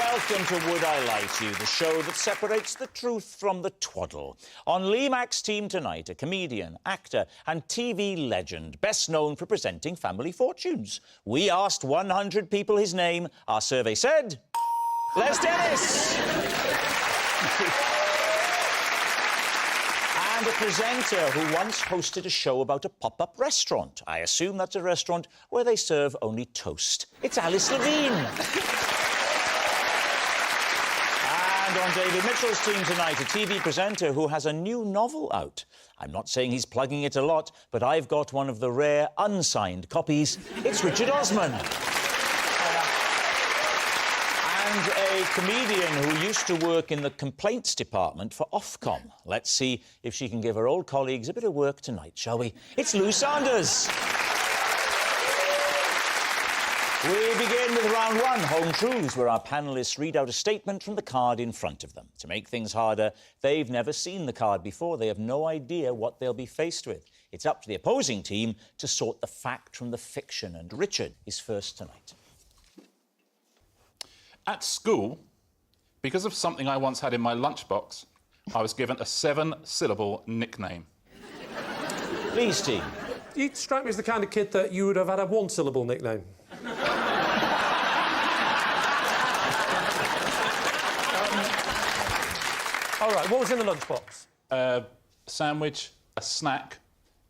Welcome to Would I Lie to You, the show that separates the truth from the twaddle. On Lee Mack's team tonight, a comedian, actor and TV legend, best known for presenting Family Fortunes. We asked 100 people his name. Our survey said... Les Dennis! And a presenter who once hosted a show about a pop-up restaurant. I assume that's a restaurant where they serve only toast. It's Alice Levine. And on David Mitchell's team tonight, a TV presenter who has a new novel out. I'm not saying he's plugging it a lot, but I've got one of the rare unsigned copies. It's Richard Osman. And a comedian who used to work in the complaints department for Ofcom. Let's see if she can give her old colleagues a bit of work tonight, shall we? It's Saunders. We begin with round one, Home Truths, where our panellists read out a statement from the card in front of them. To make things harder, they've never seen the card before. They have no idea what they'll be faced with. It's up to the opposing team to sort the fact from the fiction, and Richard is first tonight. At school, because of something I once had in my lunchbox, I was given a 7-syllable nickname. Please, team. You strike me as the kind of kid that you would have had a 1-syllable nickname. All right, what was in the lunchbox? A sandwich, a snack.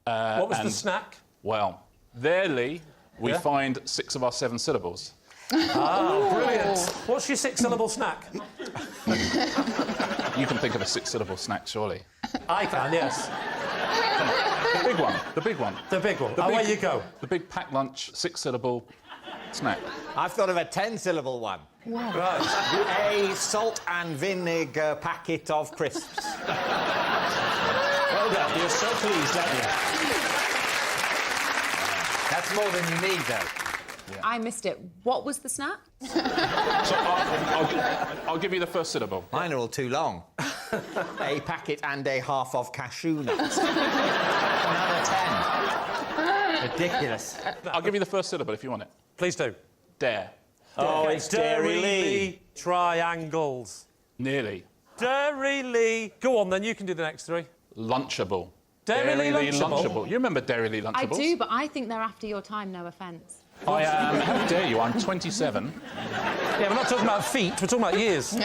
What was the snack? Well, there, Lee, we find 6 of our 7 syllables. Ah, brilliant. What's your 6-syllable snack? You can think of a 6-syllable snack, surely. I can, yes. The big one, the big one. The big one. Away you go. The big packed lunch, 6-syllable snack. I've thought of a 10-syllable one. Wow. Right. A salt and vinegar packet of crisps. Well done. You're so pleased, aren't you? That's more than you need, though. Yeah. I missed it. What was the snack? So I'll give you the first syllable. Mine are all too long. A packet and a half of cashew nuts. Another 10. Ridiculous. I'll give you the first syllable if you want it. Please do. Dare. Oh, it's Dairy Lee. Triangles. Nearly. Dairy Lee. Go on, then. You can do the next 3. Lunchable. Dairy Lee Lunchable? You remember Dairy Lee Lunchables? I do, but I think they're after your time, no offence. I am... How dare you? I'm 27. Yeah, we're not talking about feet, we're talking about years.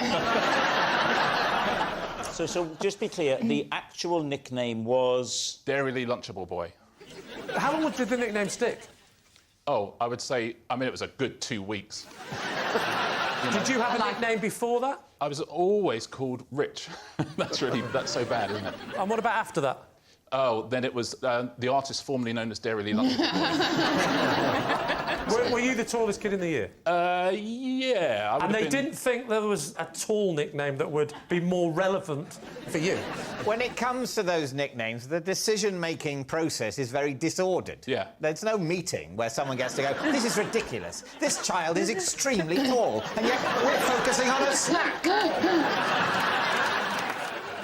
So just be clear, the actual nickname was... Dairy Lee Lunchable Boy. How long did the nickname stick? Oh, I would say... I mean, it was a good 2 weeks. Did you have a nickname before that? I was always called Rich. That's so bad, isn't it? And what about after that? Oh, then it was the artist formerly known as Dairy Lee Lunchable. Were you the tallest kid in the year? Yeah. And they didn't think there was a tall nickname that would be more relevant for you? When it comes to those nicknames, the decision-making process is very disordered. Yeah. There's no meeting where someone gets to go, this is ridiculous, this child is extremely tall, and yet we're focusing on a snack.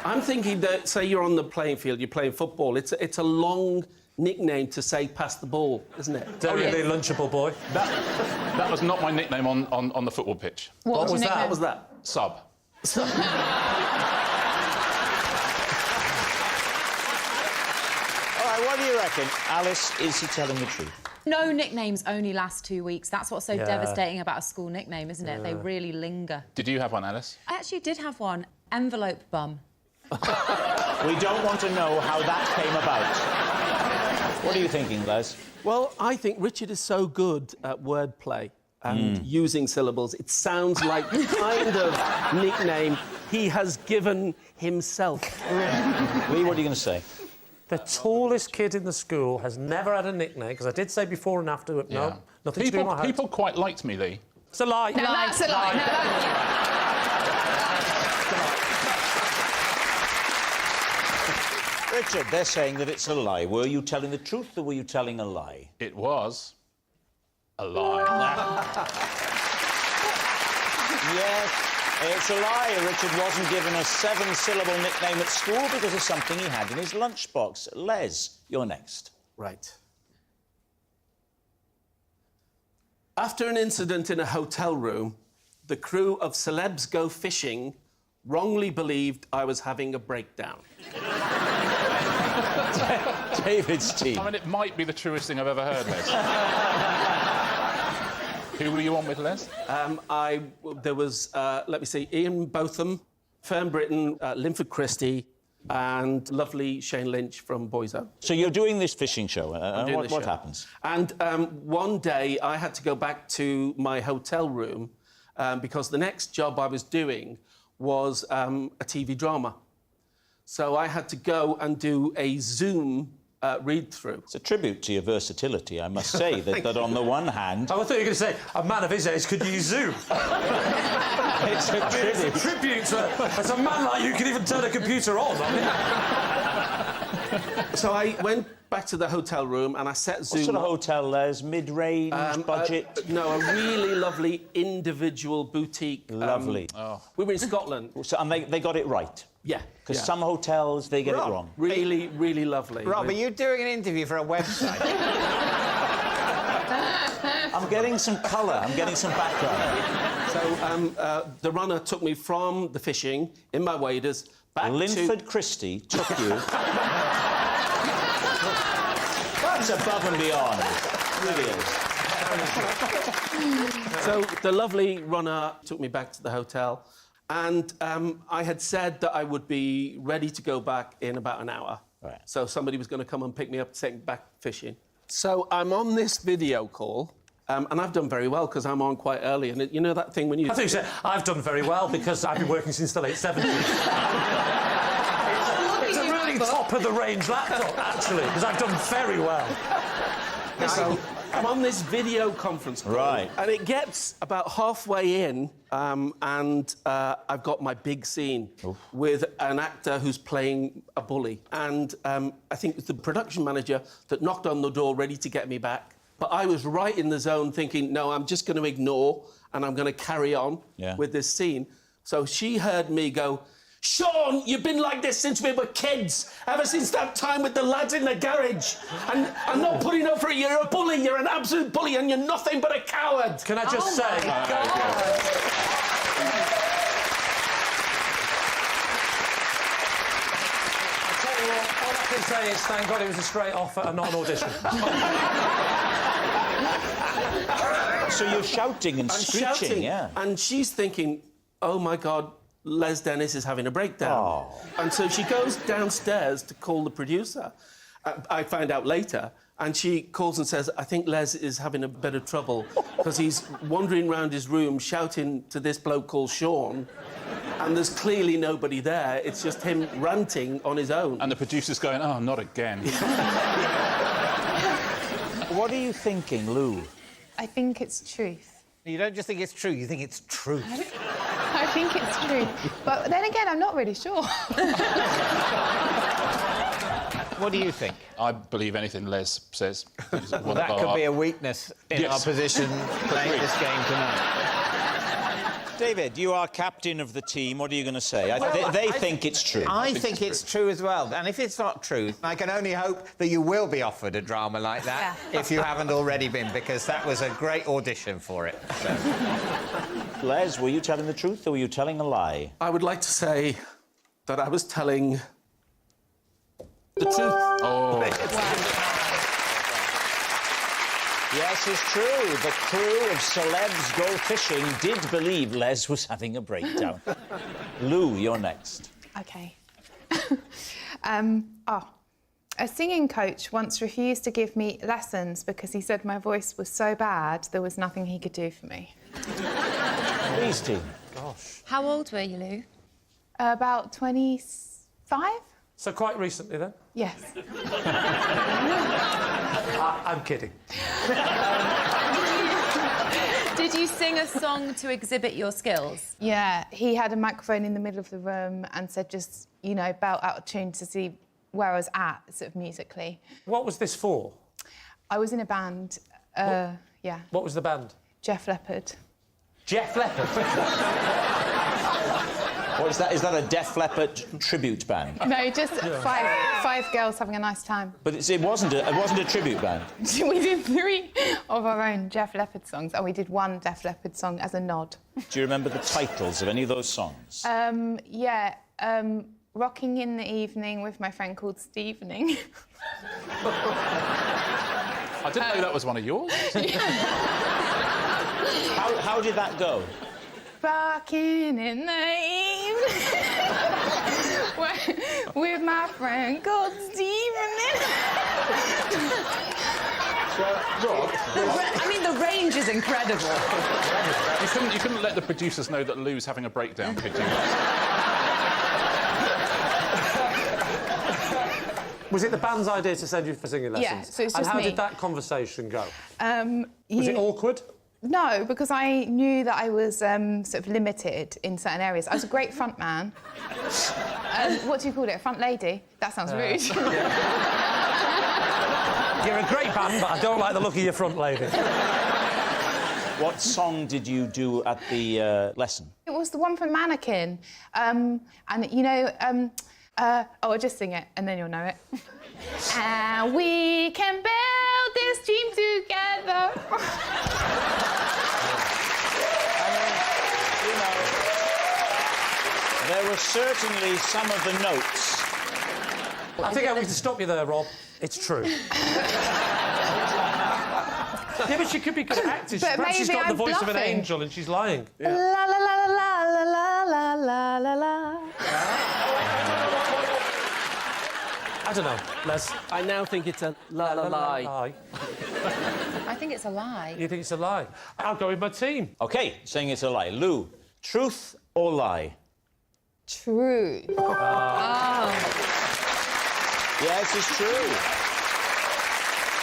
I'm thinking that, say you're on the playing field, you're playing football, it's a long nickname to say pass the ball, isn't it? Dairy Lee Lunchable Boy. That was not my nickname on the football pitch. What was that? What was that? Sub. All right, what do you reckon? Alice, is he telling the truth? No nicknames only last 2 weeks. That's what's so devastating about a school nickname, isn't it? They really linger. Did you have one, Alice? I actually did have one. Envelope bum. We don't want to know how that came about. What are you thinking, Les? Well, I think Richard is so good at wordplay and using syllables. It sounds like the kind of nickname he has given himself. Lee, what are you going to say? The tallest kid in the school has never had a nickname, because I did say before and after, but no, nothing to do with my height. People quite liked me, Lee. It's a lie. No, that's a lie. Richard, they're saying that it's a lie. Were you telling the truth or were you telling a lie? It was a lie. Yes, it's a lie. Richard wasn't given a 7-syllable nickname at school because of something he had in his lunchbox. Les, you're next. Right. After an incident in a hotel room, The crew of Celebs Go Fishing wrongly believed I was having a breakdown. David's team. I mean, it might be the truest thing I've ever heard, Les. Who were you on with, Les? There was, let me see, Ian Botham, Fern Britton, Linford Christie, and lovely Shane Lynch from Boyzone. So you're doing this fishing show, and what happens? And one day I had to go back to my hotel room because the next job I was doing was a TV drama. So I had to go and do a Zoom read-through. It's a tribute to your versatility, I must say, that on the one hand... Oh, I thought you were going to say, a man of his age could use Zoom. It's a tribute. It's a tribute to... As a man like you can even turn a computer on. So I went back to the hotel room and I set Zoom... What sort of hotel, Les? Mid-range, budget? No, a really lovely individual boutique. Lovely. We were in Scotland. So, and they got it right? Yeah. Because some hotels, they get it wrong. Really, really lovely. Rob, are you doing an interview for a website? I'm getting some colour, I'm getting some background. So the runner took me from the fishing in my waders back Linford Christie took you... That's above and beyond. It really is. So the lovely runner took me back to the hotel, and I had said that I would be ready to go back in about an hour. Right. So somebody was going to come and pick me up to take me back fishing. So I'm on this video call, and I've done very well because I'm on quite early. And you know that thing when you... I think you said, I've done very well because I've been working since the late 70s. It's a really top-of-the-range laptop, actually, because I've done very well. So I'm on this video conference call, Right. and it gets about halfway in, and I've got my big scene with an actor who's playing a bully. And I think it's the production manager that knocked on the door ready to get me back. But I was right in the zone thinking, no, I'm just going to ignore and I'm going to carry on with this scene. So she heard me go, Sean, you've been like this since we were kids, ever since that time with the lads in the garage. And I'm not putting up for it. You're a bully. You're an absolute bully, and you're nothing but a coward. Can I just say... I'll tell you what, all I can say is thank God it was a straight offer and not an audition. So you're shouting and I'm screeching, shouting, yeah. and she's thinking, oh, my God, Les Dennis is having a breakdown. Oh. And so she goes downstairs to call the producer. I find out later, and she calls and says, I think Les is having a bit of trouble because he's wandering around his room shouting to this bloke called Sean, and there's clearly nobody there. It's just him ranting on his own. And the producer's going, oh, not again. What are you thinking, Lou? I think it's truth. You don't just think it's true, you think it's truth. I think it's true. But then again, I'm not really sure. What do you think? I believe anything Les says. Well, that could be a weakness in our position playing this game tonight. David, you are captain of the team. What are you going to say? They think it's true. I think it's true as well. And if it's not true, I can only hope that you will be offered a drama like that if you haven't already been, because that was a great audition for it. So. Les, were you telling the truth or were you telling a lie? I would like to say that I was telling the truth. Oh. Yes, it's true. The crew of Celebs Go Fishing did believe Les was having a breakdown. Lou, you're next. OK. A singing coach once refused to give me lessons because he said my voice was so bad there was nothing he could do for me. Please, team. Gosh. How old were you, Lou? About 25? So quite recently, then? Yes. I'm kidding. Did you sing a song to exhibit your skills? Yeah, he had a microphone in the middle of the room and said just, you know, belt out a tune to see where I was at, sort of musically. What was this for? I was in a band, yeah. What was the band? Jeff Leppard. Jeff Leppard. What is that? Is that a Def Leppard tribute band? No, just five girls having a nice time. But it wasn't a tribute band. We did 3 of our own Def Leppard songs, and we did 1 Def Leppard song as a nod. Do you remember the titles of any of those songs? Yeah, Rocking in the Evening with my friend called Stevening. I didn't know that was one of yours. How did that go? Rocking in the evening with my friend called Stevening. I mean, the range is incredible. You couldn't let the producers know that Lou's having a breakdown, could you? Was it the band's idea to send you for singing lessons? Yeah, so it's just And how me. did that conversation go? Was You- it awkward? No, because I knew that I was sort of limited in certain areas. I was a great front man. What do you call it? A front lady? That sounds rude. You're a great band, but I don't like the look of your front lady. What song did you do at the lesson? It was the one from Mannequin. And, you know... I'll just sing it, and then you'll know it. And we can build this dream together. There were certainly some of the notes. I think I need to stop you there, Rob. It's true. Yeah, but she could be good at acting. But Perhaps she's maybe got the I'm voice of an bluffing. angel and she's lying. La la la la la la la la la la. I don't know, Les. I now think it's a lie. I think it's a lie. You think it's a lie? I'll go with my team. OK, saying it's a lie. Lou, truth or lie? True. Yes, it's true.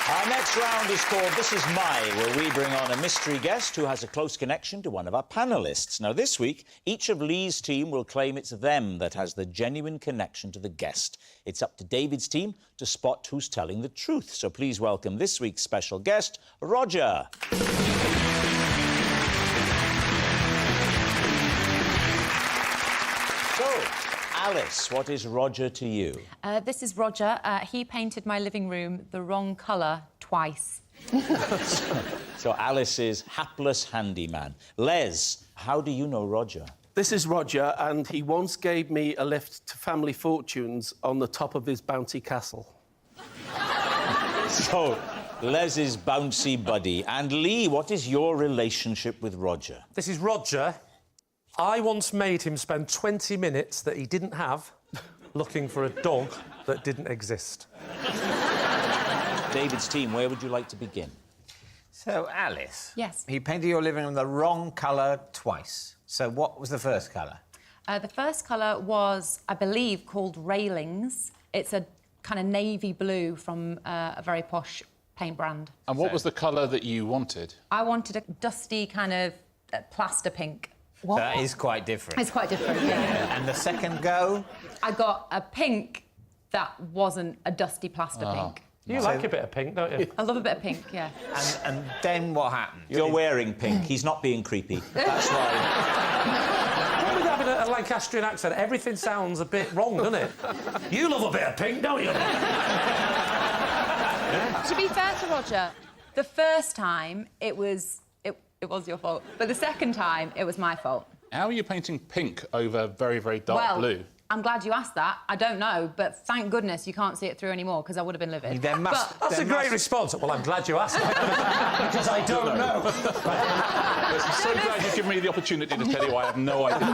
Our next round is called This Is My, where we bring on a mystery guest who has a close connection to one of our panellists. Now, this week, each of Lee's team will claim it's them that has the genuine connection to the guest. It's up to David's team to spot who's telling the truth. So please welcome this week's special guest, Roger. So, Alice, what is Roger to you? This is Roger. He painted my living room the wrong colour twice. So Alice is hapless handyman. Les, how do you know Roger? This is Roger, and he once gave me a lift to Family Fortunes on the top of his bouncy castle. So, Les's bouncy buddy. And Lee, what is your relationship with Roger? This is Roger. I once made him spend 20 minutes that he didn't have looking for a dog that didn't exist. David's team, where would you like to begin? So, Alice. Yes. He painted your living room the wrong colour twice. So what was the first colour? The first colour was, I believe, called Railings. It's a kind of navy blue from a very posh paint brand. And what was the colour that you wanted? I wanted a dusty kind of plaster pink. What? That is quite different. It's quite different, yeah. And the second go? I got a pink that wasn't a dusty plaster pink. You like a bit of pink, don't you? I love a bit of pink, yeah. And then what happened? You're wearing pink. He's not being creepy. That's right. With having a Lancastrian accent, everything sounds a bit wrong, doesn't it? You love a bit of pink, don't you? To be fair to Roger, the first time it was your fault, but the second time it was my fault. How are you painting pink over very, very dark blue? I'm glad you asked that. I don't know, but thank goodness you can't see it through anymore because I would have been livid. There must... That's a great response. Well, I'm glad you asked. Because I don't know. I'm so glad you've given me the opportunity to tell you I have no idea.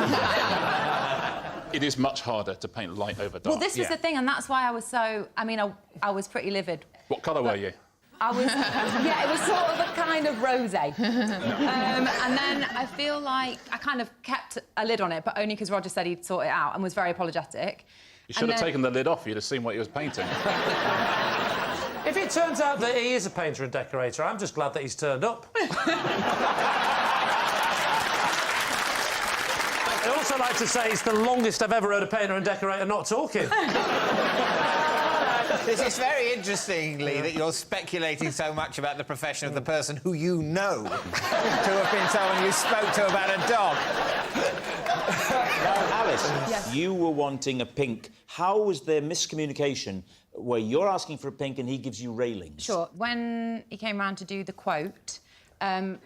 It is much harder to paint light over dark. Well, this was the thing, and that's why I was so... I mean, I was pretty livid. What colour were you? I was... yeah, it was sort of a kind of rosé. And then I feel like I kind of kept a lid on it, but only because Roger said he'd sort it out and was very apologetic. You should have taken the lid off. You'd have seen what he was painting. If it turns out that he is a painter and decorator, I'm just glad that he's turned up. I'd also like to say it's the longest I've ever heard a painter and decorator not talking. This is very interesting, Lee, that you're speculating so much about the profession of the person who you know to have been someone you spoke to about a dog. Now, Alice, Yes. you were wanting a pink. How was there miscommunication where you're asking for a pink and he gives you railings? Sure. When he came round to do the quote,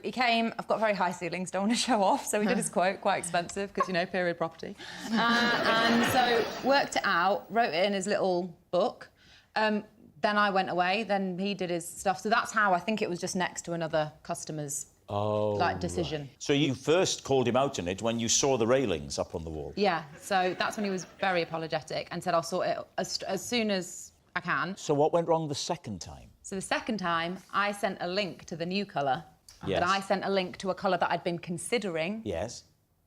he came... I've got very high ceilings, don't want to show off, so he did his quote, quite expensive, because, you know, period property. And so worked it out, wrote it in his little book. Then I went away, then he did his stuff. So that's how I think it was just next to another customer's decision. Right. So you first called him out on it when you saw the railings up on the wall? Yeah, so that's when he was very apologetic and said, I'll sort it as soon as I can. So what went wrong the second time? So the second time, I sent a link to the new colour. Yes. But I sent a link to a colour that I'd been considering Yes.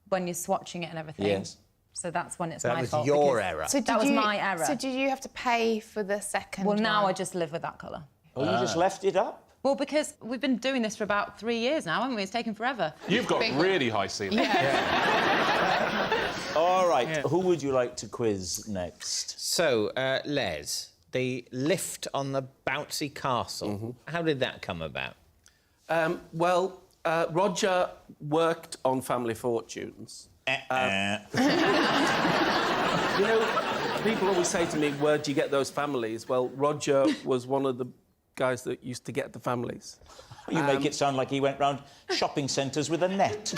when you're swatching it and everything. Yes. So that's when it's That my was fault. your because error. So that was my error. So did you have to pay for the second Well, now one? I just live with that colour. Oh, you just left it up? Well, because we've been doing this for about 3 years now, haven't we? It's taken forever. You've got Big- really high ceilings. All right, who would you like to quiz next? So, Les, the lift on the bouncy castle, how did that come about? Roger worked on Family Fortunes. You know, people always say to me, where do you get those families? Well, Roger was one of the guys that used to get the families. You make it sound like he went round shopping centres with a net.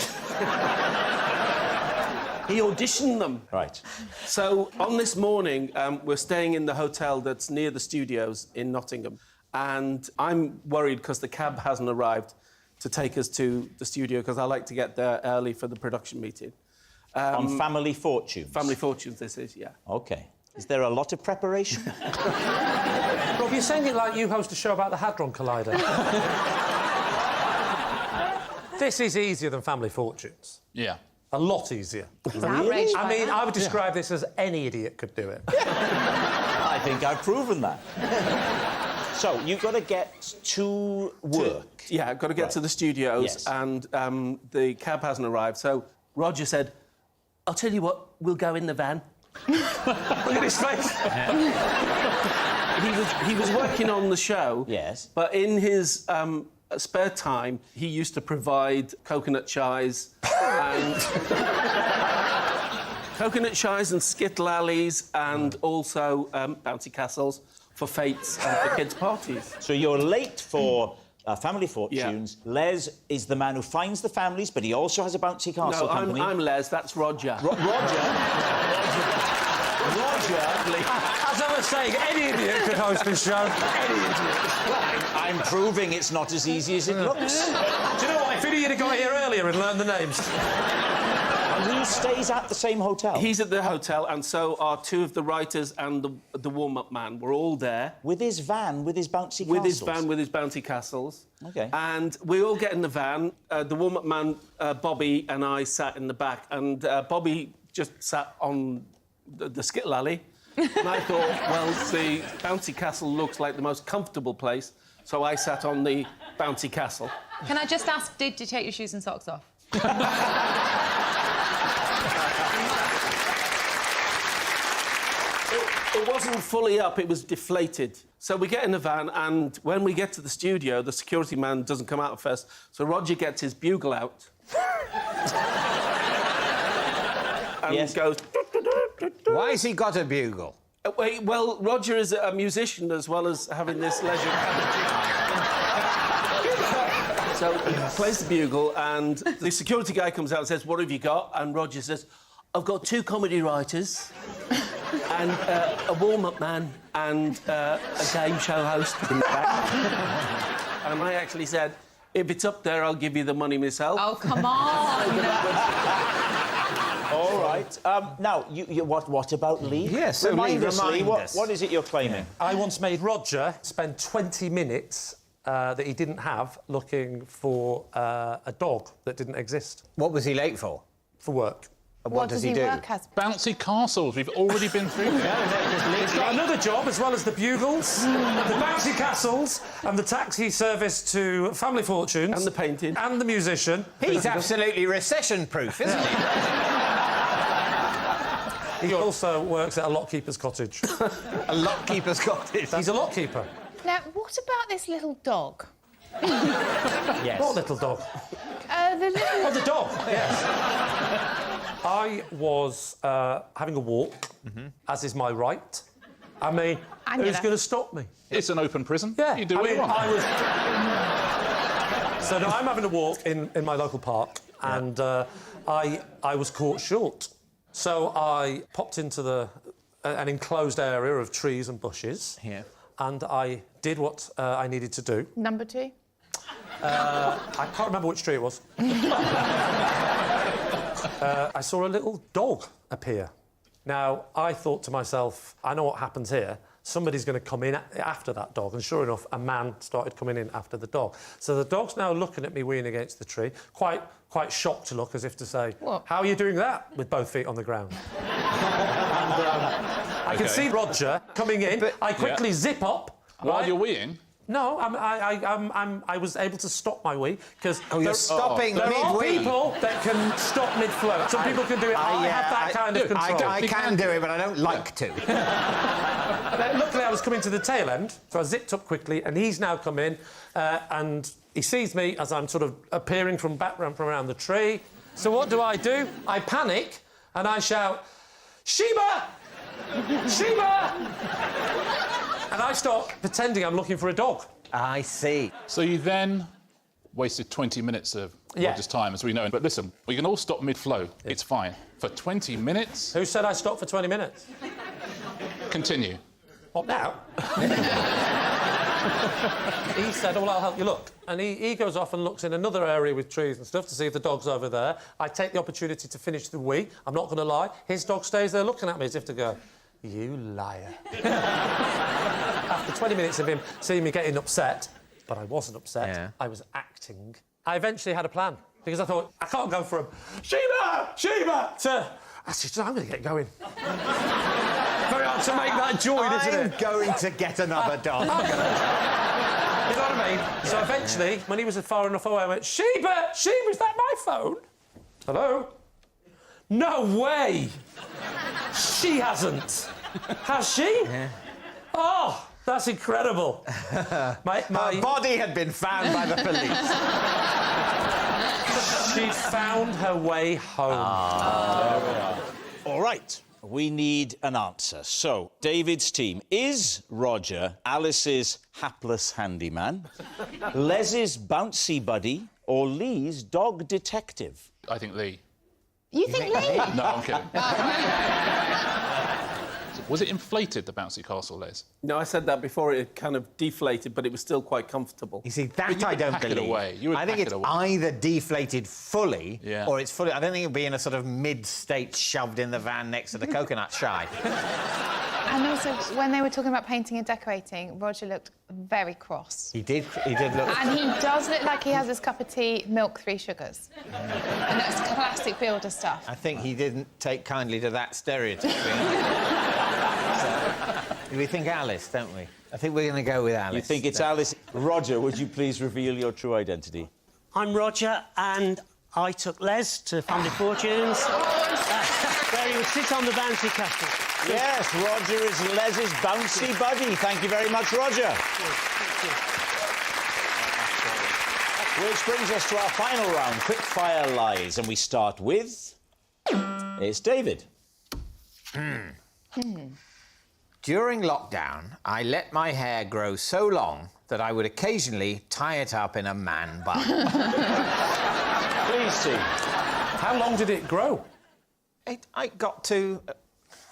He auditioned them. Right. So, on this morning, we're staying in the hotel that's near the studios in Nottingham. And I'm worried because the cab hasn't arrived to take us to the studio, because I like to get there early for the production meeting. On Family Fortunes? Family Fortunes, this is, yeah. OK. Is there a lot of preparation? Rob, you're saying it like you host a show about the Hadron Collider. This is easier than Family Fortunes. Yeah. A lot easier. He's outraged I by mean, that. I would describe this as any idiot could do it. I think I've proven that. So, you've got to get to work. Yeah, I've got to get to the studios, Yes. and the cab hasn't arrived. So Roger said, I'll tell you what, we'll go in the van. Look at his face. He was working on the show. Yes. But in his spare time, he used to provide coconut shies and... coconut shies and skittle alleys, and also bouncy castles for fetes and for kids' parties. So you're late for Family Fortunes. Yeah. Les is the man who finds the families, but he also has a bouncy castle No, company. I'm Les, that's Roger. Roger. As I was saying, any idiot could host this show. Any idiot. I'm proving it's not as easy as it looks. Do you know what? If idiot had got here earlier and learned the names. And he stays at the same hotel. He's at the hotel, and so are two of the writers and the warm-up man. We're all there. With his van, with his bouncy With castles. his van, with his bouncy castles. OK. And we all get in the van. The warm-up man, Bobby, and I sat in the back, and Bobby just sat on the skittle alley. And I thought, well, the bouncy castle looks like the most comfortable place, so I sat on the bouncy castle. Can I just ask, did you take your shoes and socks off? It wasn't fully up, it was deflated. So we get in the van, and when we get to the studio, the security man doesn't come out first, so Roger gets his bugle out. And Yes. goes... Why has he got a bugle? Wait, well, Roger is a musician as well as having this leisure. So he plays the bugle, and the security guy comes out and says, "What have you got?" And Roger says, "I've got two comedy writers and a warm-up man and a game show host in the back." And I actually said, "If it's up there, I'll give you the money myself." Oh, come on! All right. Now, what about Lee? Yes, so remind Lee, us, remind Lee, us. what is it you're claiming? I once made Roger spend 20 minutes that he didn't have looking for a dog that didn't exist What was he late for? for work. And what does he he do? work as? Bouncy castles. We've already been through that. He's got another job, as well as the bugles, the bouncy castles, and the taxi service to Family Fortunes. And the painting. And the musician. He's absolutely recession-proof, isn't he? He also works at a lockkeeper's cottage. A lockkeeper's cottage. He's a lockkeeper. Now, what about this little dog? Yes. What little dog? The little... Oh, the dog, yes. I was having a walk, as is my right. I mean, who's going to stop me? It's an open prison. Yeah. You do what you want. So now I'm having a walk in my local park, and I was caught short. So I popped into an enclosed area of trees and bushes. Yeah. And I did what I needed to do. Number 2? I can't remember which tree it was. I saw a little dog appear. Now, I thought to myself, I know what happens here. Somebody's going to come in after that dog. And sure enough, a man started coming in after the dog. So the dog's now looking at me weeing against the tree, quite shocked to look, as if to say, what? How are you doing that? With both feet on the ground. I can see Roger coming in. I quickly zip up. While you're weeing? No, I was able to stop my wee because you're stopping there are mid-wee. people that can stop mid-flow. Some people can do it. I have that kind of control. I can do it, but I don't like to. Luckily, I was coming to the tail end, so I zipped up quickly, and he's now come in, and he sees me as I'm sort of appearing from around the tree. So what do? I panic, and I shout, Sheba! Sheba! And I start pretending I'm looking for a dog. I see. So you then wasted 20 minutes of Roger's time, as we know. But listen, we can all stop mid-flow. Yeah. It's fine. For 20 minutes... Who said I stopped for 20 minutes? Continue. What now? He said, well, I'll help you look. And he goes off and looks in another area with trees and stuff to see if the dog's over there. I take the opportunity to finish the wee. I'm not going to lie. His dog stays there looking at me as if to go, you liar. After 20 minutes of him seeing me getting upset, but I wasn't upset, I was acting, I eventually had a plan. Because I thought, I can't go from Sheba! Sheba! to... I said, I'm going to get going. Very hard to make that join, isn't it? I'm going to get another dog. You know what I mean? So eventually, when he was far enough away, I went, Sheba! Sheba, is that my phone? Hello? No way! She hasn't. Has she? Yeah. Oh, that's incredible. Her body had been found by the police. She'd found her way home. All right, we need an answer. So, David's team, is Roger Alice's hapless handyman, Les's bouncy buddy, or Lee's dog detective? I think Lee. You think Lee? No, I'm kidding. Was it inflated, the bouncy castle, Les? No, I said that before. It kind of deflated, but it was still quite comfortable. You see, that I don't believe. I think it's either deflated fully, or it's fully... I don't think it'll be in a sort of mid-state shoved in the van next to the coconut shy. And also, when they were talking about painting and decorating, Roger looked very cross. He did look... And he does look like he has his cup of tea, milk, 3 sugars. And that's classic builder stuff. I think he didn't take kindly to that stereotype. We think Alice, don't we? I think we're going to go with Alice. You think it's Alice. Roger, would you please reveal your true identity? I'm Roger, and I took Les to Family Fortunes, where he would sit on the bouncy castle. Yes, Roger is Les's bouncy buddy. Thank you very much, Roger. Which brings us to our final round, quick-fire lies, and we start with... It's David. During lockdown, I let my hair grow so long that I would occasionally tie it up in a man bun. Please, team. How long did it grow? I got to,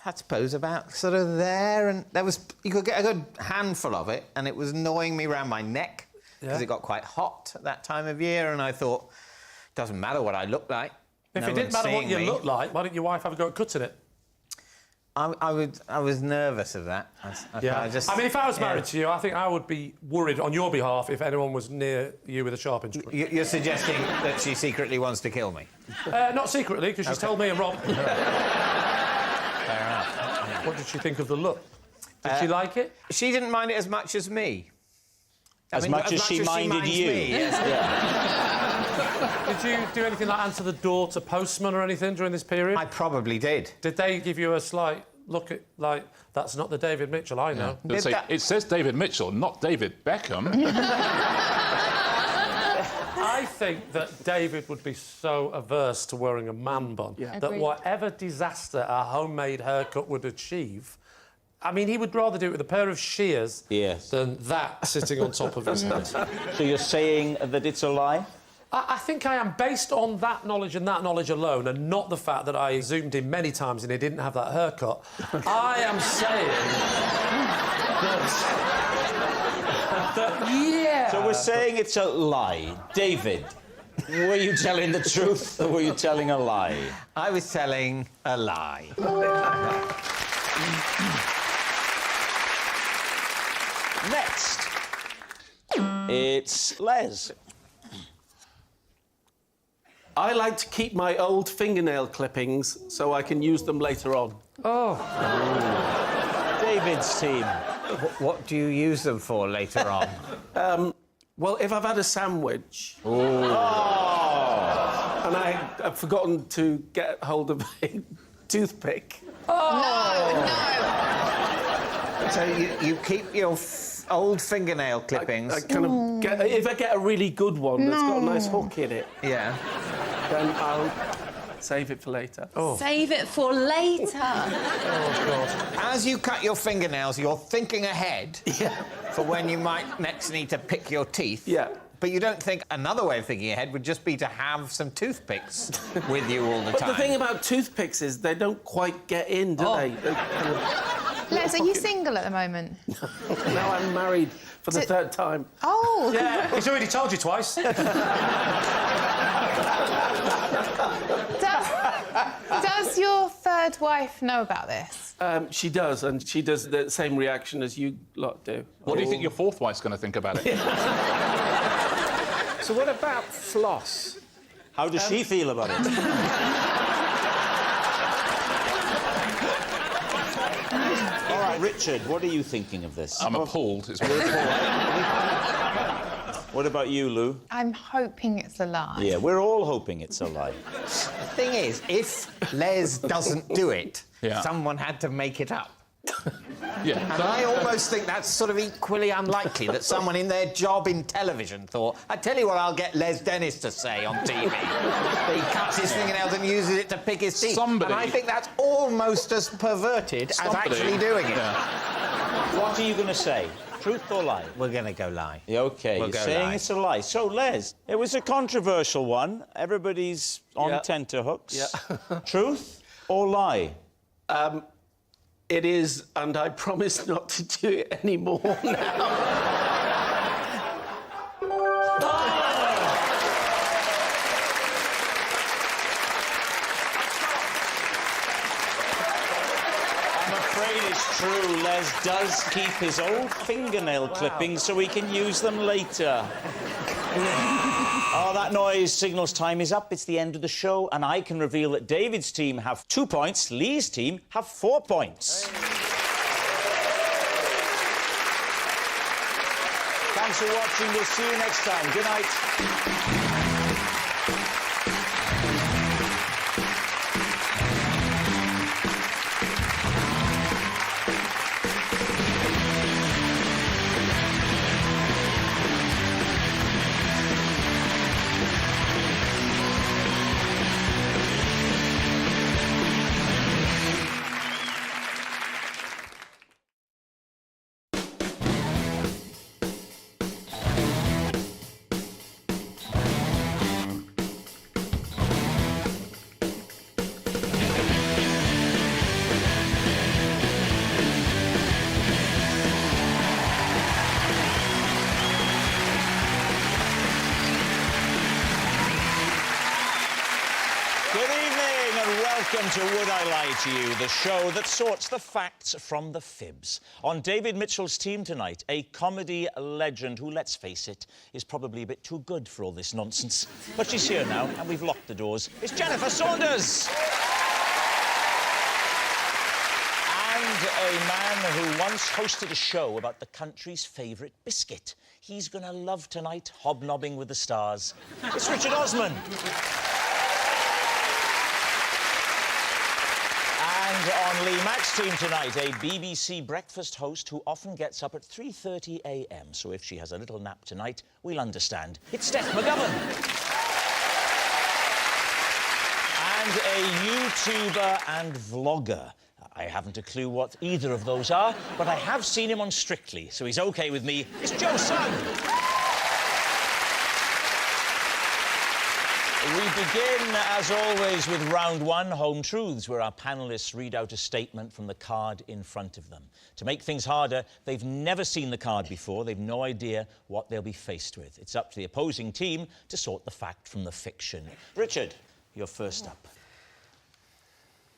I suppose, about sort of there, and there was... You could get a good handful of it, and it was gnawing me around my neck, because it got quite hot at that time of year, and I thought, doesn't matter what I look like. If it didn't matter what you looked like, why didn't your wife have a go at cutting it? I was nervous of that. I mean, if I was married to you, I think I would be worried on your behalf if anyone was near you with a sharp instrument. You're suggesting that she secretly wants to kill me? Not secretly, because she's told me and Rob. Fair enough. Yeah. What did she think of the look? Did she like it? She didn't mind it as much as me. As much as she minded you. Me, yes. Did you do anything like answer the door to postman or anything during this period? I probably did. Did they give you a slight look at, like, that's not the David Mitchell I know? Yeah. It says David Mitchell, not David Beckham. I think that David would be so averse to wearing a man bun that Agreed. whatever disaster a homemade haircut would achieve, I mean, he would rather do it with a pair of shears than that sitting on top of his head. So you're saying that it's a lie? I think I am, based on that knowledge and that knowledge alone, and not the fact that I zoomed in many times and he didn't have that haircut. I am saying that, So we're saying it's a lie. David, were you telling the truth or were you telling a lie? I was telling a lie. Next, it's Les. I like to keep my old fingernail clippings so I can use them later on. David's team. What do you use them for later on? Well, if I've had a sandwich Oh. and I've forgotten to get hold of a toothpick. So you keep your old fingernail clippings. I kind of get, if I get a really good one that's got a nice hook in it, Yeah. then I'll save it for later. Save it for later. As you cut your fingernails, you're thinking ahead for when you might next need to pick your teeth. Yeah. But you don't think another way of thinking ahead would just be to have some toothpicks with you all the But time. the thing about toothpicks is they don't quite get in, do they? They kind of... Les, are you single at the moment? Now I'm married for the third time. Oh. yeah, he's already told you twice. Does your third wife know about this? She does, and she does the same reaction as you lot do. What do you think your fourth wife's going to think about it? So what about floss? How does she feel about it? All right, Richard, what are you thinking of this? I'm appalled. It's What about you, Lou? I'm hoping it's a lie. Yeah, we're all hoping it's a lie. The thing is, if Les doesn't do it, Yeah. someone had to make it up. yeah. And I almost think that's sort of equally unlikely that someone in their job in television thought, I tell you what I'll get Les Dennis to say on TV. He cuts his fingernails and uses it to pick his teeth. Somebody- And I think that's almost as perverted as actually doing it. What are you going to say? Truth or lie? We're going to go lie. Yeah, OK, We'll you're go saying lie. it's a lie. So, Les, it was a controversial one. Everybody's on tenterhooks. Yeah. Truth or lie? It is, and I promise not to do it anymore now. I'm afraid it's true. Les does keep his old fingernail clippings so he can use them later. Oh, that noise signals time is up. It's the end of the show, and I can reveal that David's team have 2 points, Lee's team have 4 points. Thanks for watching. We'll see you next time. Good night. Welcome to Would I Lie to You, the show that sorts the facts from the fibs. On David Mitchell's team tonight, a comedy legend who, let's face it, is probably a bit too good for all this nonsense. But she's here now, and we've locked the doors. It's Jennifer Saunders! And a man who once hosted a show about the country's favourite biscuit. He's going to love tonight, hobnobbing with the stars. It's Richard Osman. And on Lee Mack's team tonight, a BBC breakfast host who often gets up at 3:30 a.m. So if she has a little nap tonight, we'll understand. It's Steph McGovern. And a YouTuber and vlogger. I haven't a clue what either of those are, but I have seen him on Strictly, so he's OK with me. It's Sugg. We begin, as always, with round one, Home Truths, where our panellists read out a statement from the card in front of them. To make things harder, they've never seen the card before. They've no idea what they'll be faced with. It's up to the opposing team to sort the fact from the fiction. Richard, you're first up.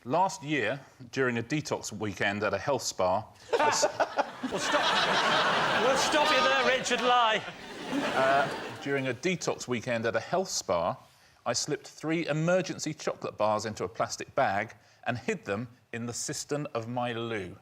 Last year, during a detox weekend at a health spa... We'll stop you there, Richard. Lie. During a detox weekend at a health spa, I slipped 3 emergency chocolate bars into a plastic bag and hid them in the cistern of my loo.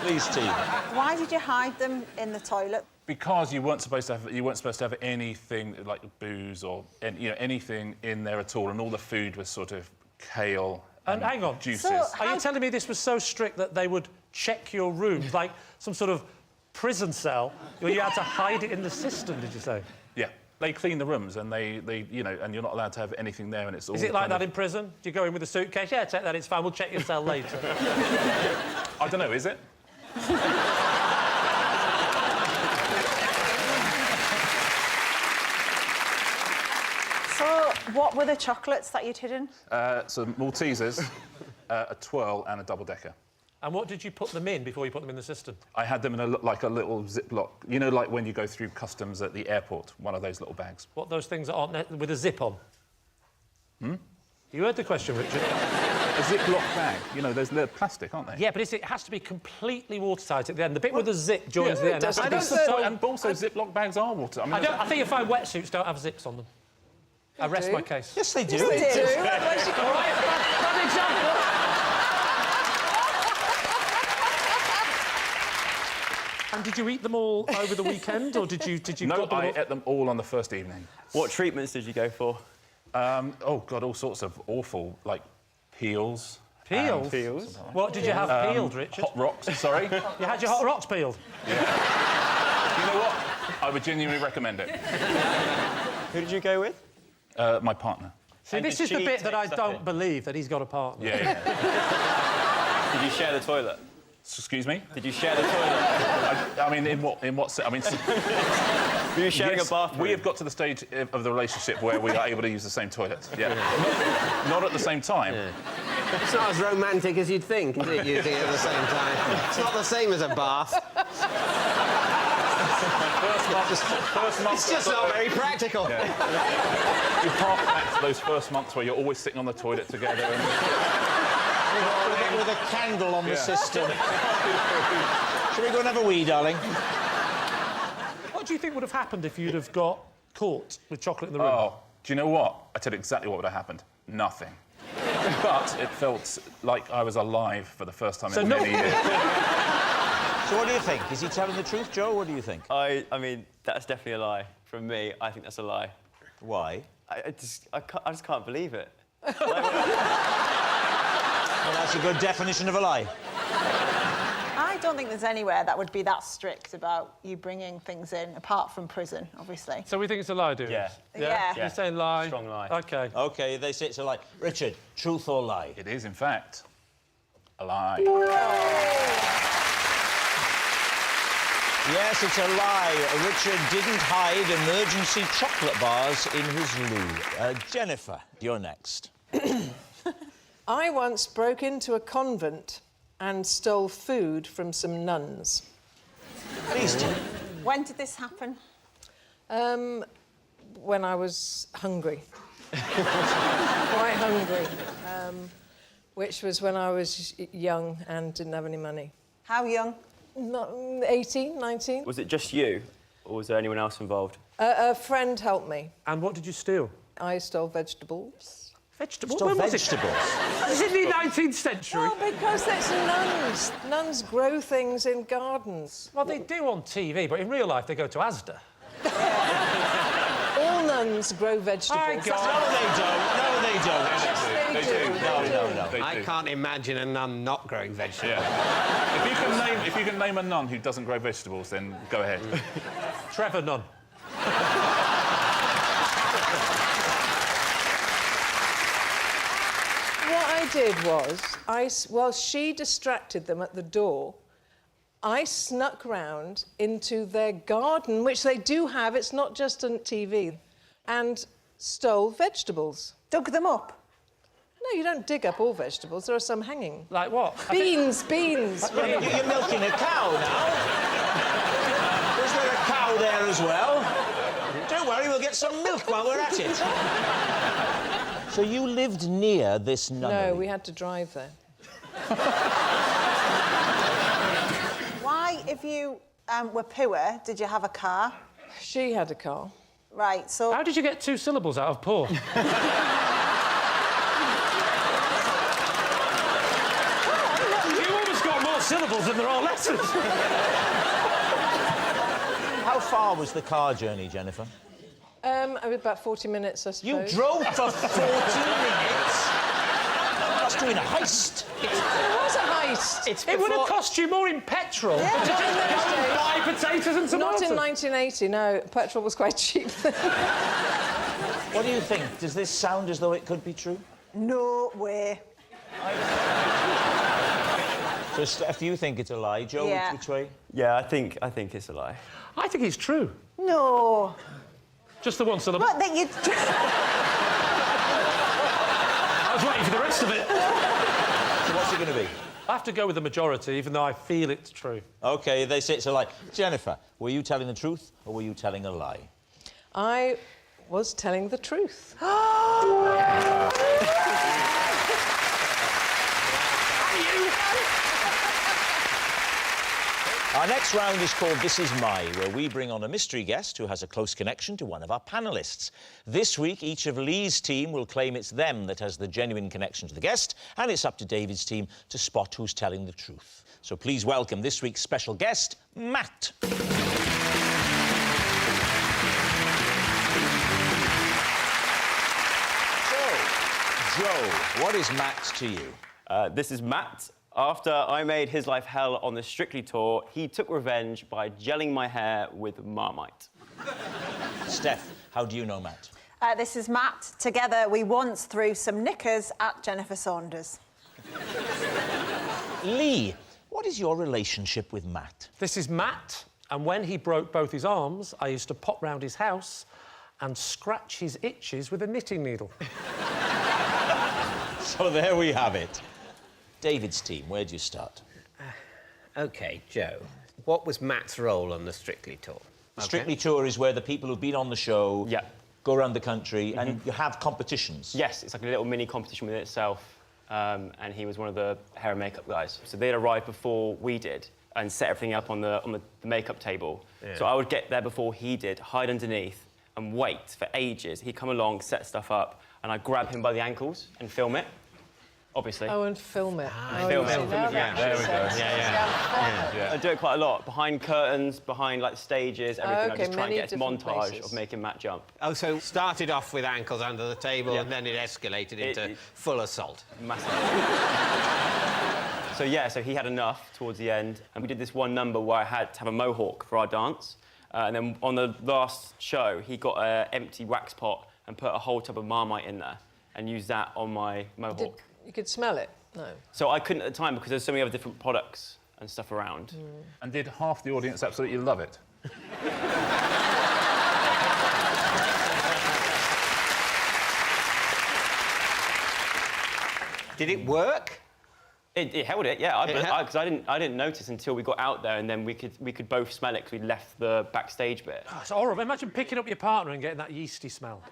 Please, team. Why did you hide them in the toilet? Because you weren't supposed to have anything like booze or anything in there at all, and all the food was sort of kale and hang on. juices. So, Are you telling me this was so strict that they would check your room like some sort of prison cell, where you had to hide it in the cistern? Did you say? Yeah. They clean the rooms, and they and you're not allowed to have anything there, and it's all... Is it like that in prison? Do you go in with a suitcase? Yeah, take that, it's fine, we'll check your cell later. I don't know, is it? So, what were the chocolates that you'd hidden? So Maltesers, a twirl and a double-decker. And what did you put them in before you put them in the cistern? I had them in a little Ziploc. You know, like when you go through customs at the airport, one of those little bags. What, those things that aren't with a zip on? You heard the question, Richard. A Ziploc bag. You know, they're plastic, aren't they? Yeah, but it has to be completely watertight at the end. The bit with the zip joins the end. And also Ziploc bags are water. I think you find wetsuits don't have zips on them. I rest my case. Yes, they do. Yes, they do. All right, bad example. And did you eat them all over the weekend, or did you? No, I ate them all on the first evening. What treatments did you go for? Oh God, all sorts of awful, like peels. Peels? Peels? What did you have peeled, Richard? Hot rocks. Sorry. You had your hot rocks peeled. Yeah. You know what? I would genuinely recommend it. Who did you go with? My partner. See, this is the bit that I don't believe, that he's got a partner. Yeah. Did you share the toilet? Excuse me? Did you share the toilet? I mean, in what sense? I mean... Were you sharing a bathroom? We have got to the stage of the relationship where we are able to use the same toilet. Yeah. Not at the same time. Yeah. It's not as romantic as you'd think, is it, using it at the same time? It's not the same as a bath. First month... It's just not very practical. Yeah. You hark back to those first months where you're always sitting on the toilet together and... with a candle on the cistern. Shall we go and have a wee, darling? What do you think would have happened if you'd have got caught with chocolate in the room? Oh, do you know what? I tell you exactly what would have happened. Nothing. But it felt like I was alive for the first time in many years. So what do you think? Is he telling the truth, Joe? What do you think? I mean, that's definitely a lie. From me, I think that's a lie. Why? I just can't believe it. Well, that's a good definition of a lie. I don't think there's anywhere that would be that strict about you bringing things in, apart from prison, obviously. So we think it's a lie, do we? Yeah. Yeah. You're saying lie? Strong lie. OK. OK, they say it's a lie. Richard, truth or lie? It is, in fact, a lie. Yes, it's a lie. Richard didn't hide emergency chocolate bars in his loo. Jennifer, you're next. I once broke into a convent and stole food from some nuns. Please do. When did this happen? When I was hungry. Quite hungry. Which was when I was young and didn't have any money. How young? Not 18, 19. Was it just you, or was there anyone else involved? A friend helped me. And what did you steal? I stole vegetables. Vegetables? Still When was it? vegetables. Is it the 19th century? Well, because that's nuns. Nuns grow things in gardens. Well, they do on TV, but in real life they go to Asda. All nuns grow vegetables. My God. No, they don't. No, they don't. Yes, they do. No. They I do. can't imagine a nun not growing vegetables. Yeah. If you can name a nun who doesn't grow vegetables, then go ahead. Trevor Nunn. What I did was, while she distracted them at the door, I snuck round into their garden, which they do have, it's not just on TV, and stole vegetables. Dug them up. No, you don't dig up all vegetables. There are some hanging. Like what? Beans. You're milking a cow now. Is there a cow there as well? Don't worry, we'll get some milk while we're at it. So you lived near this nunnery? No, we had to drive there. Why, if you were poor, did you have a car? She had a car. Right, so... How did you get 2 syllables out of poor? You almost got more syllables than there are letters. How far was the car journey, Jennifer? About 40 minutes, I suppose. You drove for 40 minutes? That's doing a heist. It was a heist. It would have cost you more in petrol to just go and buy potatoes and tomatoes. Not in 1980, no. Petrol was quite cheap. What do you think? Does this sound as though it could be true? No way. So, Steph, you think it's a lie. Joe, Yeah. which way? Yeah, I think it's a lie. I think it's true. No. Just the one syllable. What, that you... I was waiting for the rest of it. So what's it going to be? I have to go with the majority, even though I feel it's true. OK, they say it's a lie. Jennifer, were you telling the truth or were you telling a lie? I was telling the truth. Our next round is called This Is My, where we bring on a mystery guest who has a close connection to one of our panellists. This week, each of Lee's team will claim it's them that has the genuine connection to the guest, and it's up to David's team to spot who's telling the truth. So please welcome this week's special guest, Matt. So, Joe, what is Matt to you? This is Matt. After I made his life hell on the Strictly tour, he took revenge by gelling my hair with Marmite. Steph, how do you know Matt? This is Matt. Together, we once threw some knickers at Jennifer Saunders. Lee, what is your relationship with Matt? This is Matt, and when he broke both his arms, I used to pop round his house and scratch his itches with a knitting needle. So there we have it. David's team, where do you start? OK, Joe, what was Matt's role on the Strictly tour? Strictly tour is where the people who've been on the show Yeah. go around the country and you have competitions. Yes, it's like a little mini competition within itself, and he was one of the hair and makeup guys. So they'd arrive before we did and set everything up on the makeup table. Yeah. So I would get there before he did, hide underneath, and wait for ages. He'd come along, set stuff up, and I'd grab him by the ankles and film it. Obviously. Oh, and film it. Film it. Yeah, there we go. I do it quite a lot. Behind curtains, behind like stages, everything. I Okay, just try and many get a different montage places. of making Matt jump. Oh, so started off with ankles under the table Yeah. and then it escalated into full assault. Massive. So yeah, so he had enough towards the end, and we did this one number where I had to have a mohawk for our dance, and then on the last show, he got an empty wax pot and put a whole tub of Marmite in there, and used that on my mohawk. You could smell it? No. So I couldn't at the time because there's so many other different products and stuff around. And did half the audience absolutely love it? Did it work? It held it, yeah. Because I didn't notice until we got out there, and then we could both smell it because we left the backstage bit. Oh, it's horrible. Imagine picking up your partner and getting that yeasty smell.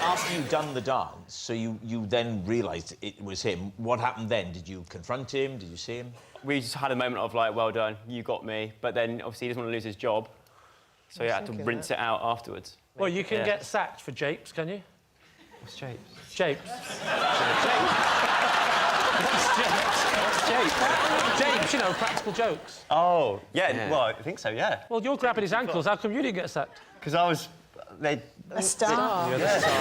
After you'd done the dance, so you then realised it was him, what happened then? Did you confront him? Did you see him? We just had a moment of like, well done, you got me. But then obviously he doesn't want to lose his job. So you had to rinse it out afterwards. Well, you can get sacked for japes, can you? What's japes? Japes. Japes, you know, practical jokes. Oh, yeah, well, I think so, yeah. Well, you're grabbing his ankles. How come you didn't get sacked? Because I was... A star. You're the star.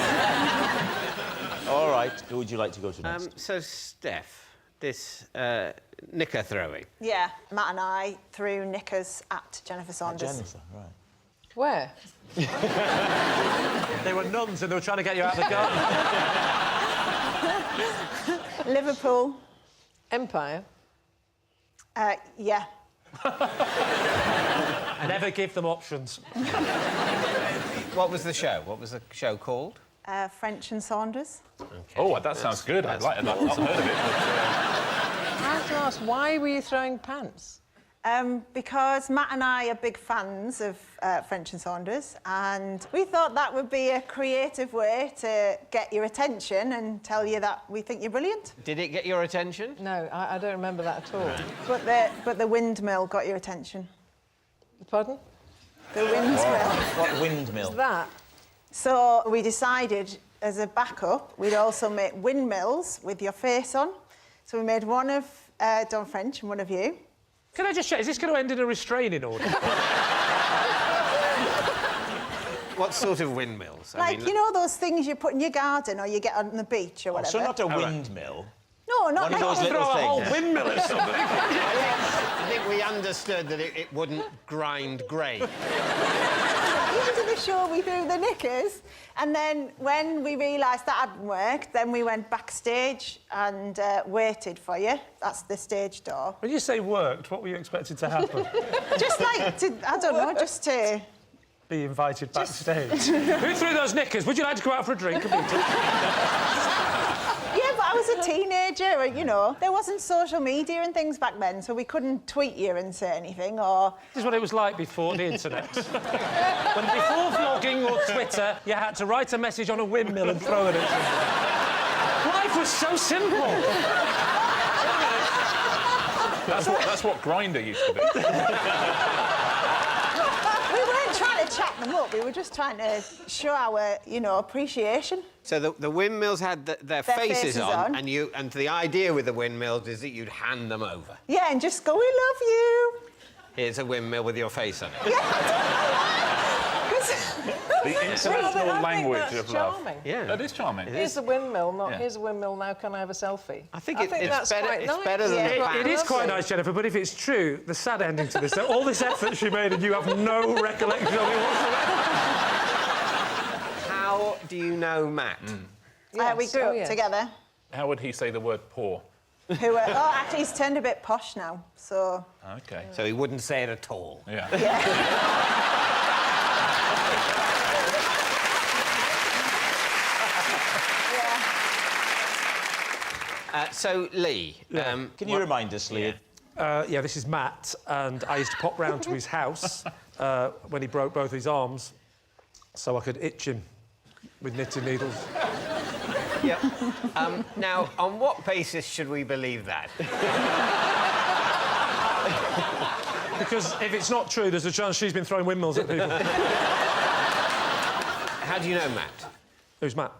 All right, who would you like to go to next? So, Steph, this knicker throwing. Yeah, Matt and I threw knickers at Jennifer Saunders. Jennifer, right. Where? They were nuns and they were trying to get you out of the garden. Liverpool. Empire. Yeah. Never give them options. What was the show? What was the show called? French and Saunders. Okay. Oh, that sounds good. I'd like it. I've not heard of it. I have to ask, why were you throwing pants? Because Matt and I are big fans of French and Saunders, and we thought that would be a creative way to get your attention and tell you that we think you're brilliant. Did it get your attention? No, I don't remember that at all. But the windmill got your attention. Pardon? The windmill. What windmill? That. So we decided, as a backup, we'd also make windmills with your face on. So we made one of Don French and one of you. Can I just check, is this going to end in a restraining order? What sort of windmills? You know those things you put in your garden or you get on the beach or whatever? So not a windmill? No, not one of like those little throw a whole things. windmill at somebody. I think we understood that it wouldn't grind grain. Into the show we threw the knickers, and then when we realised that hadn't worked, then we went backstage and waited for you. That's the stage door. When you say worked, what were you expecting to happen? Just like to, I don't know, just to... Be invited backstage. Who threw those knickers? Would you like to go out for a drink? Yeah, but I was a teenager, you know. There wasn't social media and things back then, so we couldn't tweet you and say anything, or... This is what it was like before the internet. When before vlogging or Twitter, you had to write a message on a windmill and throw it at someone. Life was so simple. That's what Grinder used to be. We weren't trying to chat them up, we were just trying to show our, you know, appreciation. So the windmills had their faces on, and the idea with the windmills is that you'd hand them over. Yeah, and just go, we love you. Here's a windmill with your face on it. The international language that's of love. charming. Yeah. That is charming. Here's a windmill, not Yeah. here's a windmill, now can I have a selfie? I think that's better, quite it's nice. better than the pants. It is quite nice, Jennifer, but if it's true, the sad ending to this, that all this effort she made and you have no recollection of it whatsoever. How do you know Matt? Yes. We grew up yes. together. How would he say the word poor? Actually, he's turned a bit posh now, so... Okay. So he wouldn't say it at all. Yeah. So, Lee... Can you remind us, Lee? Yeah, this is Matt, and I used to pop round to his house when he broke both his arms so I could itch him with knitting needles. Yep. Now, on what basis should we believe that? Because if it's not true, there's a chance she's been throwing windmills at people. How do you know Matt? Who's Matt?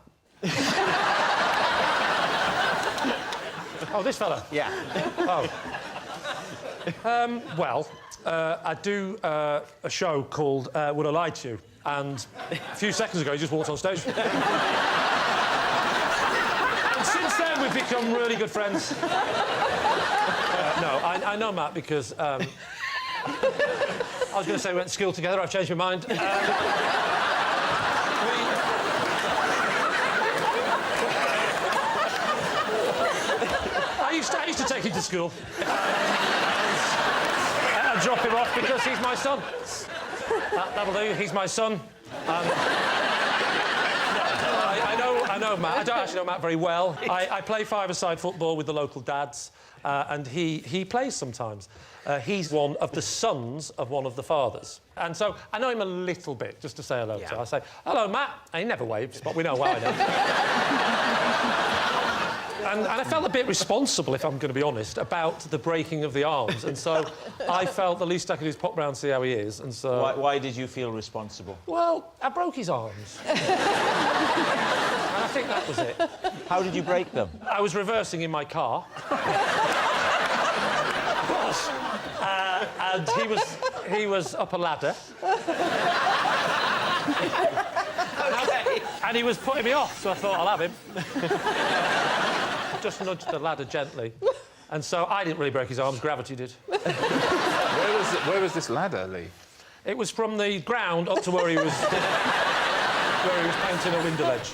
Oh, this fella? Yeah. Oh. I do a show called Would I Lie to You? And a few seconds ago, he just walked on stage. And since then, we've become really good friends. No, I know Matt because... I was going to say we went to school together. I've changed my mind. I used to take him to school. And drop him off because he's my son. That'll do. He's my son. I know Matt. I don't actually know Matt very well. I play five-a-side football with the local dads, and he plays sometimes. He's one of the sons of one of the fathers. And so I know him a little bit, just to say hello to. I say, hello, Matt. And he never waves, but we know why I know. And I felt a bit responsible, if I'm going to be honest, about the breaking of the arms. And so I felt the least I could do is pop round and see how he is. And so... Why did you feel responsible? Well, I broke his arms. And I think that was it. How did you break them? I was reversing in my car. And he was up a ladder. OK. And he was putting me off, so I thought, I'll have him. Just nudged the ladder gently. And so I didn't really break his arms, gravity did. Where was this ladder, Lee? It was from the ground up to where he was... where he was painting a window ledge.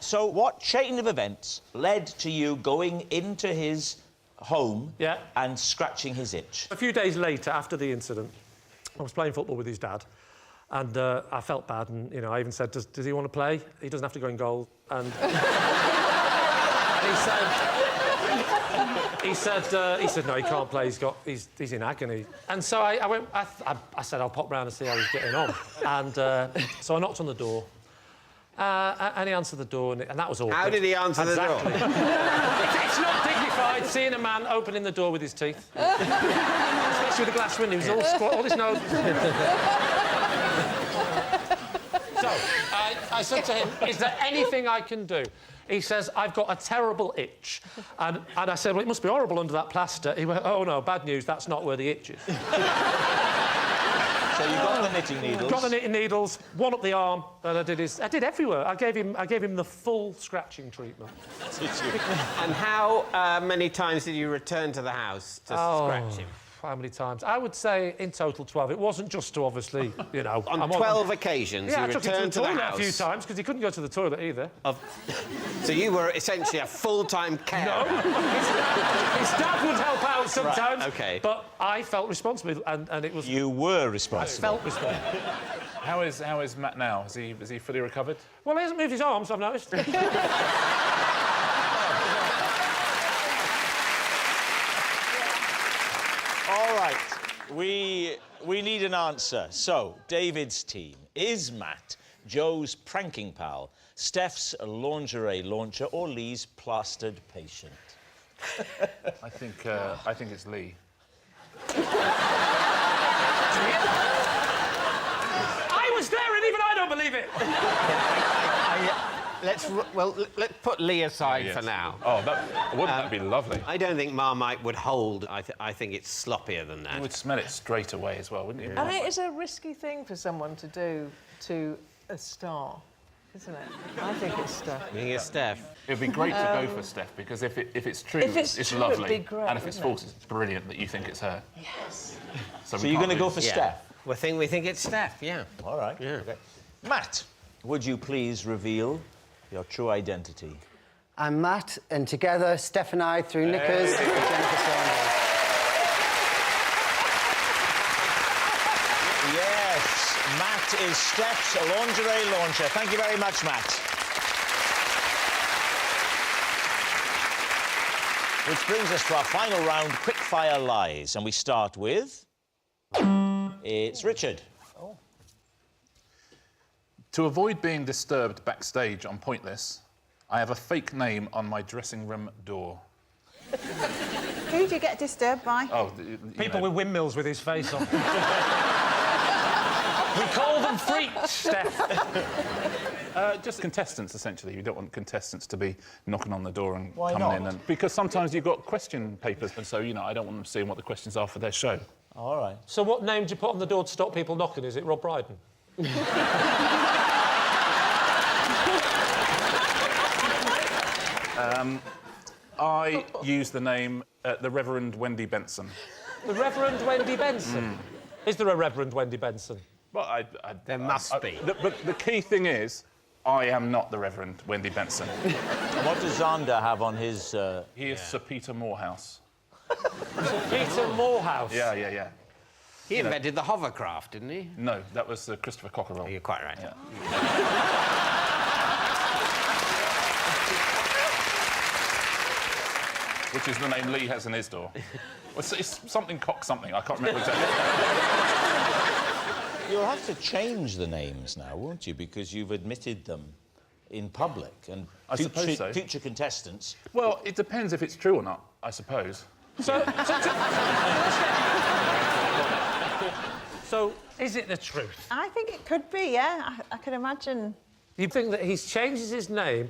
So what chain of events led to you going into his home and scratching his itch? A few days later, after the incident, I was playing football with his dad, and I felt bad, and, you know, I even said, does he want to play? He doesn't have to go in goal. And, he said, no, he can't play, he's in agony. And so I said, I'll pop round and see how he's getting on. And so I knocked on the door. And he answered the door, and that was awkward. How did he answer the door? It's not dignified, seeing a man opening the door with his teeth. Especially with a glass window, he was all squat, all his nose... So, I said to him, is there anything I can do? He says, I've got a terrible itch. And I said, well, it must be horrible under that plaster. He went, oh, no, bad news, that's not where the itch is. So you got the knitting needles? Got the knitting needles, one up the arm, and I did everywhere. I gave him the full scratching treatment. And how many times did you return to the house to scratch him? How many times? I would say in total 12. It wasn't just to, obviously, you know... On 12 occasions, you returned to the house? a few times, because he couldn't go to the toilet either. So you were essentially a full-time carer? No. His dad would help out sometimes. Right, OK. But I felt responsible, and it was... You were responsible. I felt responsible. How is Matt now? Is he fully recovered? Well, he hasn't moved his arms, I've noticed. All right, we need an answer. So, David's team, is Matt Joe's pranking pal, Steph's lingerie launcher, or Lee's plastered patient? I think it's Lee. I was there, and even I don't believe it. Let's put Lee aside for now. Oh, wouldn't that be lovely? I don't think Marmite would hold. I think it's sloppier than that. You would smell it straight away as well, wouldn't you? And it is a risky thing for someone to do to a star, isn't it? I think it's Steph. I think it's Steph. It'd be great to go for Steph, because if it's true, it's lovely. It'd be great, and if it's false, it's brilliant that you think it's her. Yes. So you're going to go for Steph? We think it's Steph, yeah. All right. Yeah. Okay. Matt, would you please reveal your true identity? I'm Matt, and together, Steph and I, through knickers, with Jennifer Saunders. Yes, Matt is Steph's lingerie launcher. Thank you very much, Matt. Which brings us to our final round, quick-fire lies. And we start with... It's Richard. Oh. To avoid being disturbed backstage on Pointless, I have a fake name on my dressing room door. Who do you get disturbed by? Oh, People with windmills with his face on. We call them freaks, Steph. Just contestants, essentially. You don't want contestants to be knocking on the door and Why coming not? in. Because sometimes you've got question papers, and so, you know, I don't want them seeing what the questions are for their show. All right. So what name do you put on the door to stop people knocking? Is it Rob Brydon? I use the name the Reverend Wendy Benson. The Reverend Wendy Benson? Is there a Reverend Wendy Benson? Well, There must be. But the key thing is, I am not the Reverend Wendy Benson. And what does Zander have on his... He is Sir Peter Morehouse. Peter Morehouse? Yeah. He invented the hovercraft, didn't he? No, that was Christopher Cockerell. You're quite right. Yeah. Which is the name Lee has in his door. Well, it's something cock something. I can't remember exactly. You'll have to change the names now, won't you? Because you've admitted them in public, and I suppose so. future contestants... Well, it depends if it's true or not, I suppose. So is it the truth? I think it could be, yeah. I could imagine. You think that he's changes his name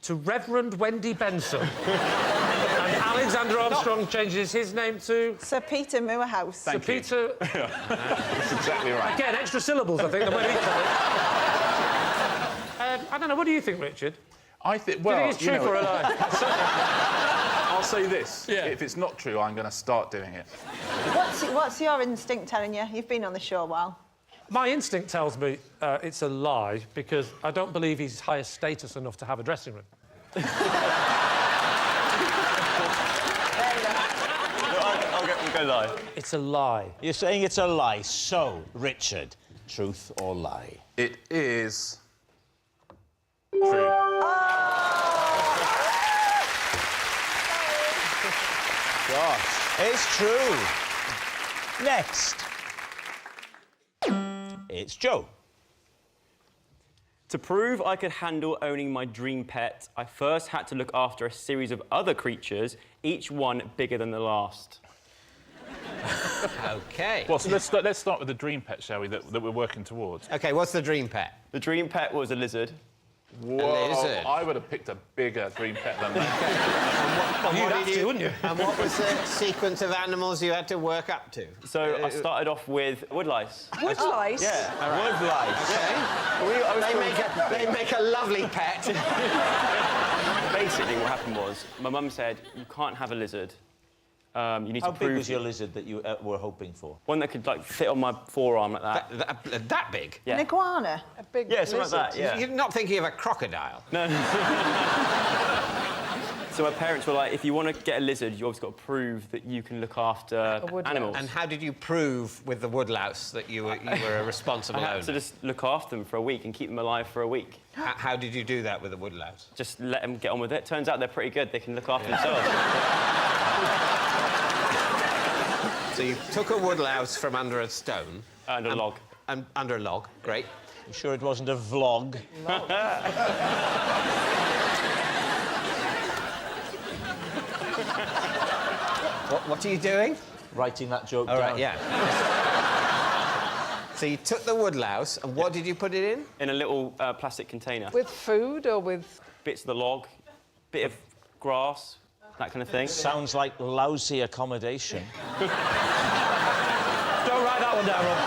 to Reverend Wendy Benson, and Alexander Armstrong changes his name to Sir Peter Moorhouse. Sir Peter. That's exactly right. Again, extra syllables, I think. The way he said it. I don't know. What do you think, Richard? I think. Do you Well, think it's truth or a lie? I'll say this. Yeah. If it's not true, I'm going to start doing it. What's your instinct telling you? You've been on the show a while. My instinct tells me it's a lie because I don't believe he's higher status enough to have a dressing room. I'll go lie. It's a lie. You're saying it's a lie. So, Richard, truth or lie? It is true. Gosh, it's true. Next. It's Joe. To prove I could handle owning my dream pet, I first had to look after a series of other creatures, each one bigger than the last. OK. Well, so let's start with the dream pet, shall we, that we're working towards. OK, what's the dream pet? The dream pet was a lizard. Whoa, lizard. I would have picked a bigger dream pet than that. You'd have to, wouldn't you? And what was the sequence of animals you had to work up to? So I started off with woodlice. Woodlice? Yeah. Woodlice. They make a lovely pet. Basically, what happened was, my mum said, you can't have a lizard. You need How to prove... big was your lizard that you were hoping for? One that could, like, fit on my forearm like that. That big? Yeah. An iguana? A big Yeah, something lizard. like that, yeah. You're not thinking of a crocodile? No. So my parents were like, if you want to get a lizard, you obviously got to prove that you can look after animals. And how did you prove with the woodlouse that you were a responsible I owner? had to just look after them for a week and keep them alive for a week. How did you do that with the woodlouse? Just let them get on with it. Turns out they're pretty good. They can look after themselves. So you took a woodlouse from under a stone. And a log. And under a log, great. You sure it wasn't a vlog? What are you doing? Writing that joke All down. right, yeah. So you took the woodlouse, and what did you put it in? In a little plastic container. With food or with... Bits of the log, bit of grass, that kind of thing. Sounds like lousy accommodation. Don't write that one down, Rob.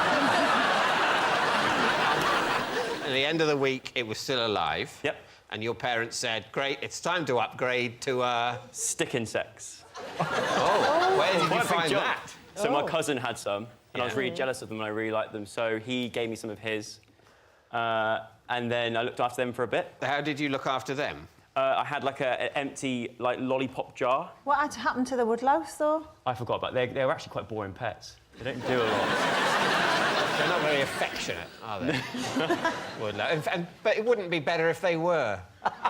At the end of the week, it was still alive. Yep. And your parents said, great, it's time to upgrade to a... Stick insects. Oh, where did you Quite a big find jump. that? So my cousin had some, and I was Yeah. really jealous of them, and I really liked them, so he gave me some of his. And then I looked after them for a bit. How did you look after them? I had like an empty like lollipop jar. What had happened to the woodlouse, though? I forgot about they were actually quite boring pets. They don't do a lot. They're not very affectionate, are they? Woodlouse. But it wouldn't be better if they were.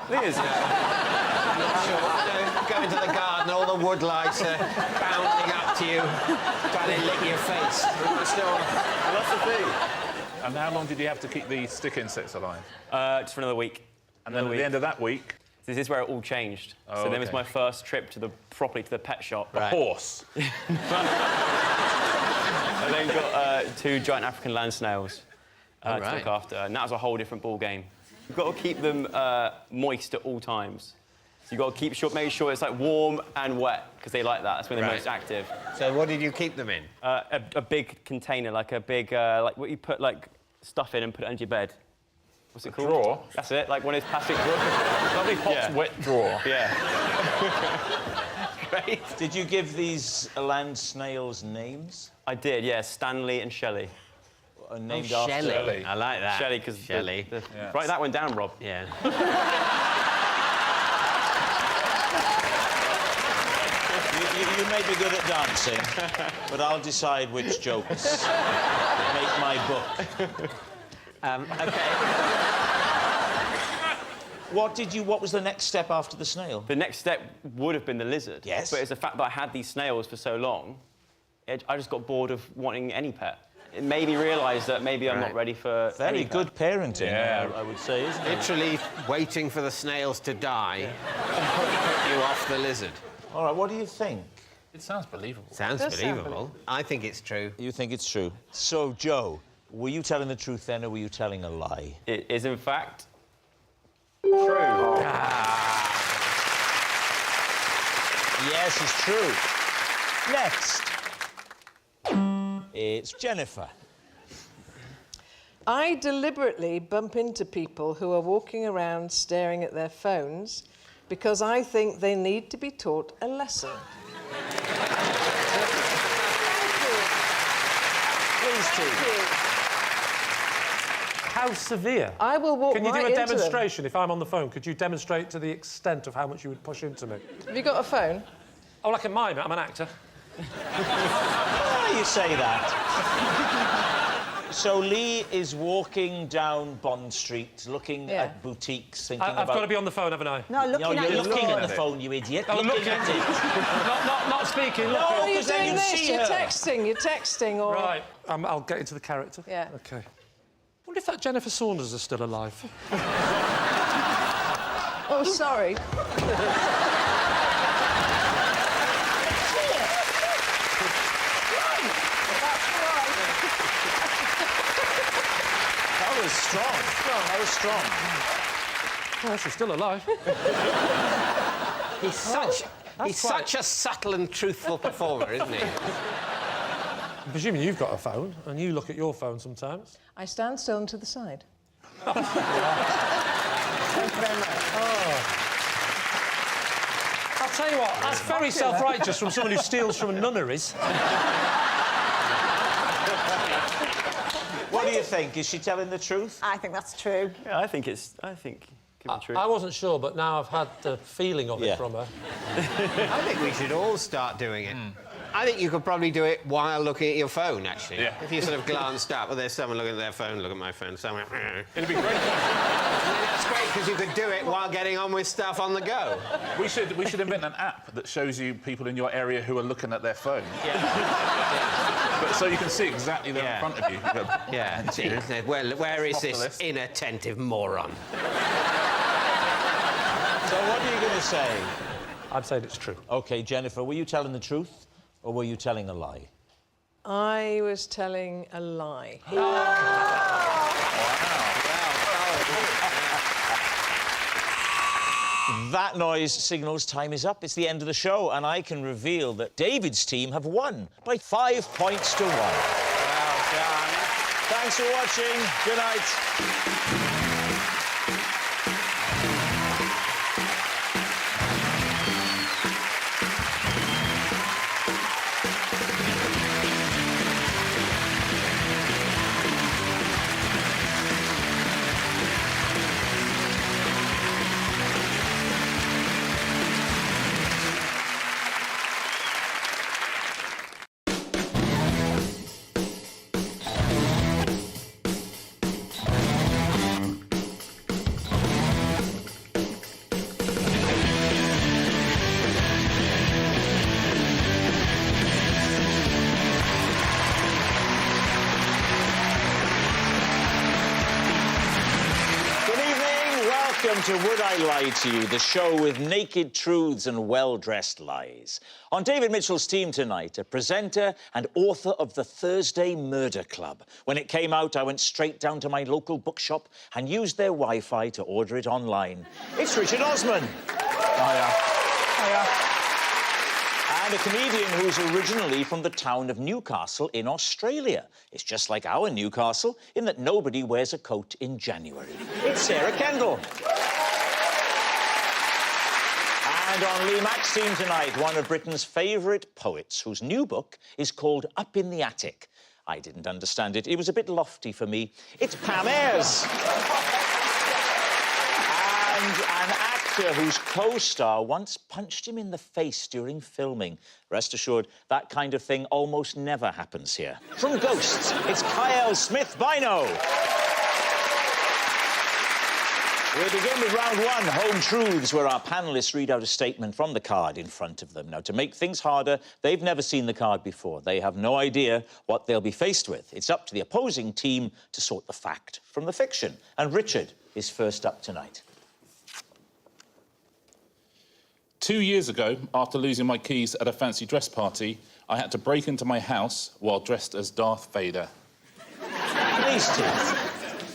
Thing is, I'm not sure. Go into the garden, all the woodlice are bounding up to you, trying to lick your face. I'm not sure. that's the thing. And how long did you have to keep the stick insects alive? Just for another week. And then at the end of that week... This is where it all changed. Oh, so then was okay. my first trip properly to the pet shop. A horse. I then got 2 giant African land snails to look after, and that was a whole different ball game. You've got to keep them moist at all times. So you've got to make sure it's like warm and wet, because they like that. That's when they're most active. So what did you keep them in? A big container, like a big, like what you put like stuff in and put it under your bed. What's it called? Drawer? That's it, like one of those plastic drawers. Lovely hot, wet drawer. Yeah. Great. Did you give these land snails names? I did, yeah. Stanley and Shelley. Named after... Shelley. I like that. Shelley, because... Shelley. Yeah. Write that one down, Rob. Yeah. You may be good at dancing, but I'll decide which jokes make my book. OK. What was the next step after the snail? The next step would have been the lizard. Yes. But it's the fact that I had these snails for so long, I just got bored of wanting any pet. it made me realise that maybe I'm not ready for... Very any good parenting, Yeah. I would say, isn't it? Literally waiting for the snails to die and put you off the lizard. All right, what do you think? It sounds believable. Sounds Does sound believable. I think it's true. You think it's true? So, Joe, were you telling the truth then, or were you telling a lie? It is, in fact, true. Yes, it's true. Next. It's Jennifer. I deliberately bump into people who are walking around staring at their phones because I think they need to be taught a lesson. Please, Steve. How severe? I will walk Can you right do a into them. demonstration if I'm on the phone? Could you demonstrate to the extent of how much you would push into me? Have you got a phone? Oh, like a mime. I'm an actor. Why do you say that? So Lee is walking down Bond Street, looking Yeah. at boutiques, thinking I've got to be on the phone, haven't I? No, looking No, at you're your looking phone. at the phone, you idiot. Oh, looking at it. not speaking. No, Oh, you're 'cause then doing you'd this. see You're her. texting. You're texting, or Right. I'll get into the character. Yeah. OK. Wonder if that Jennifer Saunders is still alive. Oh, sorry. That was strong. That was strong. Oh, she's still alive. He's such a subtle and truthful performer, isn't he? I'm presuming you've got a phone, and you look at your phone sometimes. I stand still and to the side. Thank you very much. Oh. I'll tell you what, that's very self-righteous from someone who steals from nunneries. What do you think? Is she telling the truth? I think that's true. Yeah, I think it could be true. I wasn't sure, but now I've had the feeling of it from her. I think we should all start doing it. I think you could probably do it while looking at your phone, actually. Yeah. If you sort of glanced up, well, there's someone looking at their phone, look at my phone, someone... It'd be great. That's great, because you could do it while getting on with stuff on the go. We should invent an app that shows you people in your area who are looking at their phone. But so you can see exactly them in front of you. Yeah. See, well, where is Off the this list. inattentive moron? So what are you going to say? I'm saying it's true. OK, Jennifer, were you telling the truth, or were you telling a lie? I was telling a lie. That noise signals time is up. It's the end of the show, and I can reveal that David's team have won by 5 points to 1. Well done. Thanks for watching. Good night. Welcome to Would I Lie to You, the show with naked truths and well-dressed lies. On David Mitchell's team tonight, a presenter and author of The Thursday Murder Club. When it came out, I went straight down to my local bookshop and used their Wi-Fi to order it online. It's Richard Osman. Hiya. And a comedian who's originally from the town of Newcastle in Australia. It's just like our Newcastle in that nobody wears a coat in January. It's Sarah Kendall. And on Lee Mack's team tonight, one of Britain's favourite poets, whose new book is called Up in the Attic. I didn't understand it. It was a bit lofty for me. It's Pam Ayres. And an actor whose co-star once punched him in the face during filming. Rest assured, that kind of thing almost never happens here. From Ghosts, it's Kiell Smith-Bynoe. We begin with round one, Home Truths, where our panellists read out a statement from the card in front of them. Now, to make things harder, they've never seen the card before. They have no idea what they'll be faced with. It's up to the opposing team to sort the fact from the fiction. And Richard is first up tonight. 2 years ago, after losing my keys at a fancy dress party, I had to break into my house while dressed as Darth Vader. Please, team.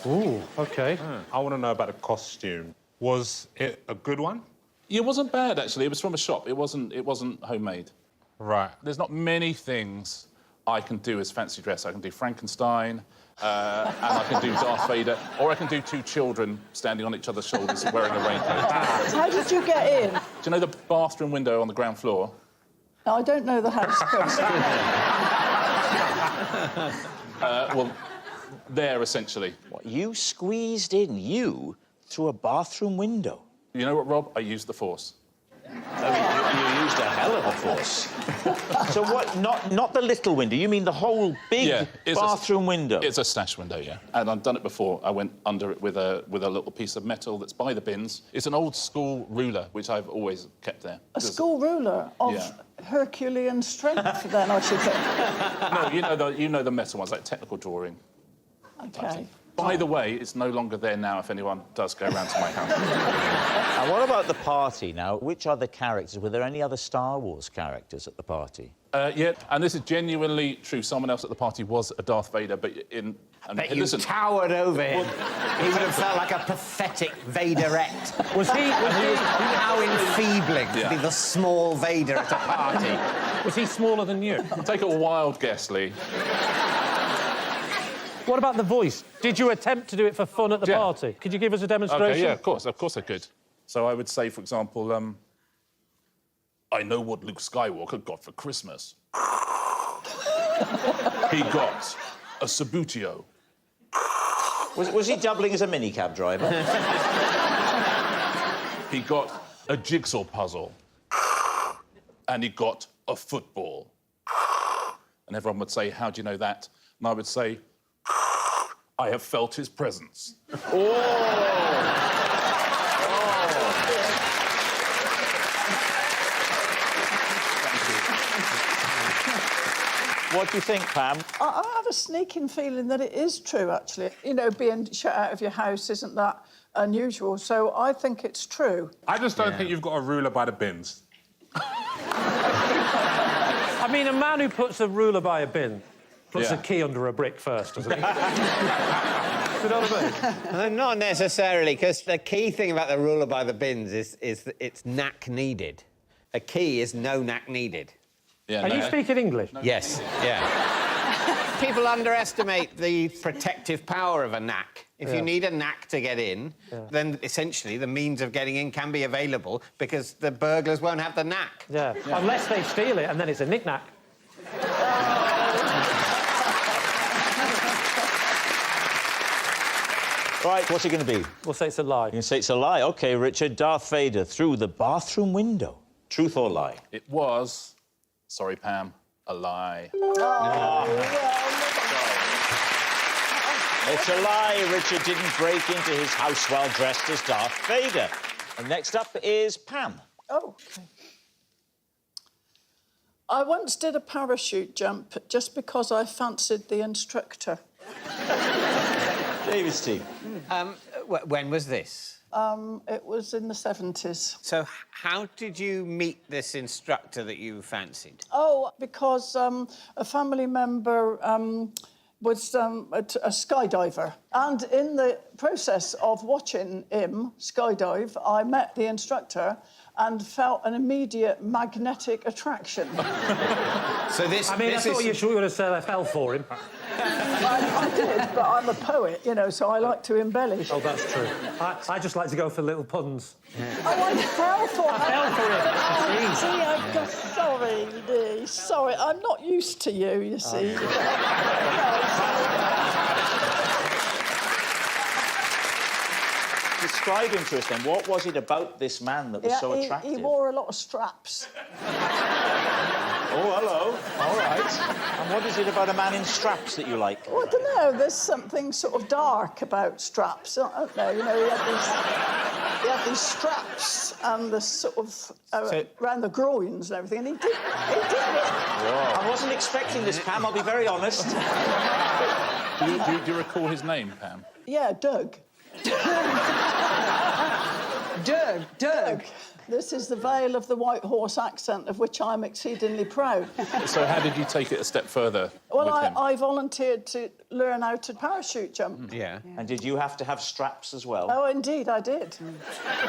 Ooh, OK. I want to know about the costume. Was it a good one? It wasn't bad, actually. It was from a shop. It wasn't homemade. Right. There's not many things I can do as fancy dress. I can do Frankenstein, and I can do Darth Vader, or I can do two children standing on each other's shoulders wearing a raincoat. How did you get in? Do you know the bathroom window on the ground floor? No, I don't know the house person. Well, there, essentially. What, you squeezed in, you, through a bathroom window? You know what, Rob? I used the Force. Oh, you used a hell of a force. So what, not the little window, you mean the whole big bathroom window? It's a stash window, yeah. And I've done it before. I went under it with a little piece of metal that's by the bins. It's an old school ruler, which I've always kept there. A school ruler of Herculean strength, then, I should say. No, you know the metal ones, like technical drawing. OK. By the way, it's no longer there now if anyone does go around to my house. And what about the party now? Which other characters? Were there any other Star Wars characters at the party? Yeah, and this is genuinely true. Someone else at the party was a Darth Vader, but in... I bet you towered over him. He would have felt like a pathetic Vaderette. Was he how enfeebling to be the small Vader at a party. Was he smaller than you? Take a wild guess, Lee. What about the voice? Did you attempt to do it for fun at the party? Could you give us a demonstration? OK, yeah, of course I could. So I would say, for example, I know what Luke Skywalker got for Christmas. He got a Sabutio. Was he doubling as a minicab driver? He got a jigsaw puzzle. And he got a football. And everyone would say, how do you know that? And I would say, I have felt his presence. What do you think, Pam? I have a sneaking feeling that it is true, actually. You know, being shut out of your house isn't that unusual, so I think it's true. I just don't think you've got a ruler by the bins. I mean, a man who puts a ruler by a bin puts a key under a brick first, doesn't he? You know what I mean? Not necessarily, because the key thing about the ruler by the bins is that it's knack needed. A key is no knack needed. Are you speaking English? No. Yes, yeah. People underestimate the protective power of a knack. If you need a knack to get in, then essentially the means of getting in can be available because the burglars won't have the knack. Yeah, unless they steal it and then it's a knick-knack. Right, what's it going to be? We'll say it's a lie. You can say it's a lie. OK, Richard, Darth Vader through the bathroom window. Truth or lie? It was, sorry, Pam, a lie. It's a lie. Richard didn't break into his house while dressed as Darth Vader. And next up is Pam. Oh, OK. I once did a parachute jump just because I fancied the instructor. David's team. When was this? It was in the 70s. So how did you meet this instructor that you fancied? Oh, because a family member was a skydiver. And in the process of watching him skydive, I met the instructor and felt an immediate magnetic attraction. So this... I mean, I thought you were going to say I fell for him. I did, but I'm a poet, you know, so I like to embellish. Oh, that's true. I just like to go for little puns. Oh, I fell for it. I fell for it. Oh, see, I'm just sorry, Dee. Sorry, I'm not used to you, you see. Describe him to us, then. What was it about this man that was so attractive? He wore a lot of straps. Oh, hello. All right. And what is it about a man in straps that you like? Well, I don't know. There's something sort of dark about straps, aren't there? You know, he had these straps and the sort of around the groins and everything, and he did it. I wasn't expecting this, Pam. I'll be very honest. Do you recall his name, Pam? Yeah, Doug. Doug. This is the Vale of the White Horse accent, of which I'm exceedingly proud. So how did you take it a step further Well, with him? I volunteered to learn how to parachute jump. Yeah. And did you have to have straps as well? Oh, indeed, I did.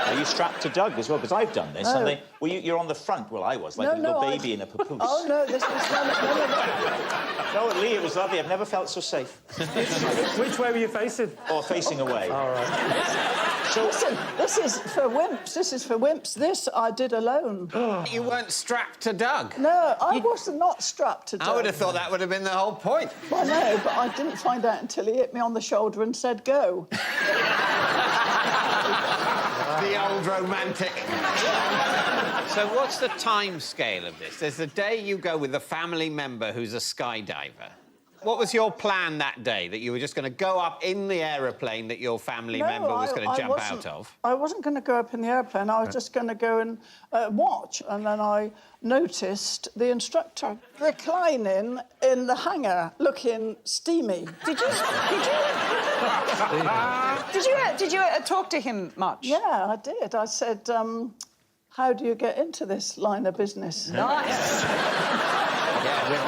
Are you strapped to Doug as well? Because I've done this. No. And you're on the front. Well, I was, like a little baby in a papoose. Oh, no, this was... No, Lee, it was lovely. I've never felt so safe. Which way were you facing? Or facing away. All right. So, listen, this is for wimps. This I did alone. You weren't strapped to Doug? No, I was not strapped to Doug. I would have thought that would have been the whole point. Well, no, but I didn't find out until he hit me on the shoulder and said, go. The old romantic. So what's the time scale of this? There's the day you go with a family member who's a skydiver. What was your plan that day? That you were just going to go up in the aeroplane that your family member was going to jump out of? I wasn't going to go up in the airplane. I was just going to go and watch. And then I noticed the instructor reclining in the hangar, looking steamy. Did you talk to him much? Yeah, I did. I said, how do you get into this line of business? Nice. Yeah, with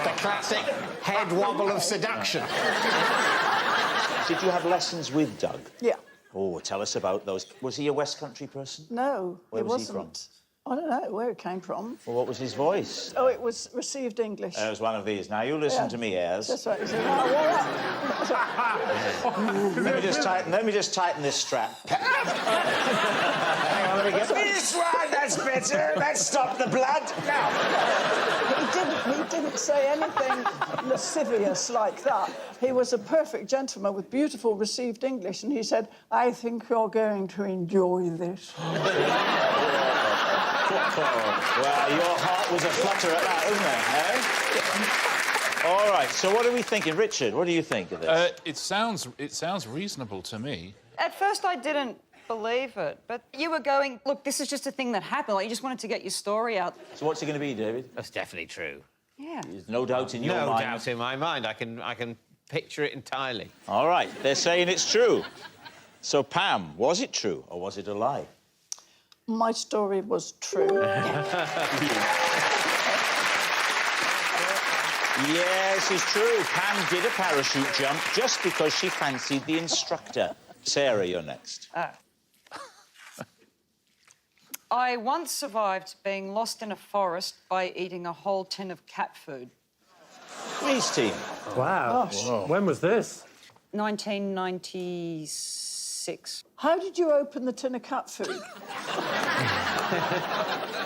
the classic head wobble of seduction. Did you have lessons with Doug? Yeah. Oh, tell us about those. Was he a West Country person? No, Where it was he wasn't. I don't know where it came from. Well, what was his voice? Oh, it was received English. It was one of these. Now, you listen to me, Ayres. That's right. He said, oh, Let me just tighten this strap. Hang on, let me get this one. That's better. Let's stop the blood. Now. He didn't say anything lascivious like that. He was a perfect gentleman with beautiful received English, and he said, I think you're going to enjoy this. Well, your heart was aflutter at that, wasn't it, eh? All right, so what are we thinking? Richard, what do you think of this? It sounds reasonable to me. At first, I didn't believe it, but you were going, look, this is just a thing that happened. Like, you just wanted to get your story out. So what's it going to be, David? That's definitely true. Yeah. There's no doubt in your mind. No doubt in my mind. I can picture it entirely. All right, they're saying it's true. So, Pam, was it true or was it a lie? My story was true. Yes, it's true. Pam did a parachute jump just because she fancied the instructor. Sarah, you're next. I once survived being lost in a forest by eating a whole tin of cat food. Lee's team. Wow. Gosh. When was this? 1996. How did you open the tin of cat food?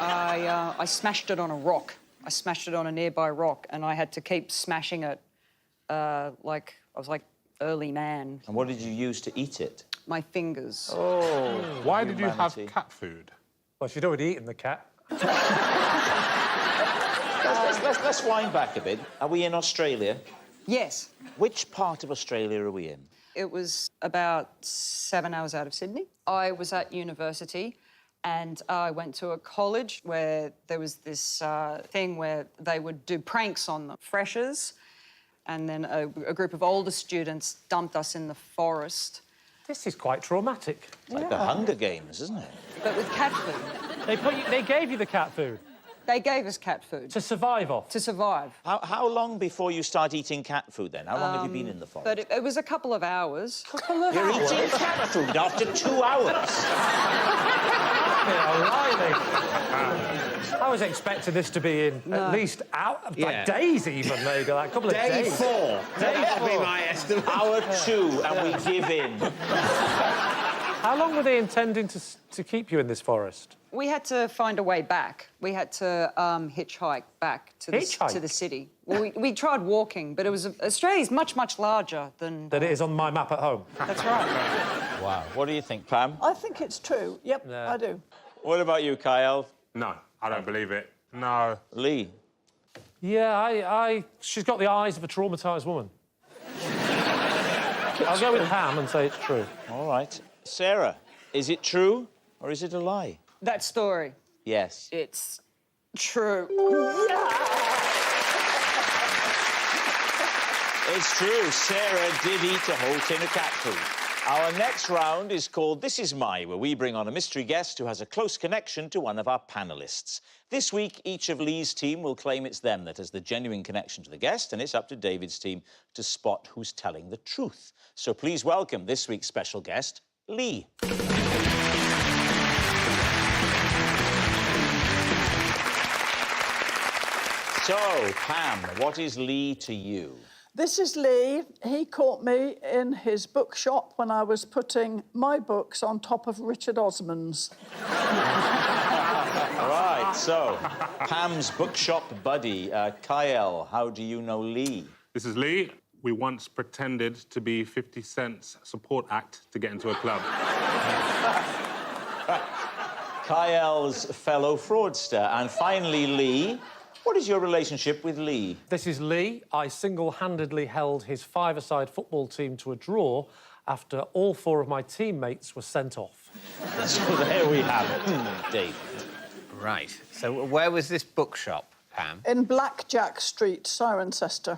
I smashed it on a rock. I smashed it on a nearby rock, and I had to keep smashing it like I was like early man. And what did you use to eat it? My fingers. Oh. Why did you have cat food? Well, she'd already eaten the cat. Let's wind back a bit. Are we in Australia? Yes. Which part of Australia are we in? It was about 7 hours out of Sydney. I was at university and I went to a college where there was this thing where they would do pranks on the freshers, and then a group of older students dumped us in the forest. This is quite traumatic. It's like the Hunger Games, isn't it? But with cat food. They gave you the cat food? They gave us cat food. To survive off? To survive. How long before you start eating cat food, then? How long have you been in the forest? But it was a couple of hours. You're eating cat food after 2 hours. I was expecting this to be in at least like days even, maybe, like a couple of days. Day 4. That'd be my estimate. Hour 2, and we give in. How long were they intending to keep you in this forest? We had to find a way back. We had to hitchhike back to the city. Well, we tried walking, but Australia's much, much larger than... Than it is on my map at home. That's right. Wow. What do you think, Pam? I think it's true. Yep, I do. What about you, Kiell? No, I don't believe it. No. Lee? Yeah, she's got the eyes of a traumatised woman. I'll go with Pam and say it's true. All right. Sarah, is it true or is it a lie? That story. Yes. It's true. It's true. Sarah did eat a whole tin of cat food. Our next round is called This Is My, where we bring on a mystery guest who has a close connection to one of our panellists. This week, each of Lee's team will claim it's them that has the genuine connection to the guest, and it's up to David's team to spot who's telling the truth. So please welcome this week's special guest, Lee. So, Pam, what is Lee to you? This is Lee. He caught me in his bookshop when I was putting my books on top of Richard Osman's. Right, so, Pam's bookshop buddy, Kiell, how do you know Lee? This is Lee. We once pretended to be 50 Cent's support act to get into a club. Kiell's fellow fraudster. And finally, Lee, what is your relationship with Lee? This is Lee. I single-handedly held his five-a-side football team to a draw after all four of my teammates were sent off. So there we have it. David. Right. So where was this bookshop, Pam? In Blackjack Street, Cirencester.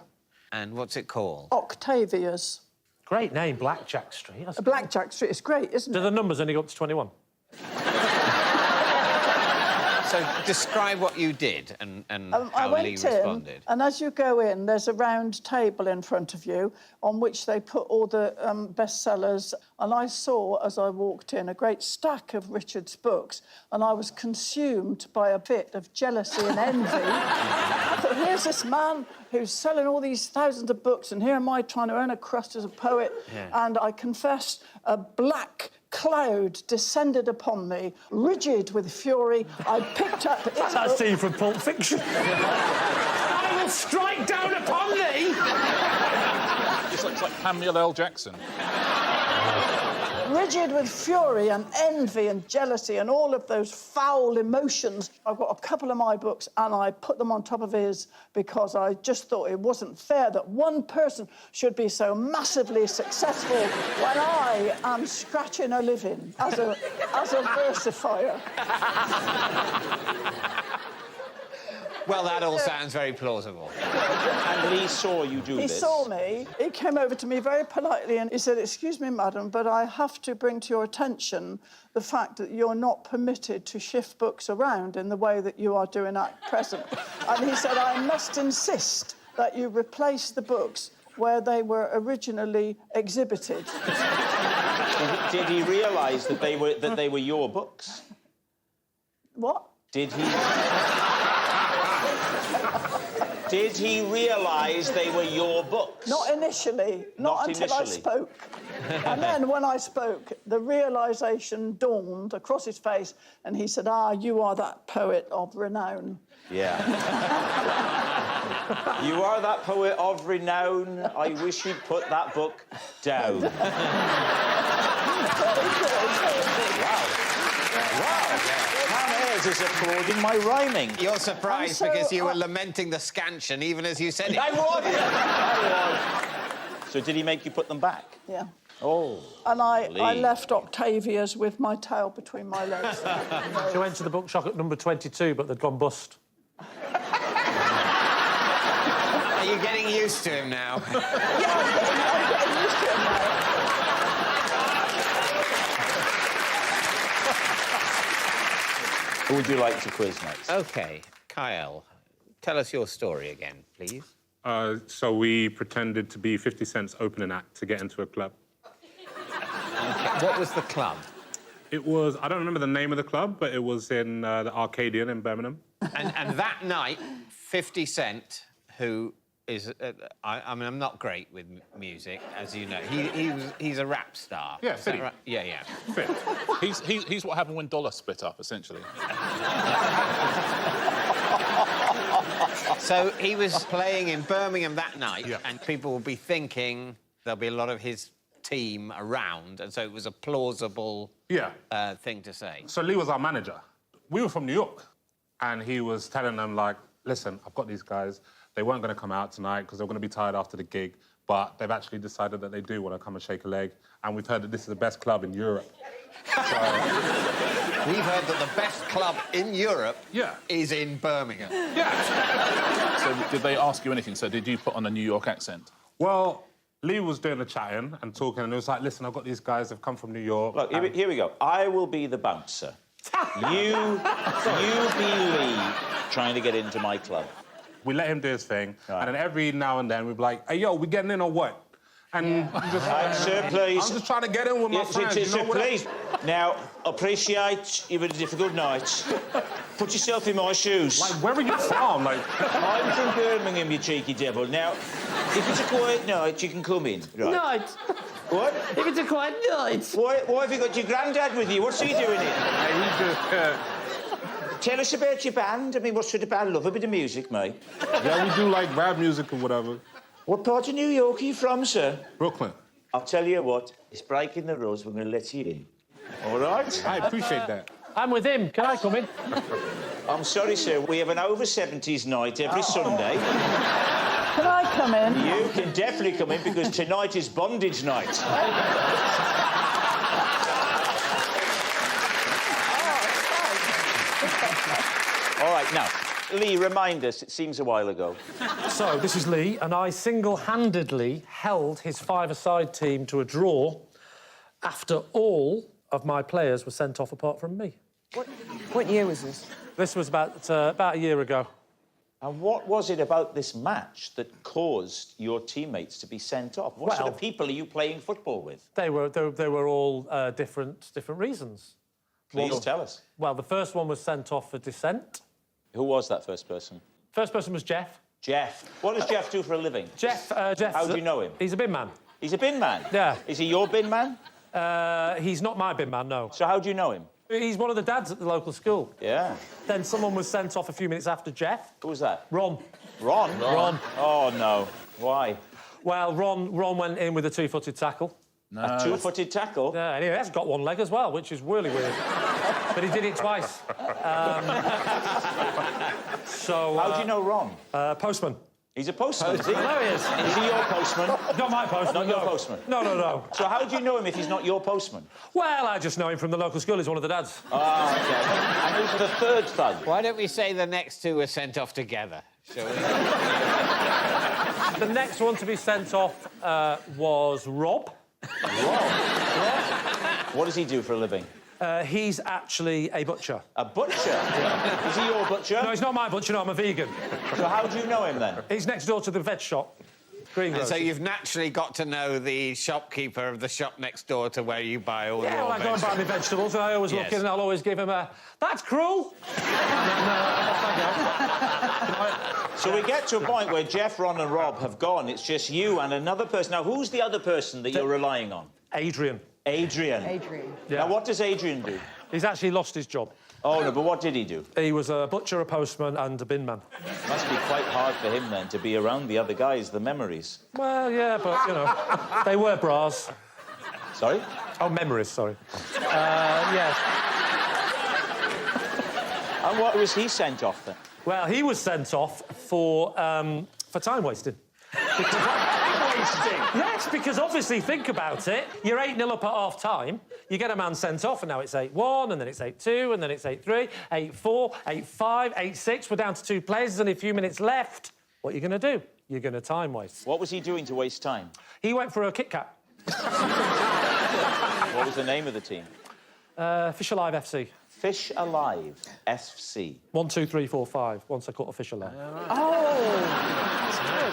And what's it called? Octavia's. Great name, Blackjack Street. That's Blackjack Street is great, isn't it? Do the numbers only go up to 21? So describe what you did and how Lee responded. And as you go in, there's a round table in front of you on which they put all the bestsellers. And I saw, as I walked in, a great stack of Richard's books, and I was consumed by a bit of jealousy and envy. I thought, here's this man who's selling all these thousands of books, and here am I trying to earn a crust as a poet. Yeah. And I confess, a black cloud descended upon me, rigid with fury. I picked up... That's that scene from Pulp Fiction. I will strike down upon thee! It's like Samuel L. Jackson. Rigid with fury and envy and jealousy and all of those foul emotions. I've got a couple of my books and I put them on top of his because I just thought it wasn't fair that one person should be so massively successful when I am scratching a living as a versifier. Well, that all sounds very plausible. And Lee saw you do this. He saw me. He came over to me very politely and he said, "Excuse me, madam, but I have to bring to your attention the fact that you're not permitted to shift books around in the way that you are doing at present." And he said, "I must insist that you replace the books where they were originally exhibited." Did he realise that they were your books? What? Did he realise they were your books? Not initially. Not until I spoke. And then when I spoke, the realisation dawned across his face and he said, "Ah, you are that poet of renown." Yeah. You are that poet of renown. I wish you'd put that book down. Wow. Ayres is applauding my rhyming. You're surprised because you were lamenting the scansion even as you said it. I was. So did he make you put them back? Yeah. Oh. And I Lee. left Octavia's with my tail between my legs. She went to the bookshop at number 22, but they'd gone bust. Are you getting used to him now? I'm getting used to him now. Who would you like to quiz next? OK, Kiell, tell us your story again, please. So we pretended to be 50 Cent's opening act to get into a club. Okay. What was the club? It was, I don't remember the name of the club, but it was in the Arcadian in Birmingham. And that night, 50 Cent, who is... I mean, I'm not great with music, as you know. He's a rap star. Yeah, Is that 50. right? Yeah. 50. He's what happened when Dollar split up, essentially. So he was playing in Birmingham that night, and people will be thinking there'll be a lot of his team around, and so it was a plausible thing to say. So Lee was our manager. We were from New York, and he was telling them, like, listen, I've got these guys. They weren't going to come out tonight because they were going to be tired after the gig, but they've actually decided that they do want to come and shake a leg, and we've heard that this is the best club in Europe. We've heard that the best club in Europe is in Birmingham. Yeah. So did they ask you anything? So did you put on a New York accent? Well, Lee was doing the chatting and talking, and it was like, listen, I've got these guys, they've come from New York. Look, here we go. I will be the bouncer. you be Lee trying to get into my club. We let him do his thing, and then every now and then we'd be like, hey, yo, we getting in or what? And I'm just like, sir, please. I'm just trying to get in with my friends. Sir, please. Now, appreciate you've had a difficult night. Put yourself in my shoes. Like, where are you from? Like, I'm from Birmingham, you cheeky devil. Now, if it's a quiet night, you can come in. Right. Night. What? If it's a quiet night. Why have you got your granddad with you? What's he doing here? Tell us about your band. I mean, what sort of band? Love a bit of music, mate. Yeah, we do, like, rap music or whatever. What part of New York are you from, sir? Brooklyn. I'll tell you what, it's breaking the rules. We're going to let you in. All right? I appreciate that. I'm with him. Can I come in? I'm sorry, sir. We have an over-70s night every Sunday. Can I come in? You can definitely come in because tonight is bondage night. All right, now, Lee, remind us, it seems a while ago. So, this is Lee, and I single-handedly held his five-a-side team to a draw after all of my players were sent off apart from me. What year was this? This was about a year ago. And what was it about this match that caused your teammates to be sent off? What sort of people are you playing football with? They were all different reasons. Please tell us. Well, the first one was sent off for dissent. Who was that first person? First person was Jeff. Jeff. What does Jeff do for a living? Jeff. How do you know him? He's a bin man. He's a bin man? Yeah. Is he your bin man? He's not my bin man, no. So how do you know him? He's one of the dads at the local school. Yeah. Then someone was sent off a few minutes after Jeff. Who was that? Ron. Ron? Ron. Oh, no. Why? Well, Ron went in with a two-footed tackle. No. A two-footed tackle? Yeah, and he has got one leg as well, which is really weird. But he did it twice. So... How do you know Ron? Postman. He's a postman, is he? I know he is. Is he your postman? Not my postman, Not your postman? No. So how do you know him if he's not your postman? Well, I just know him from the local school. He's one of the dads. Ah, OK. And who's the third thug? Why don't we say the next two were sent off together, shall we? The next one to be sent off was Rob. Rob? What does he do for a living? He's actually a butcher. A butcher? Yeah. Is he your butcher? No, he's not my butcher, no, I'm a vegan. So how do you know him, then? He's next door to the veg shop. And so you've naturally got to know the shopkeeper of the shop next door to where you buy all your well, I go and buy my vegetables, and I always look in and I'll always give him a, that's cruel! So we get to a point where Jeff, Ron and Rob have gone. It's just you and another person. Now, who's the other person that you're relying on? Adrian. Adrian. Yeah. Now, what does Adrian do? He's actually lost his job. Oh, no, but what did he do? He was a butcher, a postman and a bin man. Must be quite hard for him, then, to be around the other guys, the memories. Well, yeah, but, you know, they were bras. Sorry? Oh, memories, sorry. Yes. And what was he sent off, then? Well, he was sent off for time wasting. Yes, because obviously, think about it. You're 8-0 up at half-time, you get a man sent off, and now it's 8-1, and then it's 8-2, and then it's 8-3, 8-4, 8-5, 8-6. We're down to 2 players, there's only a few minutes left. What are you going to do? You're going to time waste. What was he doing to waste time? He went for a Kit Kat. What was the name of the team? Fish Alive FC. Fish Alive FC. 1, 2, 3, 4, 5. Once I caught a fish alive. Oh,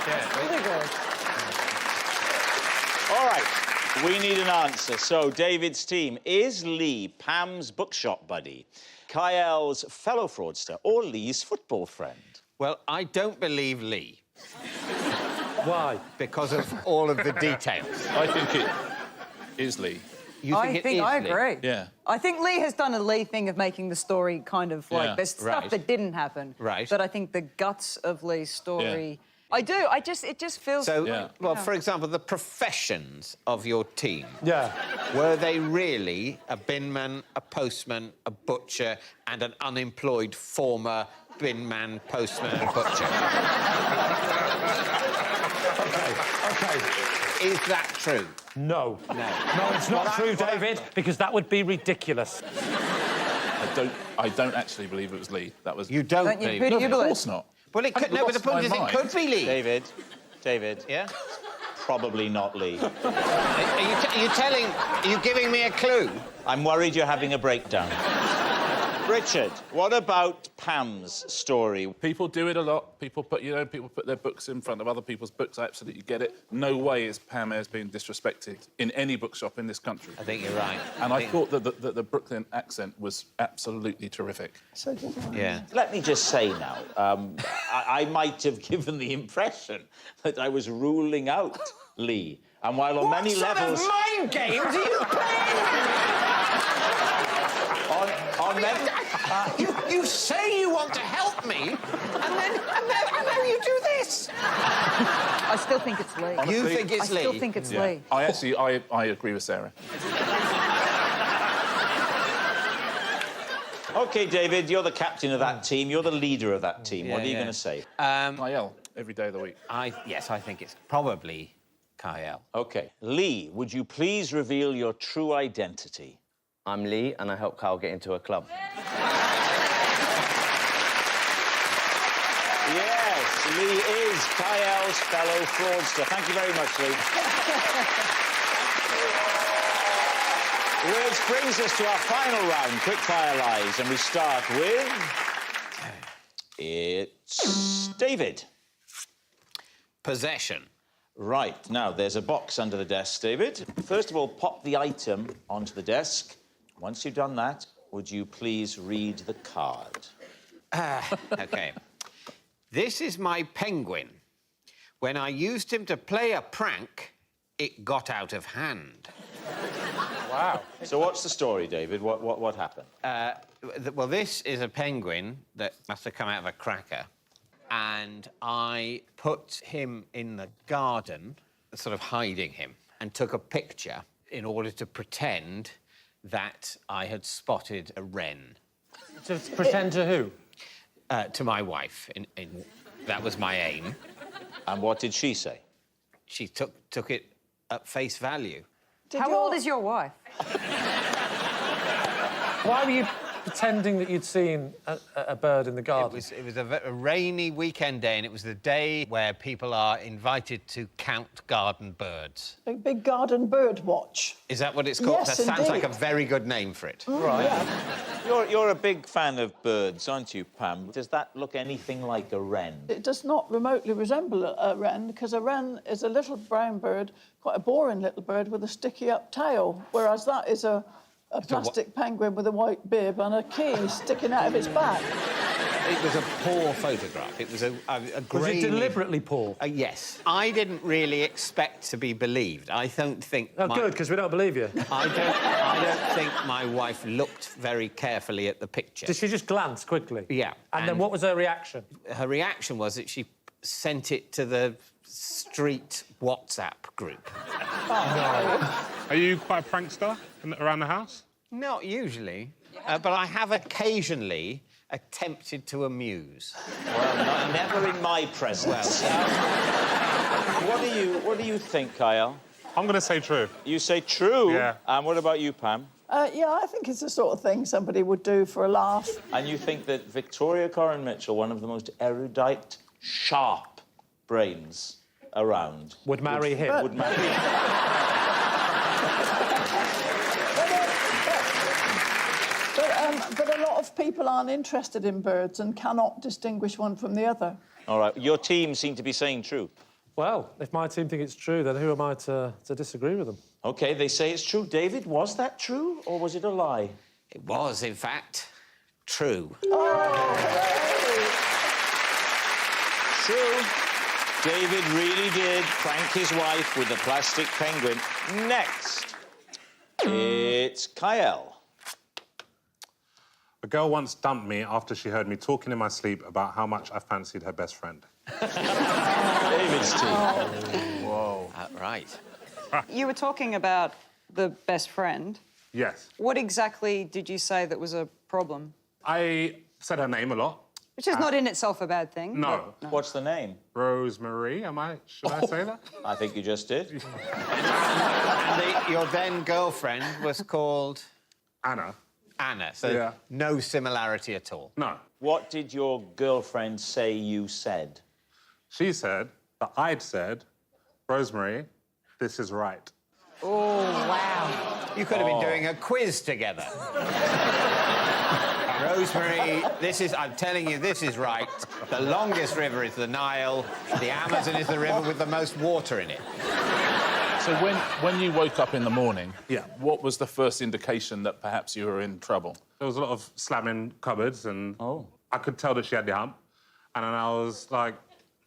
that's really good. All right, we need an answer. So, David's team, is Lee Pam's bookshop buddy, Kiell's fellow fraudster, or Lee's football friend? Well, I don't believe Lee. Why? Because of all of the details. I think it is Lee. You think I agree. Yeah. I think Lee has done a Lee thing of making the story kind of like... Yeah. There's stuff that didn't happen. Right. But I think the guts of Lee's story... I do. It just feels... So, well, for example, the professions of your team. Yeah. Were they really a binman, a postman, a butcher, and an unemployed former bin man, postman and butcher. OK. Is that true? No. No. No, it's not true, David, because that would be ridiculous. I don't actually believe it was Lee. That was... You don't believe it? Who do you Of believe? course not. Well, it could... No, but the point is it could be Lee. David. Yeah? Probably not Lee. Are you giving me a clue? I'm worried you're having a breakdown. Richard, what about Pam's story? People do it a lot. People put their books in front of other people's books. I absolutely get it. No way is Pam Ayres being disrespected in any bookshop in this country. I think you're right. And I thought that the Brooklyn accent was absolutely terrific. So did I. Yeah. Let me just say now, I might have given the impression that I was ruling out Lee. And while on many levels... What sort of mind games are you playing? You say you want to help me, and then you do this. I still think it's Lee. Honestly, You think it's Lee? I still think it's Lee. I agree with Sarah. OK, David, you're the captain of that team. You're the leader of that team. What are you going to say? Kiell, every day of the week. Yes, I think it's probably Kiell. OK. Lee, would you please reveal your true identity? I'm Lee, and I helped Kyle get into a club. Yes, Lee is Kiell's fellow fraudster. Thank you very much, Lee. Which brings us to our final round, quickfire lies, and we start with... It's David. Possession. Right, now, there's a box under the desk, David. First of all, pop the item onto the desk. Once you've done that, would you please read the card? OK. This is my penguin. When I used him to play a prank, it got out of hand. Wow. So what's the story, David? What happened? Well, this is a penguin that must have come out of a cracker. And I put him in the garden, sort of hiding him, and took a picture in order to pretend that I had spotted a wren. To pretend to who? To my wife. That was my aim. And what did she say? She took it at face value. How old is your wife? Why were you pretending that you'd seen a bird in the garden? It was a rainy weekend day, and it was the day where people are invited to count garden birds. A big garden bird watch. Is that what it's called? Yes, that sounds like a indeed. very good name for it. Right. Yeah. You're a big fan of birds, aren't you, Pam? Does that look anything like a wren? It does not remotely resemble a wren, because a wren is a little brown bird, quite a boring little bird with a sticky-up tail, whereas that is a plastic penguin with a white bib and a key sticking out of its back. It was a poor photograph. It was a Was grainy... it deliberately poor? Yes. I didn't really expect to be believed. I don't think... Oh, good, because we don't believe you. I don't think my wife looked very carefully at the picture. Did she just glance quickly? Yeah. And then what was her reaction? Her reaction was that she sent it to the street WhatsApp group. Are you quite a prankster around the house? Not usually, but I have occasionally attempted to amuse. Well, never in my presence. What do you think, Kiell? I'm going to say true. You say true? Yeah. And what about you, Pam? Yeah, I think it's the sort of thing somebody would do for a laugh. And you think that Victoria Corrin-Mitchell, one of the most erudite, sharp brains around... Would marry him? Would marry him. But a lot of people aren't interested in birds and cannot distinguish one from the other. All right, your team seem to be saying true. Well, if my team think it's true, then who am I to disagree with them? OK, they say it's true. David, was that true, or was it a lie? It was, in fact, true. True. David really did prank his wife with a plastic penguin. Next, it's Kiell. A girl once dumped me after she heard me talking in my sleep about how much I fancied her best friend. David's team. Whoa. Right. You were talking about the best friend. Yes. What exactly did you say that was a problem? I said her name a lot, Which is not in itself a bad thing. No. What's the name? Rosemary, should I say that? I think you just did. And your then girlfriend was called Anna. Anna. So Yeah. no similarity at all. No. What did your girlfriend say you said? She said that I'd said, Rosemary, this is right. Oh, wow. You could have been doing a quiz together. Rosemary, I'm telling you, this is right. The longest river is the Nile. The Amazon is the river with the most water in it. So when you woke up in the morning, Yeah. what was the first indication that perhaps you were in trouble? There was a lot of slamming cupboards, and I could tell that she had the hump. And then I was like,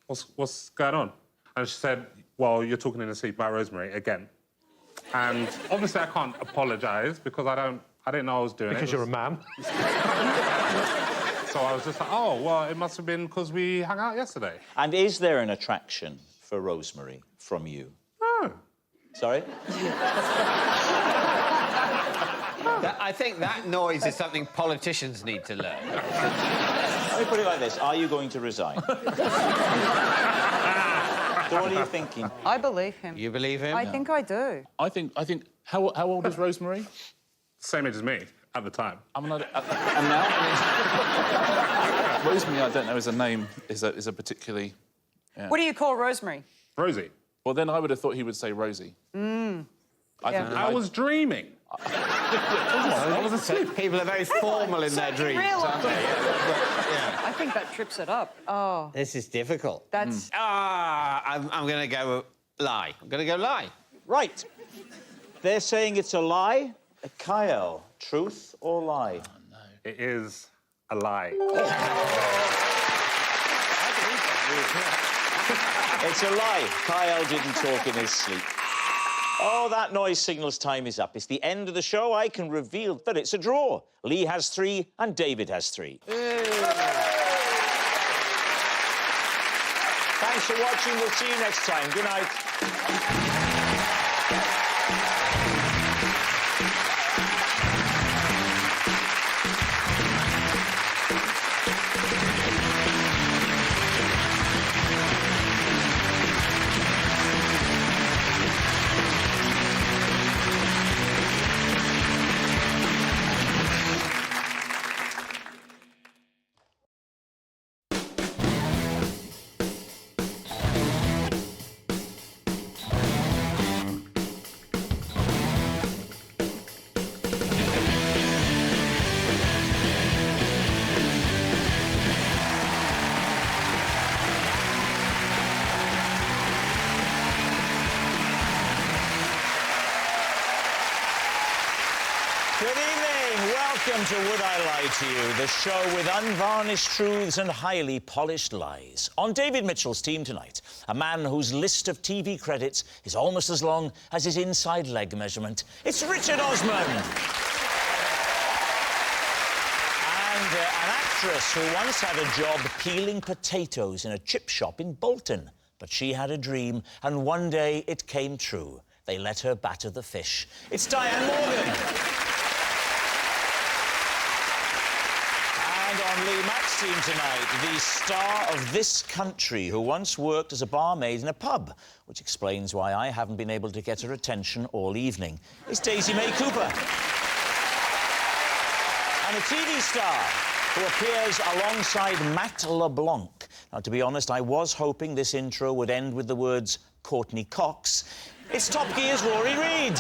what's going on? And she said, well, you're talking in the sleep about Rosemary again. And obviously I can't apologise because I didn't know I was doing it. Because you're a man. So I was just like, oh, well, it must have been because we hung out yesterday. And is there an attraction for Rosemary from you? No. Sorry? I think that noise is something politicians need to learn. Let me put it like this. Are you going to resign? So what are you thinking? I believe him. You believe him? I think I do. I think. How old is Rosemary? Same age as me at the time. And now? Rosemary, I don't know, as a name, is a particularly... Yeah. What do you call Rosemary? Rosie. Well, then I would have thought he would say Rosie. I was dreaming. I was asleep. People are very formal in their dreams, aren't they? I think that trips it up. Oh. This is difficult. That's... I'm going to go lie. I'm going to go lie. Right. They're saying it's a lie. Kiell, truth or lie? Oh, no. It is a lie. It's a lie. Kiell didn't talk in his sleep. Oh, that noise signals time is up. It's the end of the show. I can reveal that it's a draw. Lee has 3 and David has 3. Thanks for watching. We'll see you next time. Good night. Welcome to Would I Lie to You, the show with unvarnished truths and highly polished lies. On David Mitchell's team tonight, a man whose list of TV credits is almost as long as his inside leg measurement. It's Richard Osman. And an actress who once had a job peeling potatoes in a chip shop in Bolton. But she had a dream, and one day it came true. They let her batter the fish. It's Diane Morgan. And on Lee Mack's team tonight, the star of This Country, who once worked as a barmaid in a pub, which explains why I haven't been able to get her attention all evening. It's Daisy May Cooper. And a TV star who appears alongside Matt LeBlanc. Now, to be honest, I was hoping this intro would end with the words Courtney Cox. It's Top Gear's Rory Reid.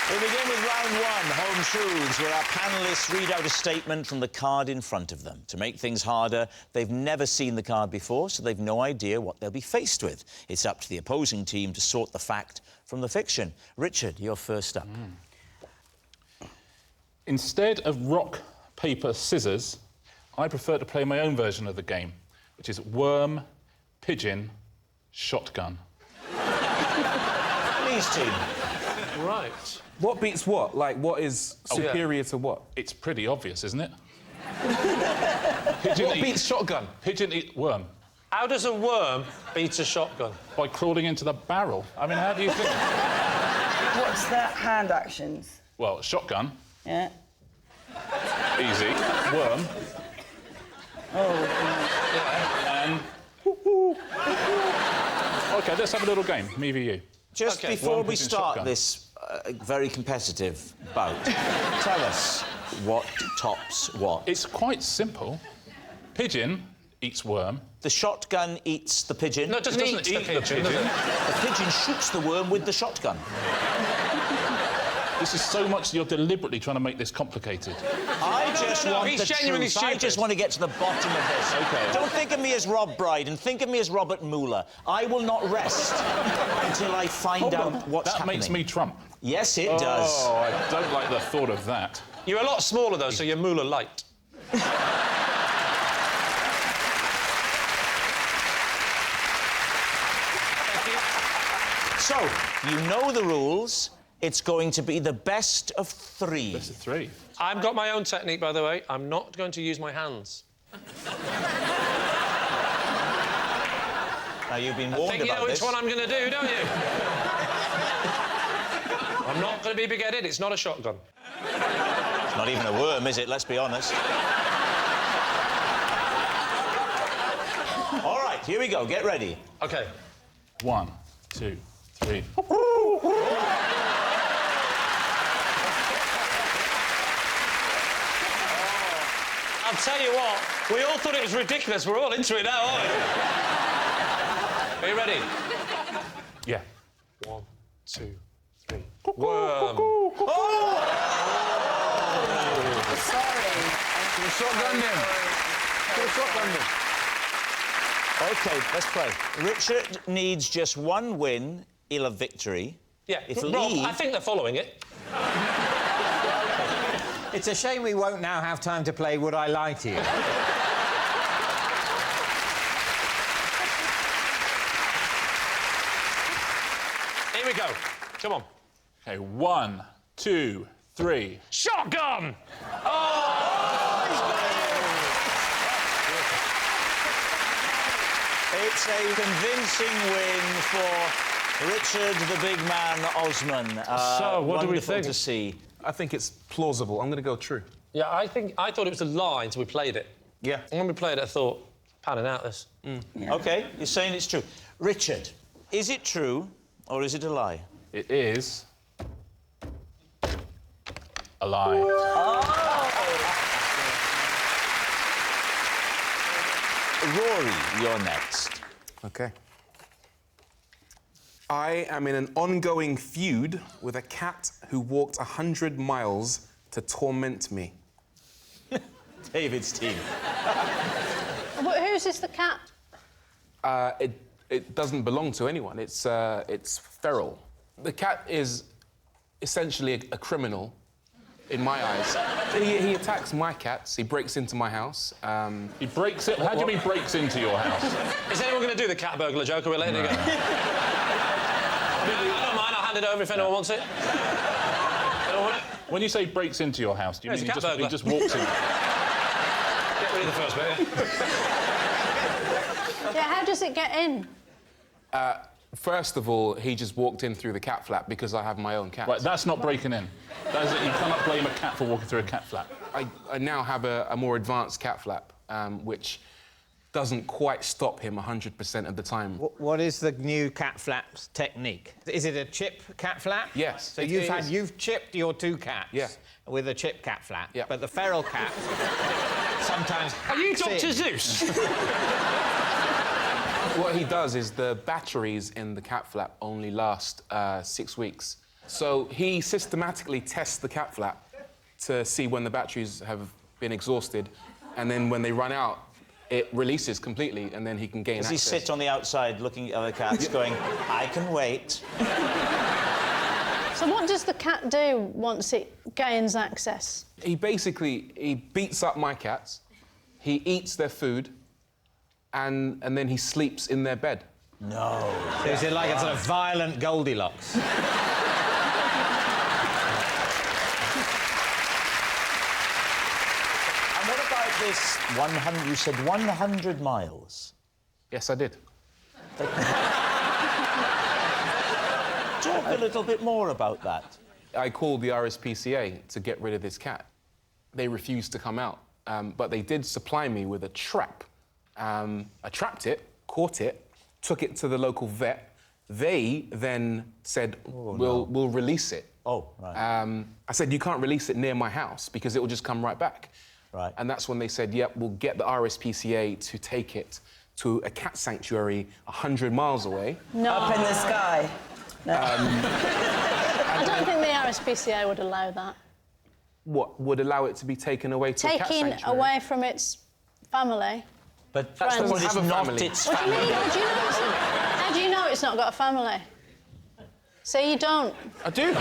We begin with round 1, Home Truths, where our panellists read out a statement from the card in front of them. To make things harder, they've never seen the card before, so they've no idea what they'll be faced with. It's up to the opposing team to sort the fact from the fiction. Richard, you're first up. Instead of rock, paper, scissors, I prefer to play my own version of the game, which is worm, pigeon, shotgun. Lee's team. Right. What beats what? Like, what is superior to what? It's pretty obvious, isn't it? What beats shotgun? Pigeon eat worm. How does a worm beat a shotgun? By crawling into the barrel. I mean, how do you think? What's their hand actions? Well, shotgun. Yeah. Easy. Worm. And... OK, let's have a little game, me v you. Just before we start this very competitive bout, tell us what tops what. It's quite simple. Pigeon eats worm. The shotgun eats the pigeon. No, it doesn't eat the pigeon, does it? The pigeon shoots the worm with the shotgun. This is so much you're deliberately trying to make this complicated. I just want he's the genuinely truth. I stupid. just want to get to the bottom of this. OK. Don't think of me as Rob Brydon. Think of me as Robert Mueller. I will not rest until I find out what's happening. That makes me Trump. Yes, it does. Oh, I don't like the thought of that. You're a lot smaller, though, so you're Mueller light. So, you know the rules. It's going to be the best of three. Best of three. I've got my own technique, by the way. I'm not going to use my hands. Now, you've been warned about this. I think you know which one I'm going to do, don't you? I'm not going to be big-headed. It's not a shotgun. It's not even a worm, is it? Let's be honest. All right, here we go. Get ready. OK. 1, 2, 3. I'll tell you what, we all thought it was ridiculous. We're all into it now, aren't we? Are you ready? Yeah. 1, 2, 3. Worm. Sorry. Shotgun him. Shotgun him. OK, let's play. Richard needs just one win. He'll have victory. Yeah, If Rob, Lee... I think they're following it. It's a shame we won't now have time to play Would I Lie to You? Here we go. Come on. OK, 1, 2, 3. Shotgun! It's a convincing win for Richard the Big Man Osman. So, what do we wonderful think? to see. I think it's plausible. I'm going to go true. Yeah, I thought it was a lie until we played it. Yeah. And when we played it, I thought, panning out this. OK, you're saying it's true. Richard, is it true or is it a lie? It is... a lie. Rory, you're next. OK. I am in an ongoing feud with a cat who walked 100 miles to torment me. David's team. Who's this, the cat? It doesn't belong to anyone. It's feral. The cat is essentially a criminal, in my eyes. He attacks my cats. He breaks into my house. He breaks it... How do you mean breaks into your house? Is anyone going to do the cat burglar joke, or we're letting it go? I don't mind, I'll hand it over if anyone wants it. When you say breaks into your house, do you mean he just walks in? Get rid of the first bit. Yeah, how does it get in? First of all, he just walked in through the cat flap because I have my own cat. Right, that's not breaking in. That is, you cannot blame a cat for walking through a cat flap. I now have a more advanced cat flap, which doesn't quite stop him 100% of the time. What is the new cat flaps technique? Is it a chip cat flap? Yes. So you've chipped your two cats with a chip cat flap, but the feral cat sometimes Are you hacks Dr. in. Zeus? What he does is the batteries in the cat flap only last 6 weeks. So he systematically tests the cat flap to see when the batteries have been exhausted, and then when they run out, it releases completely, and then he can gain access. Does he sit on the outside looking at other cats going, I can wait? So what does the cat do once it gains access? He beats up my cats, he eats their food, and then he sleeps in their bed. No. So is it like a sort of violent Goldilocks? And what about this 100... You said 100 miles? Yes, I did. Talk a little bit more about that. I called the RSPCA to get rid of this cat they refused to come out. But they did supply me with a trap. I trapped it, caught it, took it to the local vet. They then said, we'll release it. Oh, right. I said, you can't release it near my house because it will just come right back. Right. And that's when they said, yep, we'll get the RSPCA to take it to a cat sanctuary 100 miles away. No. Up in the sky. No. I don't think the RSPCA would allow that. What, would allow it to be taken away to a cat Taking sanctuary? away from its family. But that's Friends. what it's not family. its What do you family. mean? How do you know it's not got a family? So you don't. I do.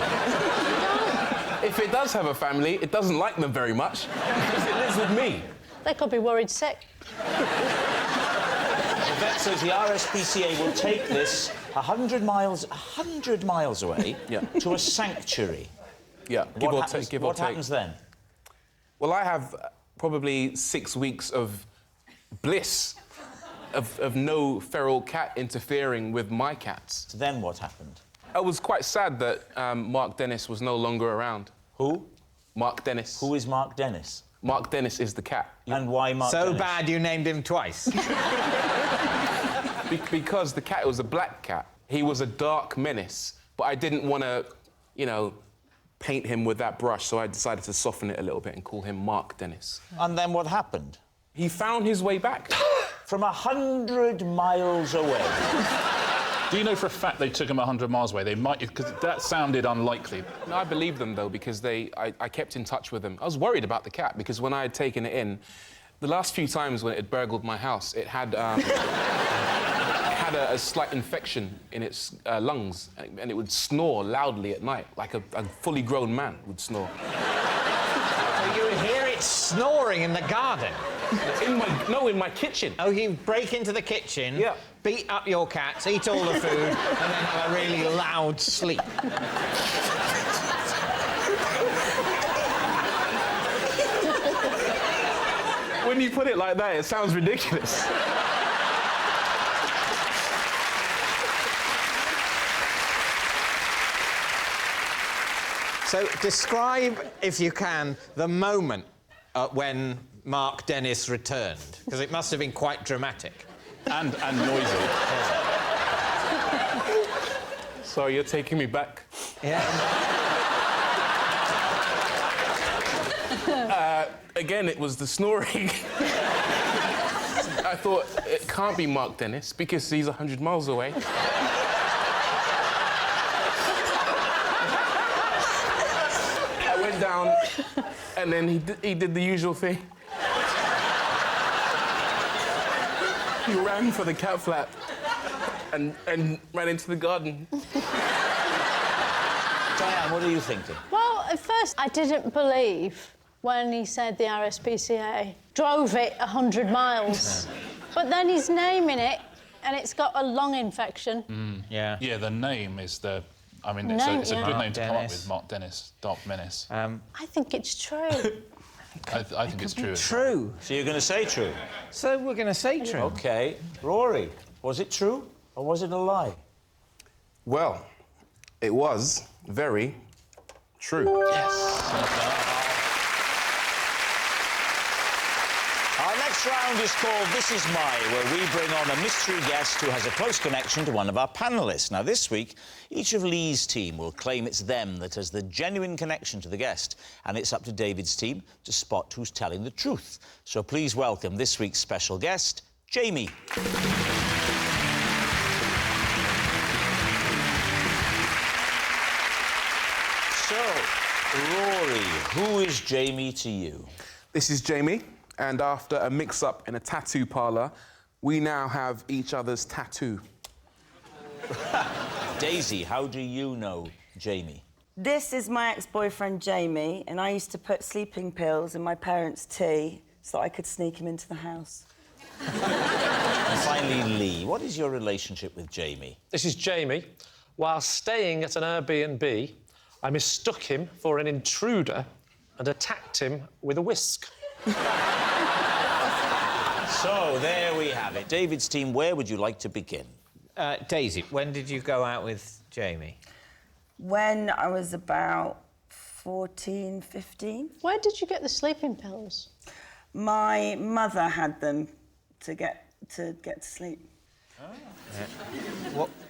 If it does have a family, it doesn't like them very much because it lives with me. They could be worried sick. The vet says the RSPCA will take this 100 miles away to a sanctuary. Yeah, give or take. What happens then? Well, I have probably 6 weeks of bliss of no feral cat interfering with my cats. So then what happened? I was quite sad that Mark Dennis was no longer around. Who? Mark Dennis. Who is Mark Dennis? Mark Dennis is the cat. And why Mark So Dennis? bad you named him twice. Because the cat was a black cat. He was a dark menace, but I didn't want to, you know, paint him with that brush, so I decided to soften it a little bit and call him Mark Dennis. And then what happened? He found his way back. From 100 miles away. Do you know for a fact they took him 100 miles away? They might, because that sounded unlikely. No, I believe them, though, because I kept in touch with them. I was worried about the cat, because when I had taken it in, the last few times when it had burgled my house, it had had a slight infection in its lungs, and it would snore loudly at night, like a fully grown man would snore. So you would hear it snoring in the garden? In my kitchen. Oh, you break into the kitchen, beat up your cats, eat all the food, and then have a really loud sleep. When you put it like that, it sounds ridiculous. So describe, if you can, the moment when Mark Dennis returned, because it must have been quite dramatic. And noisy. Sorry, you're taking me back. Yeah. Again, it was the snoring. I thought, it can't be Mark Dennis, because he's 100 miles away. I went down, and then he did the usual thing. He ran for the cat flap and ran into the garden. Diane, what are you thinking? Well, at first, I didn't believe when he said the RSPCA drove it 100 miles. But then he's naming it, and it's got a lung infection. Yeah. Yeah, the name is the... I mean, it's a good name to come up with, Mark Dennis, Dark Menace. I think it's true. I think it's true. True. So you're going to say true? So we're going to say true. OK. Rory, was it true or was it a lie? Well, it was very true. Yes. Our next round is called This Is My, where we bring on a mystery guest who has a close connection to one of our panellists. Now, this week, each of Lee's team will claim it's them that has the genuine connection to the guest, and it's up to David's team to spot who's telling the truth. So please welcome this week's special guest, Jamie. So, Rory, who is Jamie to you? This is Jamie, and after a mix-up in a tattoo parlour, we now have each other's tattoo. Daisy, how do you know Jamie? This is my ex-boyfriend, Jamie, and I used to put sleeping pills in my parents' tea so I could sneak him into the house. And finally, Lee, what is your relationship with Jamie? This is Jamie. While staying at an Airbnb, I mistook him for an intruder and attacked him with a whisk. So, there we have it. David's team, where would you like to begin? Daisy, when did you go out with Jamie? When I was about 14, 15. Where did you get the sleeping pills? My mother had them to get to sleep.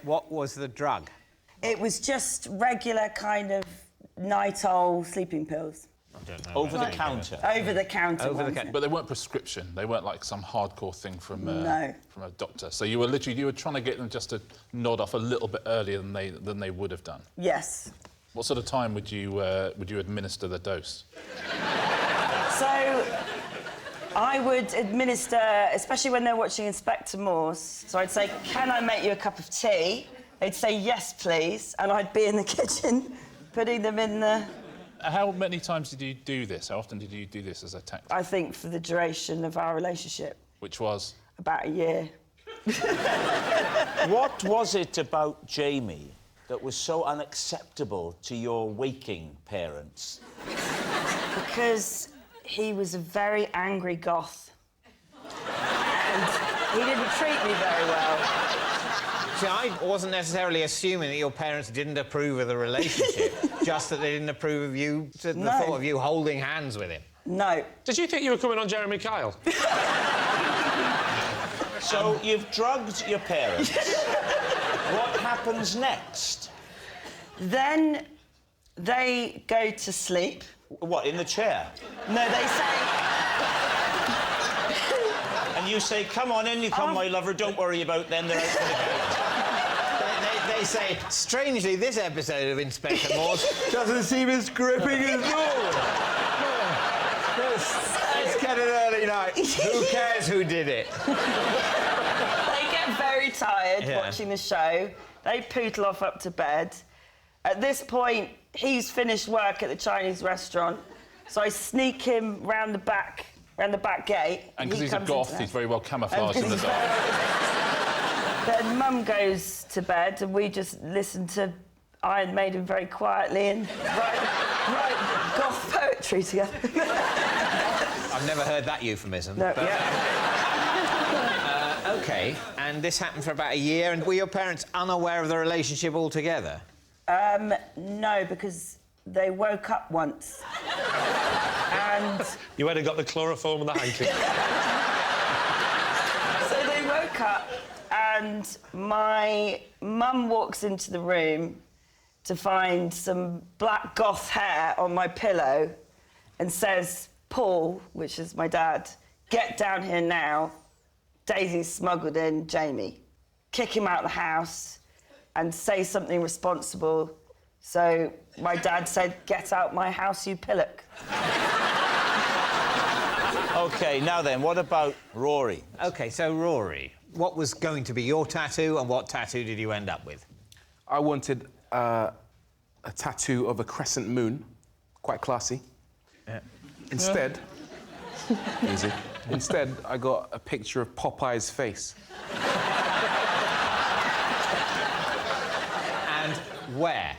What was the drug? It was just regular kind of night-old sleeping pills. I don't know. Over the counter? Over the counter. But they weren't prescription. They weren't like some hardcore thing from No. from a doctor. So you were trying to get them just to nod off a little bit earlier than they would have done. Yes. What sort of time would you administer the dose? So I would administer, especially when they're watching Inspector Morse. So I'd say, "Can I make you a cup of tea?" They'd say, "Yes, please," and I'd be in the kitchen putting them in the... How many times did you do this? How often did you do this as a tactic? I think for the duration of our relationship. Which was? About a year. What was it about Jamie that was so unacceptable to your waking parents? Because he was a very angry goth. And he didn't treat me very well. See, I wasn't necessarily assuming that your parents didn't approve of the relationship, just that they didn't approve of you, the thought of you holding hands with him. No. Did you think you were coming on Jeremy Kiell? So you've drugged your parents. What happens next? Then they go to sleep. What, in the chair? No, they say... And you say, "Come on, in you come, my lover, don't worry about them, they're out for the count." They say, strangely, this episode of Inspector Morse doesn't seem as gripping as yours. Let's get an early night. Who cares who did it? They get very tired watching the show. They poodle off up to bed. At this point, he's finished work at the Chinese restaurant, so I sneak him round the back gate. And because he's a goth, he's very well camouflaged in the dark. Then Mum goes to bed, and we just listen to Iron Maiden very quietly and write goth poetry together. I've never heard that euphemism. No, but... OK, and this happened for about a year, and were your parents unaware of the relationship altogether? No, because they woke up once. And... You hadn't got the chloroform and the hanky. So they woke up, and my mum walks into the room to find some black goth hair on my pillow and says, "Paul," which is my dad, "get down here now. Daisy's smuggled in Jamie. Kick him out of the house and say something responsible." So my dad said, "Get out my house, you pillock." OK, now then, what about Rory? OK, so Rory, what was going to be your tattoo, and what tattoo did you end up with? I wanted a tattoo of a crescent moon, quite classy. Yeah. Instead, easy. Instead, I got a picture of Popeye's face. And where?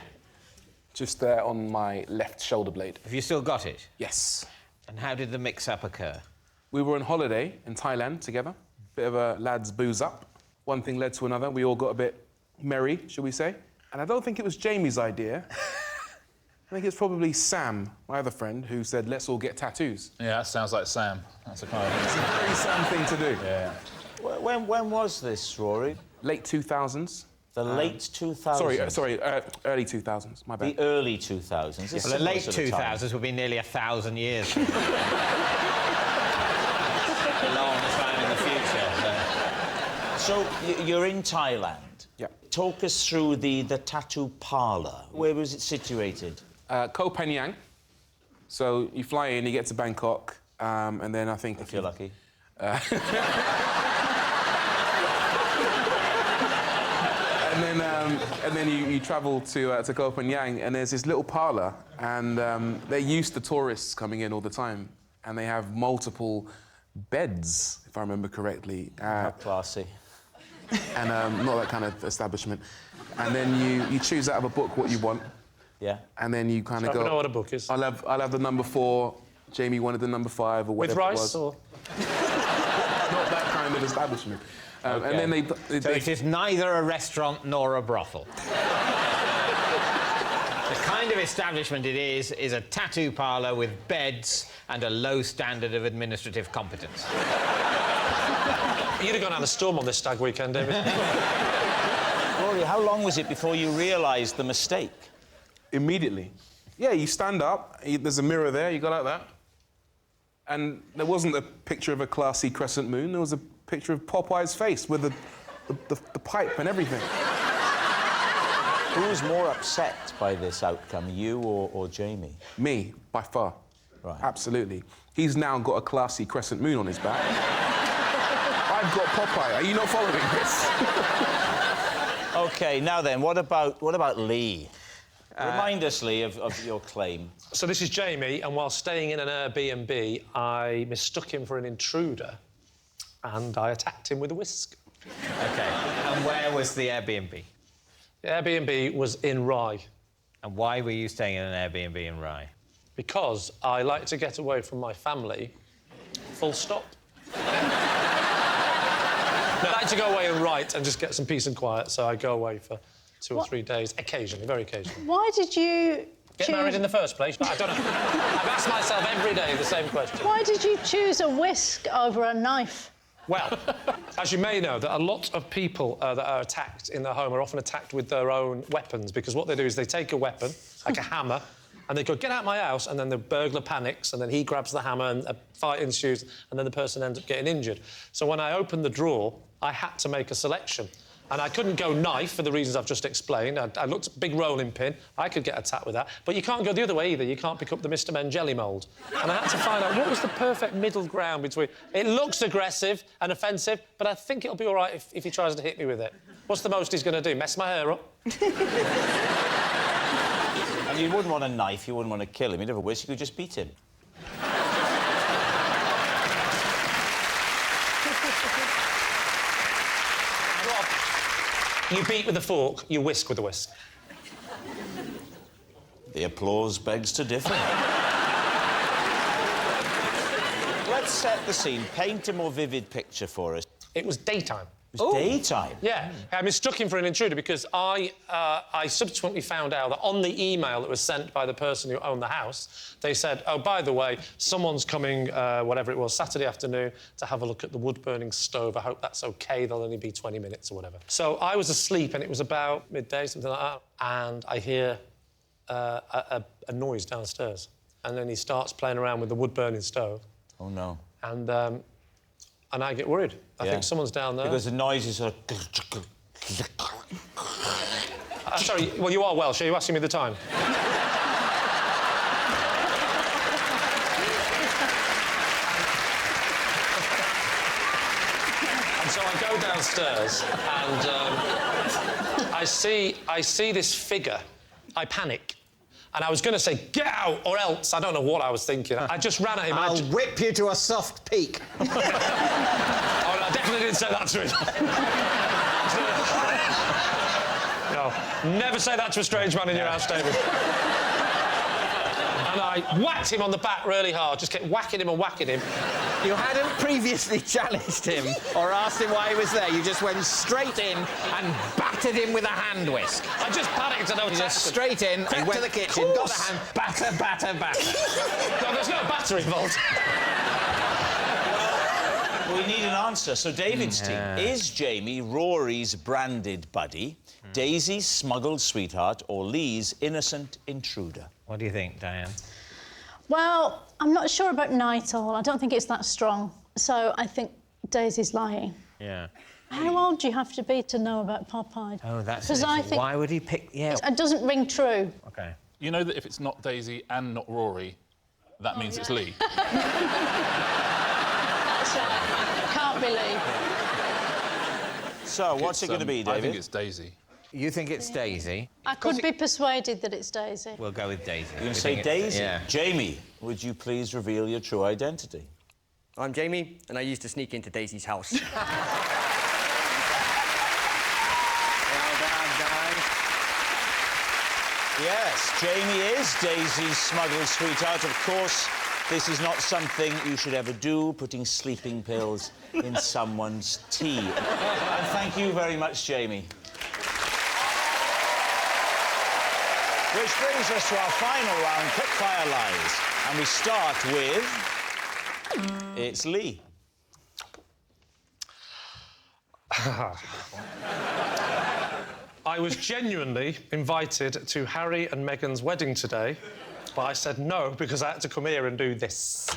Just there on my left shoulder blade. Have you still got it? Yes. And how did the mix-up occur? We were on holiday in Thailand together. Bit of a lads booze up. One thing led to another. We all got a bit merry, shall we say. And I don't think it was Jamie's idea. I think it's probably Sam, my other friend, who said, "Let's all get tattoos." Yeah, that sounds like Sam. That's a kind of... It's a very Sam thing to do. Yeah. When was this, Rory? Late 2000s. The late 2000s? Sorry, early 2000s, my bad. The early 2000s? Yes. Well, the late 2000s would be nearly 1,000 years. A long time in the future. So you're in Thailand. Yeah. Talk us through the tattoo parlour. Where was it situated? Koh Phangan. So you fly in, you get to Bangkok, and then I think... If you're lucky. And then you travel to Koh Phangan, and there's this little parlour, and they're used to tourists coming in all the time, and they have multiple beds, if I remember correctly. How classy. And not that kind of establishment. And then you choose out of a book what you want. Yeah. And then you kind of go... I know what a book is. I'll have the number 4, Jamie wanted the number 5, or whatever With it rice, was. or...? Not that kind of establishment. Okay. And then So it is neither a restaurant nor a brothel. kind of establishment it is a tattoo parlour with beds and a low standard of administrative competence. You'd have gone out a storm on this stag weekend, David. Rory, how long was it before you realised the mistake? Immediately. Yeah, you stand up, there's a mirror there, you go like that. And there wasn't a picture of a classy crescent moon, there was a picture of Popeye's face with the pipe and everything. Who was more upset by this outcome, you or Jamie? Me, by far. Right. Absolutely. He's now got a classy crescent moon on his back. I've got Popeye. Are you not following this? OK, now then, what about Lee? Remind us, Lee, of your claim. So this is Jamie, and while staying in an Airbnb, I mistook him for an intruder, and I attacked him with a whisk. OK, and where was the Airbnb? The Airbnb was in Rye. And why were you staying in an Airbnb in Rye? Because I like to get away from my family, full stop. I like to go away and write and just get some peace and quiet, so I go away for 2 or 3 days, occasionally, very occasionally. Why did you Get married in the first place? I don't know. I've asked myself every day the same question. Why did you choose a whisk over a knife? Well, as you may know, that a lot of people that are attacked in their home are often attacked with their own weapons, because what they do is they take a weapon, like a hammer, and they go, get out my house, and then the burglar panics, and then he grabs the hammer, and a fight ensues, and then the person ends up getting injured. So when I opened the drawer, I had to make a selection. And I couldn't go knife for the reasons I've just explained. I looked at big rolling pin. I could get attacked with that. But you can't go the other way either. You can't pick up the Mr. Men jelly mould. And I had to find out what was the perfect middle ground between... It looks aggressive and offensive, but I think it'll be all right if he tries to hit me with it. What's the most he's going to do? Mess my hair up? And you wouldn't want a knife, you wouldn't want to kill him. You'd have a whisk, you could just beat him. You beat with a fork, you whisk with a whisk. The applause begs to differ. Let's set the scene. Paint a more vivid picture for us. It was daytime. It was daytime? Yeah. I mistook him for an intruder because I subsequently found out that on the email that was sent by the person who owned the house, they said, oh, by the way, someone's coming, whatever it was, Saturday afternoon, to have a look at the wood-burning stove. I hope that's OK. They'll only be 20 minutes or whatever. So I was asleep, and it was about midday, something like that, and I hear a noise downstairs. And then he starts playing around with the wood-burning stove. Oh, no. And I get worried. I think someone's down there. Because the noise is sort of... Sorry, well, you are Welsh. Are you asking me the time? And so I go downstairs, and I see this figure. I panic. And I was going to say, get out, or else. I don't know what I was thinking. I just ran at him. I'll whip you to a soft peak. Oh, no, I definitely didn't say that to him. No, never say that to a strange man in your house, David. And I whacked him on the back really hard, just kept whacking him and whacking him. You hadn't previously challenged him or asked him why he was there. You just went straight in and battered him with a hand whisk. I just panicked and I was just straight in, went to the kitchen, got the hand, batter. No, there's no batter involved. We need an answer. So David's team, is Jamie Rory's branded buddy, Daisy's smuggled sweetheart, or Lee's innocent intruder? What do you think, Diane? Well, I'm not sure about Nighthall. I don't think it's that strong. So I think Daisy's lying. Yeah. How old do you have to be to know about Popeye? Oh, that's... Because I think... Why would he pick... Yeah. It doesn't ring true. OK. You know that if it's not Daisy and not Rory, that means it's Lee. That's right. Can't be Lee. So, what's it going to be, David? I think it's Daisy. You think it's Daisy? I could be persuaded that it's Daisy. We'll go with Daisy. You're going to say Daisy? Yeah. Jamie, would you please reveal your true identity? I'm Jamie, and I used to sneak into Daisy's house. Well done, guys. Yes, Jamie is Daisy's smuggled sweetheart. Of course, this is not something you should ever do, putting sleeping pills in someone's tea. And thank you very much, Jamie. Which brings us to our final round, quickfire lies. And we start with... It's Lee. I was genuinely invited to Harry and Meghan's wedding today, but I said no because I had to come here and do this.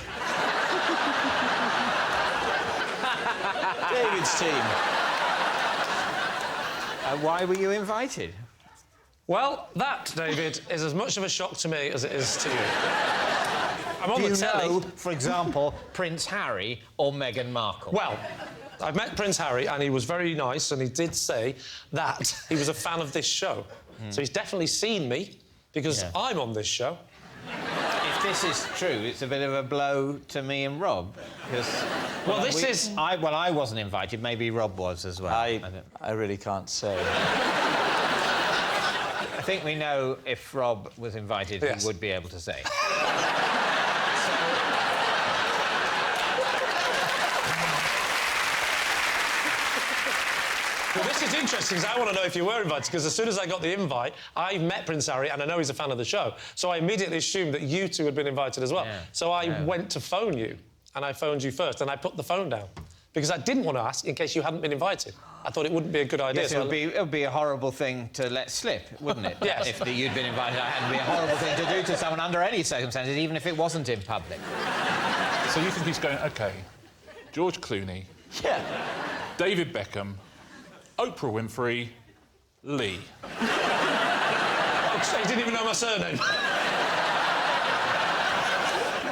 David's team. Why were you invited? Well, that, David, is as much of a shock to me as it is to you. I'm on Do the you telly. know, for example, Prince Harry or Meghan Markle? Well, I've met Prince Harry and he was very nice and he did say that he was a fan of this show. So he's definitely seen me because I'm on this show. If this is true, it's a bit of a blow to me and Rob. Because... Well, this is... I wasn't invited. Maybe Rob was as well. I really can't say. I think we know if Rob was invited, he would be able to say. Well, this is interesting, because I want to know if you were invited, because as soon as I got the invite, I met Prince Harry, and I know he's a fan of the show, so I immediately assumed that you two had been invited as well. Yeah. So I went to phone you, and I phoned you first, and I put the phone down, because I didn't want to ask in case you hadn't been invited. I thought it wouldn't be a good idea. Yes, it would be a horrible thing to let slip, wouldn't it? Yes. If you'd been invited, it would be a horrible thing to do to someone under any circumstances, even if it wasn't in public. So you think he's going, OK, George Clooney... Yeah. David Beckham... Oprah Winfrey, Lee. He didn't even know my surname.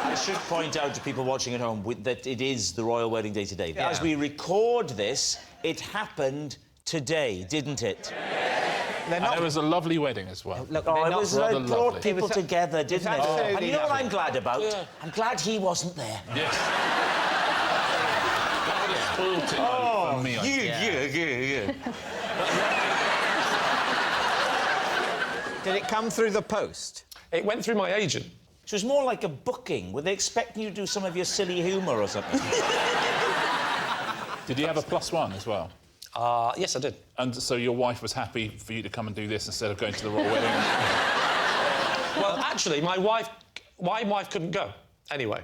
I should point out to people watching at home that it is the royal wedding day today. Yeah. As we record this, it happened today, didn't it? And it was a lovely wedding as well. Look, it brought people together, didn't it? And you know what I'm glad about? Yeah. I'm glad he wasn't there. Yes. Oh, me, yeah. Did it come through the post? It went through my agent. So it was more like a booking. Were they expecting you to do some of your silly humour or something? Did you have a +1 as well? Yes, I did. And so your wife was happy for you to come and do this instead of going to the royal wedding? Well, actually, my wife couldn't go anyway.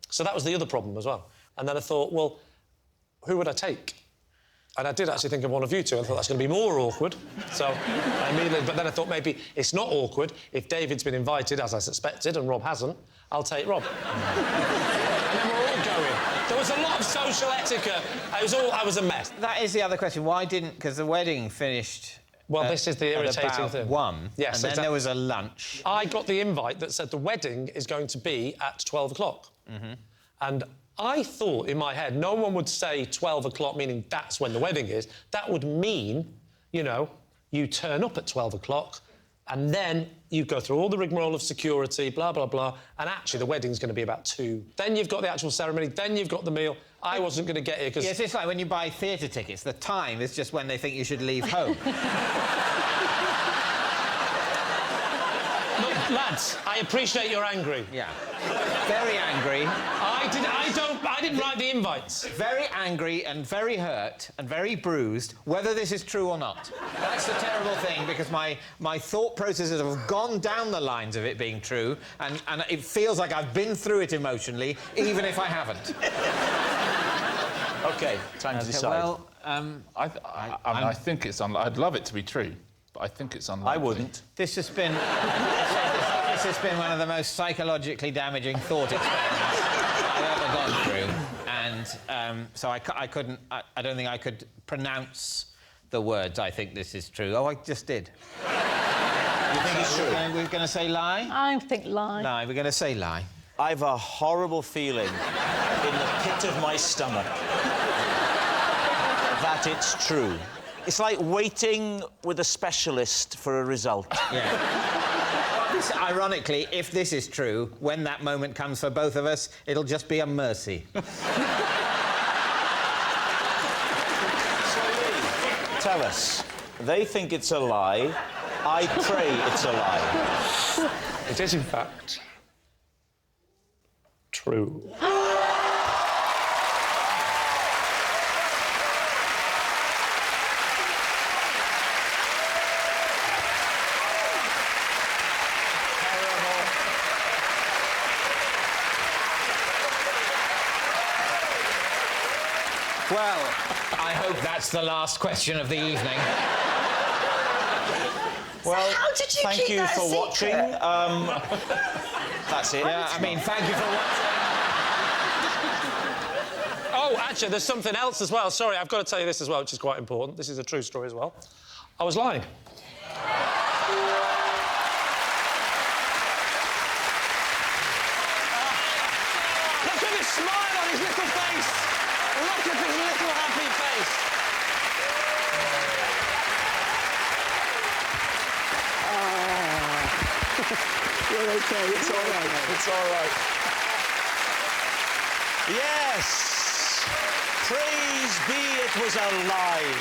So that was the other problem as well. And then I thought, well, who would I take? And I did actually think of one of you two. I thought that's going to be more awkward. So I immediately... But then I thought maybe it's not awkward if David's been invited, as I suspected, and Rob hasn't. I'll take Rob. And then we're all going. There was a lot of social etiquette. I was a mess. That is the other question. Why didn't... Because the wedding finished... Well, this is the irritating thing. 1. Yes, and then there was a lunch. I got the invite that said the wedding is going to be at 12 o'clock. And I thought in my head, no one would say 12 o'clock, meaning that's when the wedding is. That would mean, you know, you turn up at 12 o'clock and then you go through all the rigmarole of security, blah, blah, blah, and actually the wedding's going to be about 2. Then you've got the actual ceremony, then you've got the meal. I wasn't going to get here because... Yes, it's like when you buy theatre tickets. The time is just when they think you should leave home. Look, lads, I appreciate you're angry. Yeah. Very angry. I didn't write the invites. Very angry and very hurt and very bruised, whether this is true or not. That's the terrible thing, because my thought processes have gone down the lines of it being true, and it feels like I've been through it emotionally, even if I haven't. OK, time to decide. Well, I think it's unlikely. I'd love it to be true, but I think it's unlikely. I wouldn't. This has been... This has been one of the most psychologically damaging thought experiments I've ever gone through, and so I couldn't... I don't think I could pronounce the words, I think this is true. Oh, I just did. You think it's true? We're going to say lie? I think lie. Lie, we're going to say lie. I've a horrible feeling in the pit of my stomach that it's true. It's like waiting with a specialist for a result. Yeah. Ironically, if this is true, when that moment comes for both of us, it'll just be a mercy. So, Lee, tell us. They think it's a lie. I pray it's a lie. It is, in fact, true. Well, I hope that's the last question of the evening. Well, how did you thank keep you that for secret? watching. That's it. Yeah, I mean, thank you for watching. Oh, actually, there's something else as well. Sorry, I've got to tell you this as well, which is quite important. This is a true story as well. I was lying. Look at his smile on his little face. Look at his little happy face. You're okay, it's all right. It's all right. Yes! Praise be, it was a lie.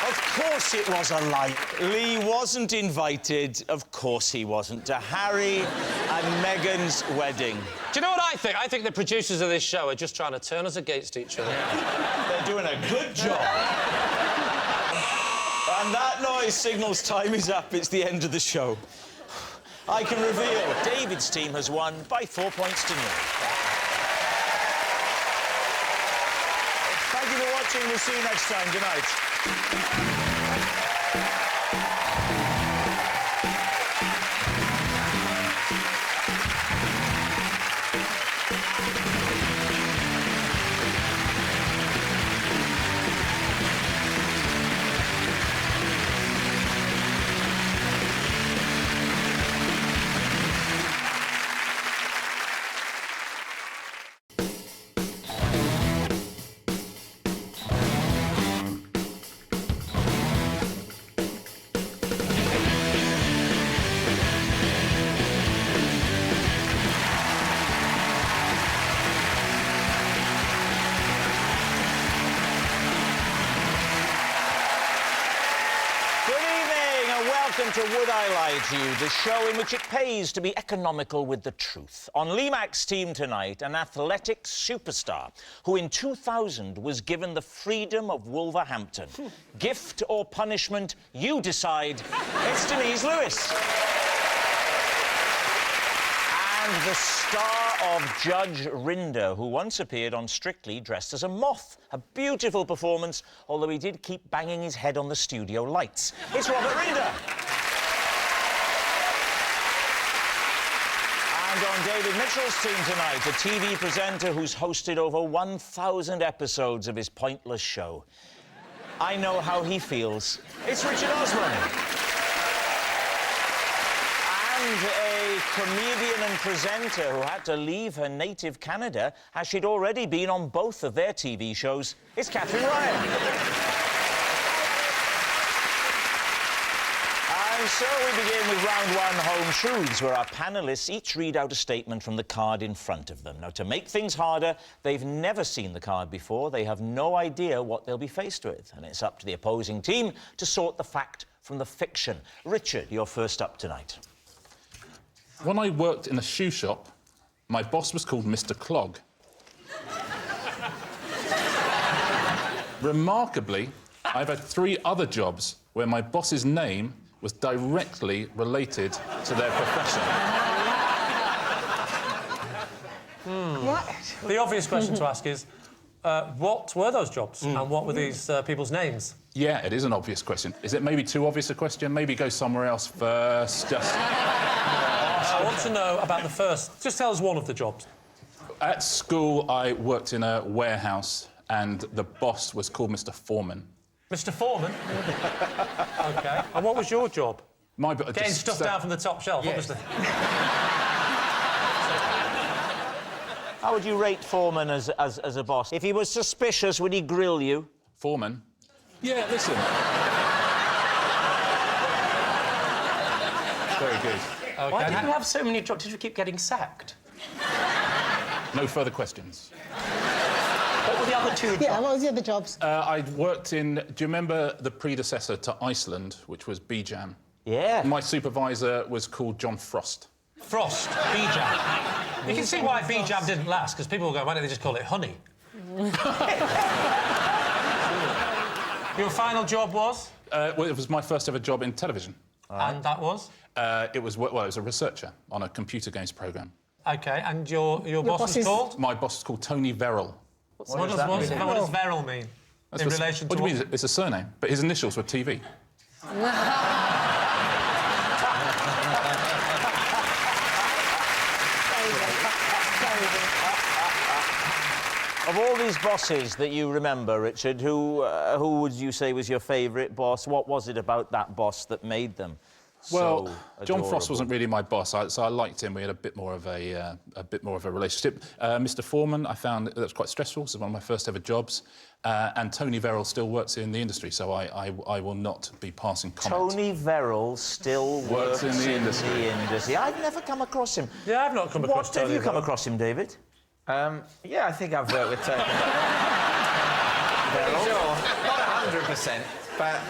Of course it was a lie. Lee wasn't invited, of course he wasn't, to Harry and Meghan's wedding. Do you know what I think? I think the producers of this show are just trying to turn us against each other. They're doing a good job. And that noise signals time is up. It's the end of the show. I can reveal David's team has won by 4 points to 0. Thank you for watching. We'll see you next time. Good night. Welcome to Would I Lie to You, the show in which it pays to be economical with the truth. On Lee Mack's team tonight, an athletic superstar who in 2000 was given the freedom of Wolverhampton. Gift or punishment, you decide. It's Denise Lewis. And the star of Judge Rinder, who once appeared on Strictly dressed as a moth. A beautiful performance, although he did keep banging his head on the studio lights. It's Robert Rinder. And on David Mitchell's team tonight, a TV presenter who's hosted over 1,000 episodes of his pointless show. I know how he feels. It's Richard Osman. And a comedian and presenter who had to leave her native Canada as she'd already been on both of their TV shows. It's Katherine Ryan. And so we begin with round one, Home Truths, where our panellists each read out a statement from the card in front of them. Now, to make things harder, they've never seen the card before. They have no idea what they'll be faced with. And it's up to the opposing team to sort the fact from the fiction. Richard, you're first up tonight. When I worked in a shoe shop, my boss was called Mr. Clog. Remarkably, I've had 3 other jobs where my boss's name was directly related to their profession. What? The obvious question to ask is, what were those jobs and what were these people's names? Yeah, it is an obvious question. Is it maybe too obvious a question? Maybe go somewhere else first, just... I want to know about the first. Just tell us one of the jobs. At school, I worked in a warehouse and the boss was called Mr. Foreman. Mr. Foreman? OK. And what was your job? Getting just stuff down from the top shelf, obviously. How would you rate Foreman as a boss? If he was suspicious, would he grill you? Foreman? Yeah, listen. Very good. Okay. Why did you have so many jobs? Did you keep getting sacked? No further questions. What were the other 2 jobs? Yeah, what was the other jobs? I worked in... Do you remember the predecessor to Iceland, which was B-Jam? Yeah. My supervisor was called John Frost. Frost, B-Jam. You can see why B-Jam didn't last, because people will go, why don't they just call it honey? Your final job was? Well, it was my first ever job in television. And that was? It was a researcher on a computer games programme. OK, and your boss was called? My boss is called Tony Verrill. What does Verrill mean? That's In what's- relation what to do you mean? It's a surname, but his initials were TV. Of all these bosses that you remember, Richard, who would you say was your favourite boss? What was it about that boss that made them Well, so John Frost adorable? wasn't really my boss, so I liked him. We had a bit more of a relationship. Mr. Foreman, I found that was quite stressful. It was one of my first ever jobs. And Tony Verrill still works in the industry, so I will not be passing comment. Tony Verrill still works in the industry. I've never come across him. Yeah, I've not come across What Tony have you come Verrill. across him, David? Yeah, I think I've worked with Tony. Very sure. Not 100%, but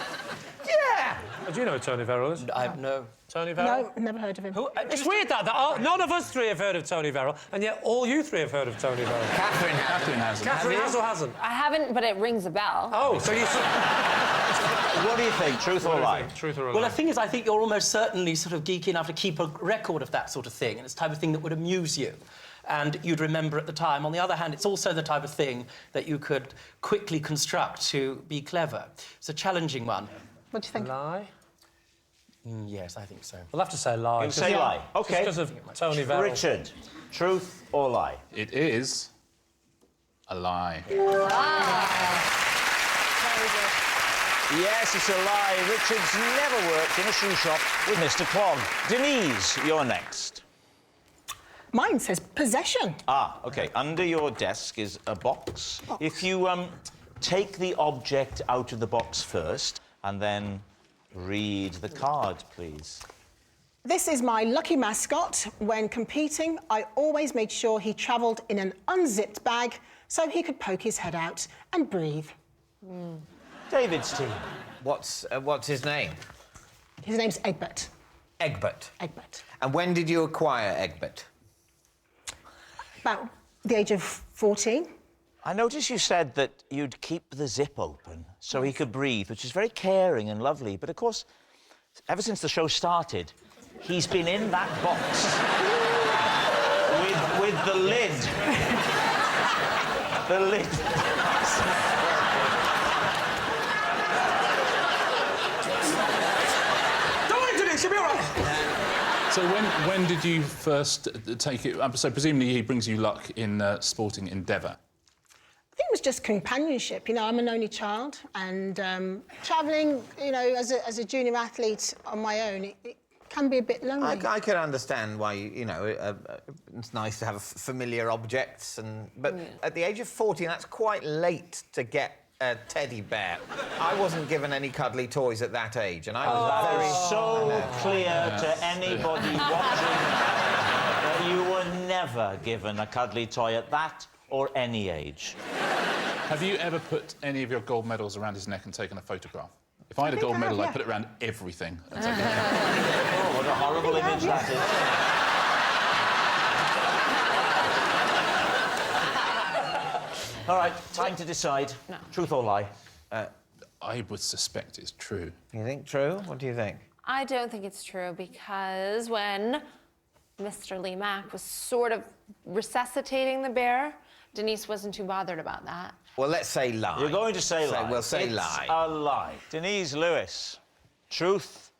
yeah. Do you know who Tony Verrill is? No. Tony Verrill? No, never heard of him. It's weird that none of us three have heard of Tony Verrill, and yet all you three have heard of Tony Verrill. Katherine hasn't. Katherine has or hasn't? I haven't, but it rings a bell. Oh, so you... What do you think, truth or lie? Truth or a Well, lie? the thing is, I think you're almost certainly sort of geeky enough to keep a record of that sort of thing, and it's the type of thing that would amuse you. And you'd remember at the time. On the other hand, it's also the type of thing that you could quickly construct to be clever. It's a challenging one. What do you think? Lie? Yes, I think so. We'll have to say lie. You say lie. OK. Because of Tony Verrill. Richard, truth or lie? It is a lie. Yes, it's a lie. Richard's never worked in a shoe shop with Mr. Clog. Denise, you're next. Mine says possession. Ah, OK. Under your desk is a box. If you take the object out of the box first and then read the card, please. This is my lucky mascot. When competing, I always made sure he travelled in an unzipped bag so he could poke his head out and breathe. David's team. What's his name? His name's Egbert. Egbert. Egbert. And when did you acquire Egbert? About the age of 14. I noticed you said that you'd keep the zip open so he could breathe, which is very caring and lovely. But, of course, ever since the show started, he's been in that box with the lid. The lid. Don't into this, you'll be all right. So when did you first take it? So presumably he brings you luck in sporting endeavour. I think it was just companionship. You know, I'm an only child, and travelling, you know, as a junior athlete on my own, it can be a bit lonely. I can understand why, you know, it's nice to have familiar objects, but at the age of 14, that's quite late to get a teddy bear. I wasn't given any cuddly toys at that age, and I was very... So clear to anybody watching that you were never given a cuddly toy at that or any age. Have you ever put any of your gold medals around his neck and taken a photograph? If I had a gold medal, I'd put it around everything and take it. Oh, what a horrible image that is. All right, time to decide. No. Truth or lie? I would suspect it's true. You think true? What do you think? I don't think it's true because when Mr. Lee Mack was sort of resuscitating the bear, Denise wasn't too bothered about that. Well, let's say lie. You're going to say lie. We'll say It's lie. a lie. Denise Lewis, truth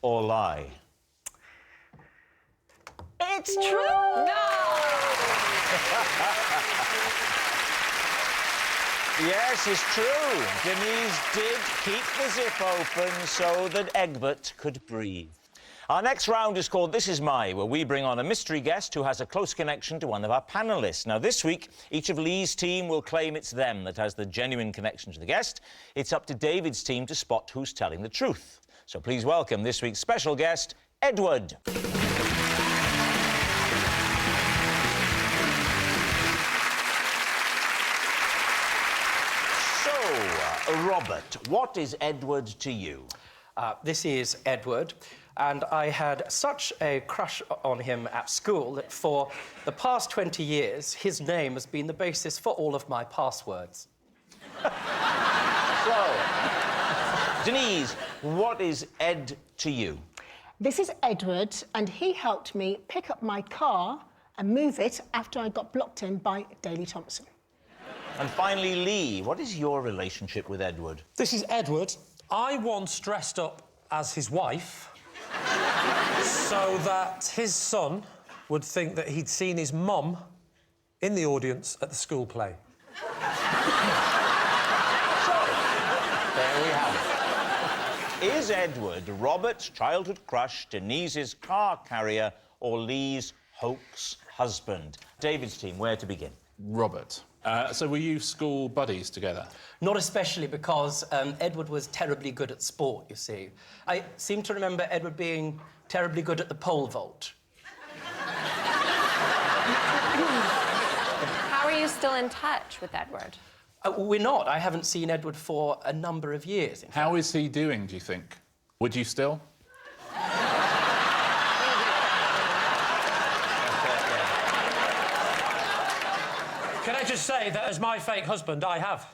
or lie? It's true! Yes, it's true. Denise did keep the zip open so that Egbert could breathe. Our next round is called This Is My, where we bring on a mystery guest who has a close connection to one of our panellists. Now, this week, each of Lee's team will claim it's them that has the genuine connection to the guest. It's up to David's team to spot who's telling the truth. So please welcome this week's special guest, Edward. Robert, what is Edward to you? This is Edward, and I had such a crush on him at school that for the past 20 years, his name has been the basis for all of my passwords. So, Denise, what is Ed to you? This is Edward, and he helped me pick up my car and move it after I got blocked in by Daley Thompson. And finally, Lee, what is your relationship with Edward? This is Edward. I once dressed up as his wife so that his son would think that he'd seen his mum in the audience at the school play. There we have it. Is Edward Robert's childhood crush, Denise's car carrier, or Lee's hoax husband? David's team, where to begin? Robert. So were you school buddies together? Not especially because Edward was terribly good at sport, you see. I seem to remember Edward being terribly good at the pole vault. How are you still in touch with Edward? We're not. I haven't seen Edward for a number of years. How is he doing, do you think? Would you still? Can I just say that as my fake husband, I have.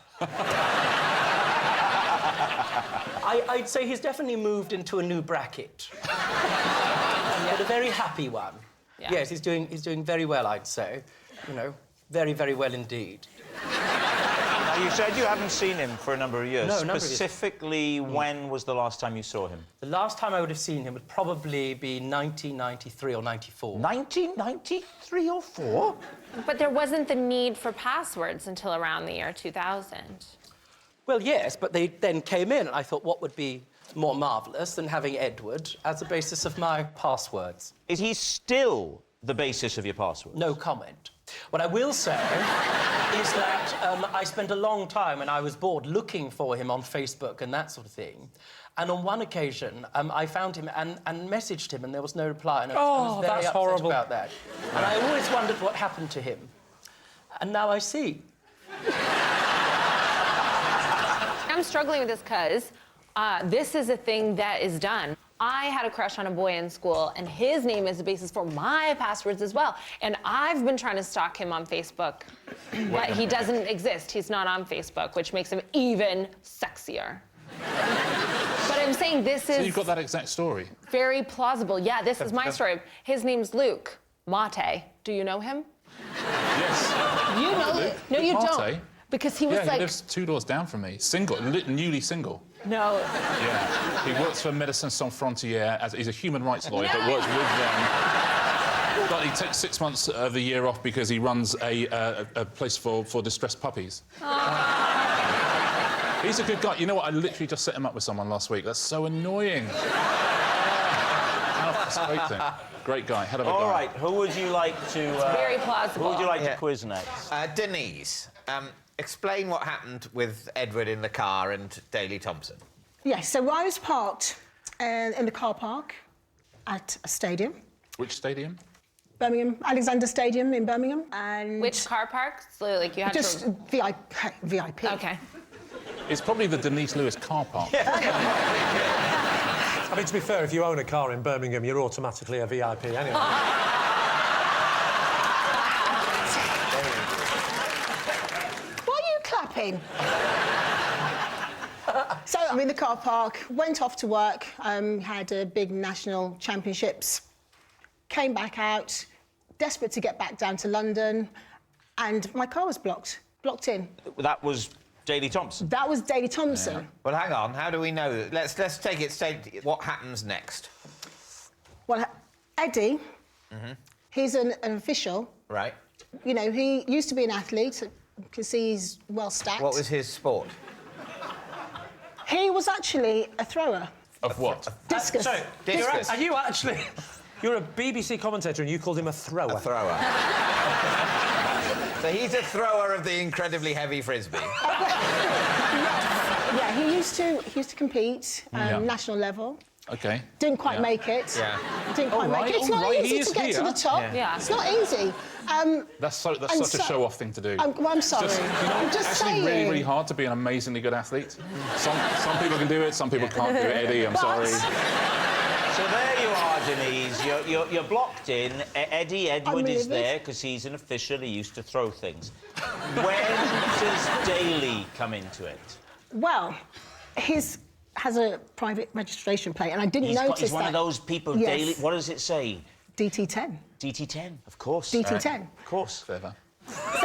I'd say he's definitely moved into a new bracket. But a very happy one. Yeah. Yes, he's doing very well, I'd say. You know, very, very well indeed. Now, you said you haven't seen him for a number of years. No, a number of years. Specifically, when was the last time you saw him? The last time I would have seen him would probably be 1993 or 94. 1993 or 4? But there wasn't the need for passwords until around the year 2000. Well, yes, but they then came in, and I thought, what would be more marvellous than having Edward as the basis of my passwords? Is he still the basis of your passwords? No comment. What I will say is that I spent a long time when I was bored looking for him on Facebook and that sort of thing. And on one occasion, I found him and messaged him, and there was no reply. And I was very that's upset horrible. about that. And I always wondered what happened to him. And now I see. I'm struggling with this because this is a thing that is done. I had a crush on a boy in school, and his name is the basis for my passwords as well. And I've been trying to stalk him on Facebook, but he doesn't exist. He's not on Facebook, which makes him even sexier. But I'm saying this is... So you've got that exact story? Very plausible. Yeah, this is my story. His name's Luke Mate. Do you know him? Yes. You know Luke? No, you Mate? don't. Because he was he like... lives 2 doors down from me. Single, newly single. No. Yeah. He works for Médecins Sans Frontières. He's a human rights lawyer that works with them. But he takes 6 months of the year off because he runs a place for distressed puppies. He's a good guy. You know what? I literally just set him up with someone last week. That's so annoying. That's a great thing. Great guy. Hell of a guy. All right. Who would you like to... It's very plausible. Who would you like to quiz next? Denise, explain what happened with Edward in the car and Daley Thompson. Yes, so I was parked in the car park at a stadium. Which stadium? Birmingham, Alexander Stadium in Birmingham. And Which car park? So, like, you had just to... VIP. OK. It's probably the Denise Lewis car park. I mean, to be fair, if you own a car in Birmingham, you're automatically a VIP anyway. Why are you clapping? So I'm in the car park, went off to work, had a big national championships, came back out, desperate to get back down to London, and my car was blocked in. That was Daley Thompson? That was Daley Thompson. Yeah. Well, hang on. How do we know that? Let's take it straight. What happens next? Well, Eddie, he's an official. Right. You know, he used to be an athlete. You can see he's well stacked. What was his sport? He was actually a thrower. Of what? Discus. So, Discus. are you actually... You're a BBC commentator and you called him a thrower. A thrower. So he's a thrower of the incredibly heavy frisbee. Yeah, he used to compete national level. OK. Didn't quite make it. Yeah. Didn't quite make it. It's not easy to get to the top. Yeah. It's not easy. That's such a show-off thing to do. I'm sorry. I'm just actually saying. really, really hard to be an amazingly good athlete. Some people can do it, some people can't do it. Eddie, I'm sorry. So there you are, Denise. You're blocked in. Eddie Edward is there because he's an official. He used to throw things. When does Daley come into it? Well, his has a private registration plate, and I didn't notice He's one that. of those people, Yes. Daley... What does it say? DT10. DT10, of course. DT10. Of course. Clever.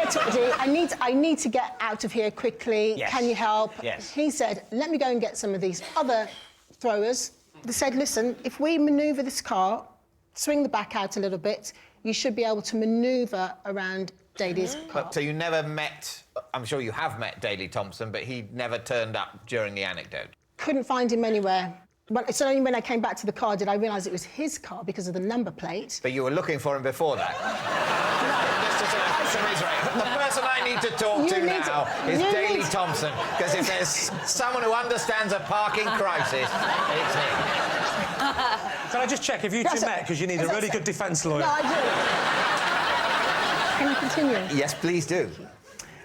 So I need to get out of here quickly. Yes. Can you help? Yes. He said, let me go and get some of these other throwers. They said, listen, if we manoeuvre this car, swing the back out a little bit, you should be able to manoeuvre around Daly's car. So you never met... I'm sure you have met Daley Thompson, but he never turned up during the anecdote. Couldn't find him anywhere. But it's only when I came back to the car did I realise it was his car because of the number plate. But you were looking for him before that? The person I need to talk to now is Daley Thompson, because if there's someone who understands a parking crisis, it's him. Can I just check if you two met, because you need a really good defence lawyer? No, I do. Can you continue? Yes, please do.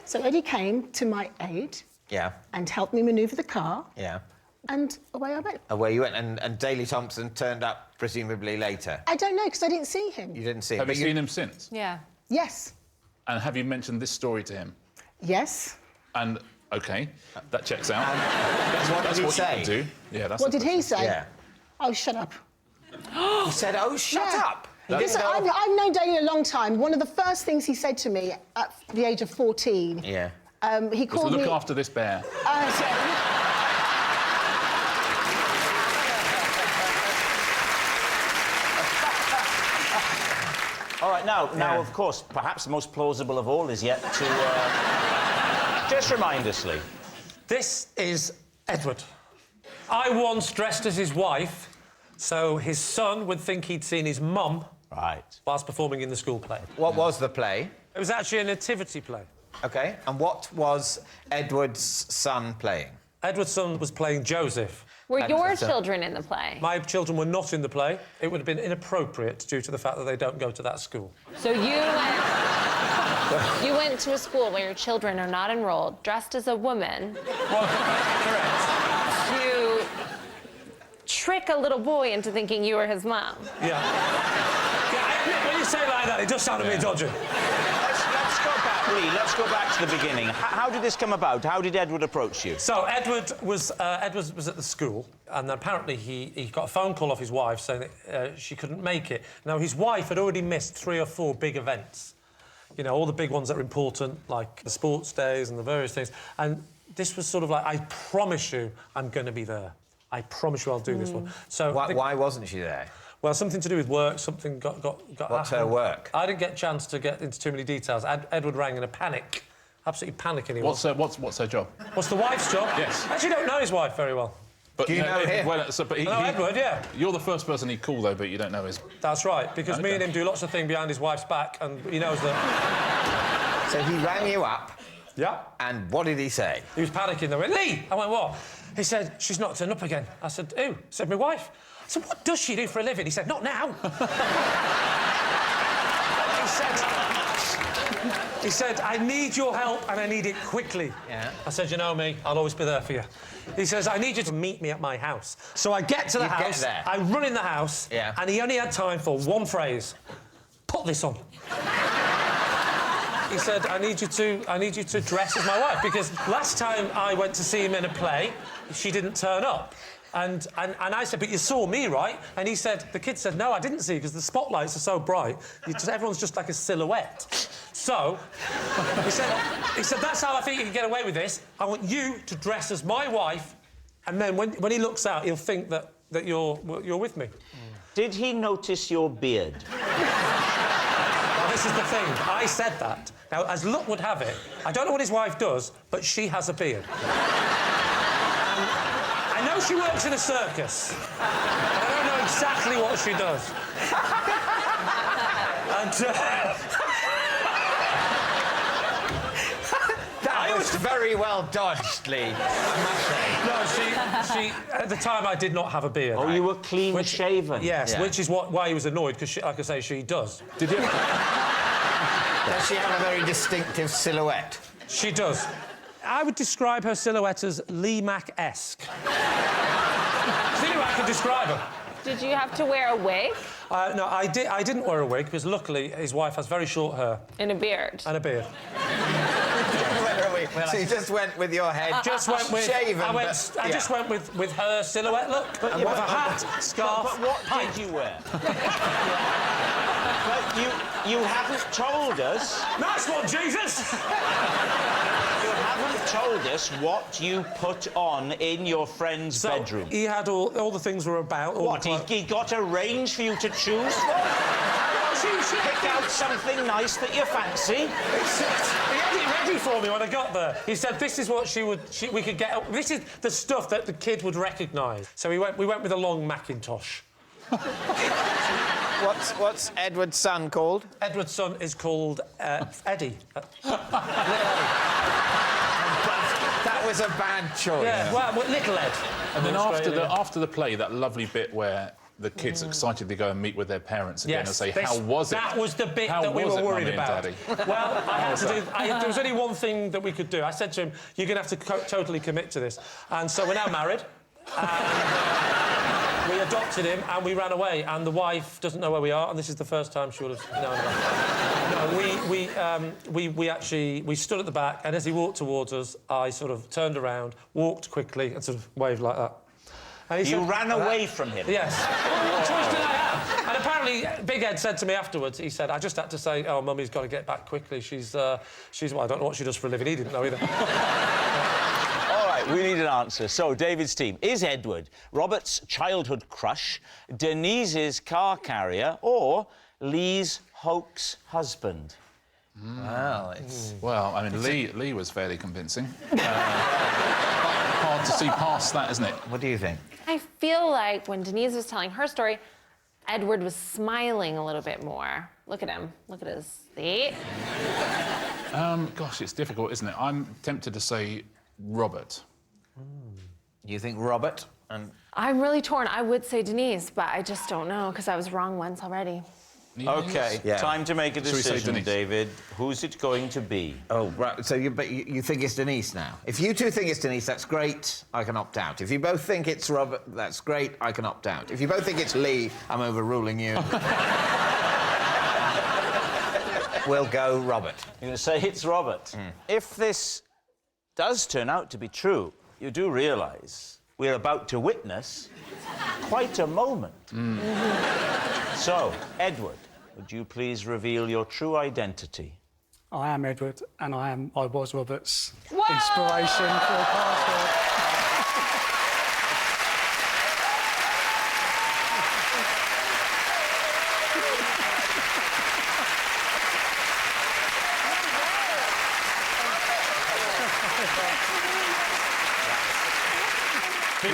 So Eddie came to my aid Yeah. and helped me manoeuvre the car, Yeah. and away I went. Away you went, and Daley Thompson turned up presumably later. I don't know, because I didn't see him. You didn't see him. Have you but seen him since? Yeah. Yes. And have you mentioned this story to him? Yes. And, OK, that checks out. What did he say? You can do. Yeah, that's What did he say? Yeah. Oh, shut up. He said, oh, shut up. Listen, I've known Daley a long time. One of the first things he said to me at the age of 14... Yeah. He called look me... after this bear. All right, now, of course, perhaps the most plausible of all is yet to... Just remind us, Lee. This is Edward. I once dressed as his wife, so his son would think he'd seen his mum... Right. ...whilst performing in the school play. What was the play? It was actually a nativity play. OK, and what was Edward's son playing? Edward's son was playing Joseph. Were your children in the play? My children were not in the play. It would have been inappropriate due to the fact that they don't go to that school. So you went to a school where your children are not enrolled, dressed as a woman. Well, correct. To trick a little boy into thinking you were his mum. Yeah. When you say it like that, it does sound a bit dodgy. Let's go back, Lee. Let's go back to the beginning. How did this come about? How did Edward approach you? So Edward was at the school, and apparently he got a phone call off his wife saying that she couldn't make it. Now his wife had already missed 3 or 4 big events. You know, all the big ones that are important, like the sports days and the various things. And this was sort of like, I promise you, I'm going to be there. I promise you, I'll do this one. So why wasn't she there? Well, something to do with work, something got What's her work? I didn't get a chance to get into too many details. Edward rang in a panic. Absolutely panicking he was. What's her job? What's the wife's job? Yes. I actually don't know his wife very well. But do you know him? Well, I know Edward, yeah. You're the first person he'd call, though, but you don't know his... That's right, because me and him do lots of things behind his wife's back, and he knows that... So he rang you up? Yeah. And what did he say? He was panicking. They went, Lee! I went, what? He said, she's not turned up again. I said, who? He said, my wife. I said, what does she do for a living? He said, not now. He said, I need your help and I need it quickly. Yeah. I said, you know me, I'll always be there for you. He says, I need you to meet me at my house. So I get to the house, I run in the house, and he only had time for one phrase. Put this on. He said, I need you to dress as my wife, because last time I went to see him in a play, she didn't turn up. And I said, but you saw me, right? And he said, the kid said, no, I didn't see you, because the spotlights are so bright. Everyone's just like a silhouette. So, he said, that's how I think you can get away with this. I want you to dress as my wife, and then when he looks out, he'll think that you're with me. Did he notice your beard? Well, this is the thing. I said that. Now, as luck would have it, I don't know what his wife does, but she has a beard. I know she works in a circus. I don't know exactly what she does. That was very well dodged, Lee, I must say. No, she... At the time, I did not have a beard. Oh, you were clean-shaven? Yes, Yeah. which is why he was annoyed, because, like I say, she does. Did you... Does she have a very distinctive silhouette? She does. I would describe her silhouette as Lee Mack-esque. That's the only way I could describe her. Did you have to wear a wig? No, I didn't wear a wig, because luckily his wife has very short hair. And a beard. And a beard. So you just went with your head shaven? I just went with her silhouette look. With a hat, scarf, But what did you wear? But you haven't told us. Nice one, Jesus! told us what you put on in your friend's bedroom. He had all the things we're about. What, he got a range for you to choose from? Pick out something nice that you fancy. He had it ready for me when I got there. He said, this is what we could get... This is the stuff that the kid would recognise. So we went with a long Macintosh. What's Edward's son called? Edward's son is called Eddie. That was a bad choice. Yeah, well, Little Ed. And then after the play, that lovely bit where the kids excitedly go and meet with their parents again and say, how was it? That was the bit that we were worried about. Daddy? Well, I had to do... there was only one thing that we could do. I said to him, you're going to have to totally commit to this. And so we're now married. And, we adopted him and we ran away, and the wife doesn't know where we are, and this is the first time she would have known about it. No, we stood at the back, and as he walked towards us, I sort of turned around, walked quickly, and sort of waved like that. And you ran away from him? Yes. What choice did I have? And apparently, Big Ed said to me afterwards, he said, I just had to say, oh, Mummy's got to get back quickly. She's well, I don't know what she does for a living. He didn't know either. All right, we need an answer. So, David's team. Is Edward Robert's childhood crush, Denise's car carrier, or Lee's hoax husband? Well, it's... Well, I mean, Lee was fairly convincing. Hard to see past that, isn't it? What do you think? I feel like when Denise was telling her story, Edward was smiling a little bit more. Look at him. Look at his... See? Gosh, it's difficult, isn't it? I'm tempted to say Robert. You think Robert? And I'm really torn. I would say Denise, but I just don't know, because I was wrong once already. OK, time to make a decision, Denise? David. Who's it going to be? Oh, right. So you think it's Denise now? If you two think it's Denise, that's great. I can opt out. If you both think it's Robert, that's great. I can opt out. If you both think it's Lee, I'm overruling you. We'll go Robert. You're going to say it's Robert. If this does turn out to be true, you do realise we're about to witness quite a moment. So, Edward, would you please reveal your true identity? I am Edward, and I was Robert's inspiration for a password.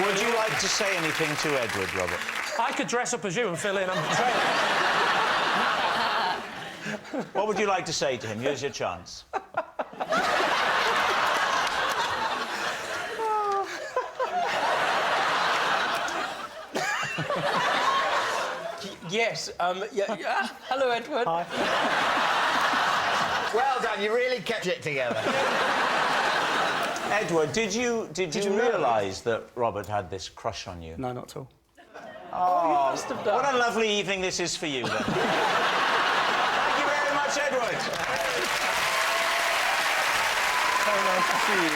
Would you like to say anything to Edward, Robert? I could dress up as you and fill in. What would you like to say to him? Here's your chance. Yes, yeah. Hello, Edward. Hi. Well done, you really kept it together. Edward, did you realise that Robert had this crush on you? No, not at all. Oh, you must have done. What a lovely evening this is for you, then. Thank you very much, Edward. Very nice to see you.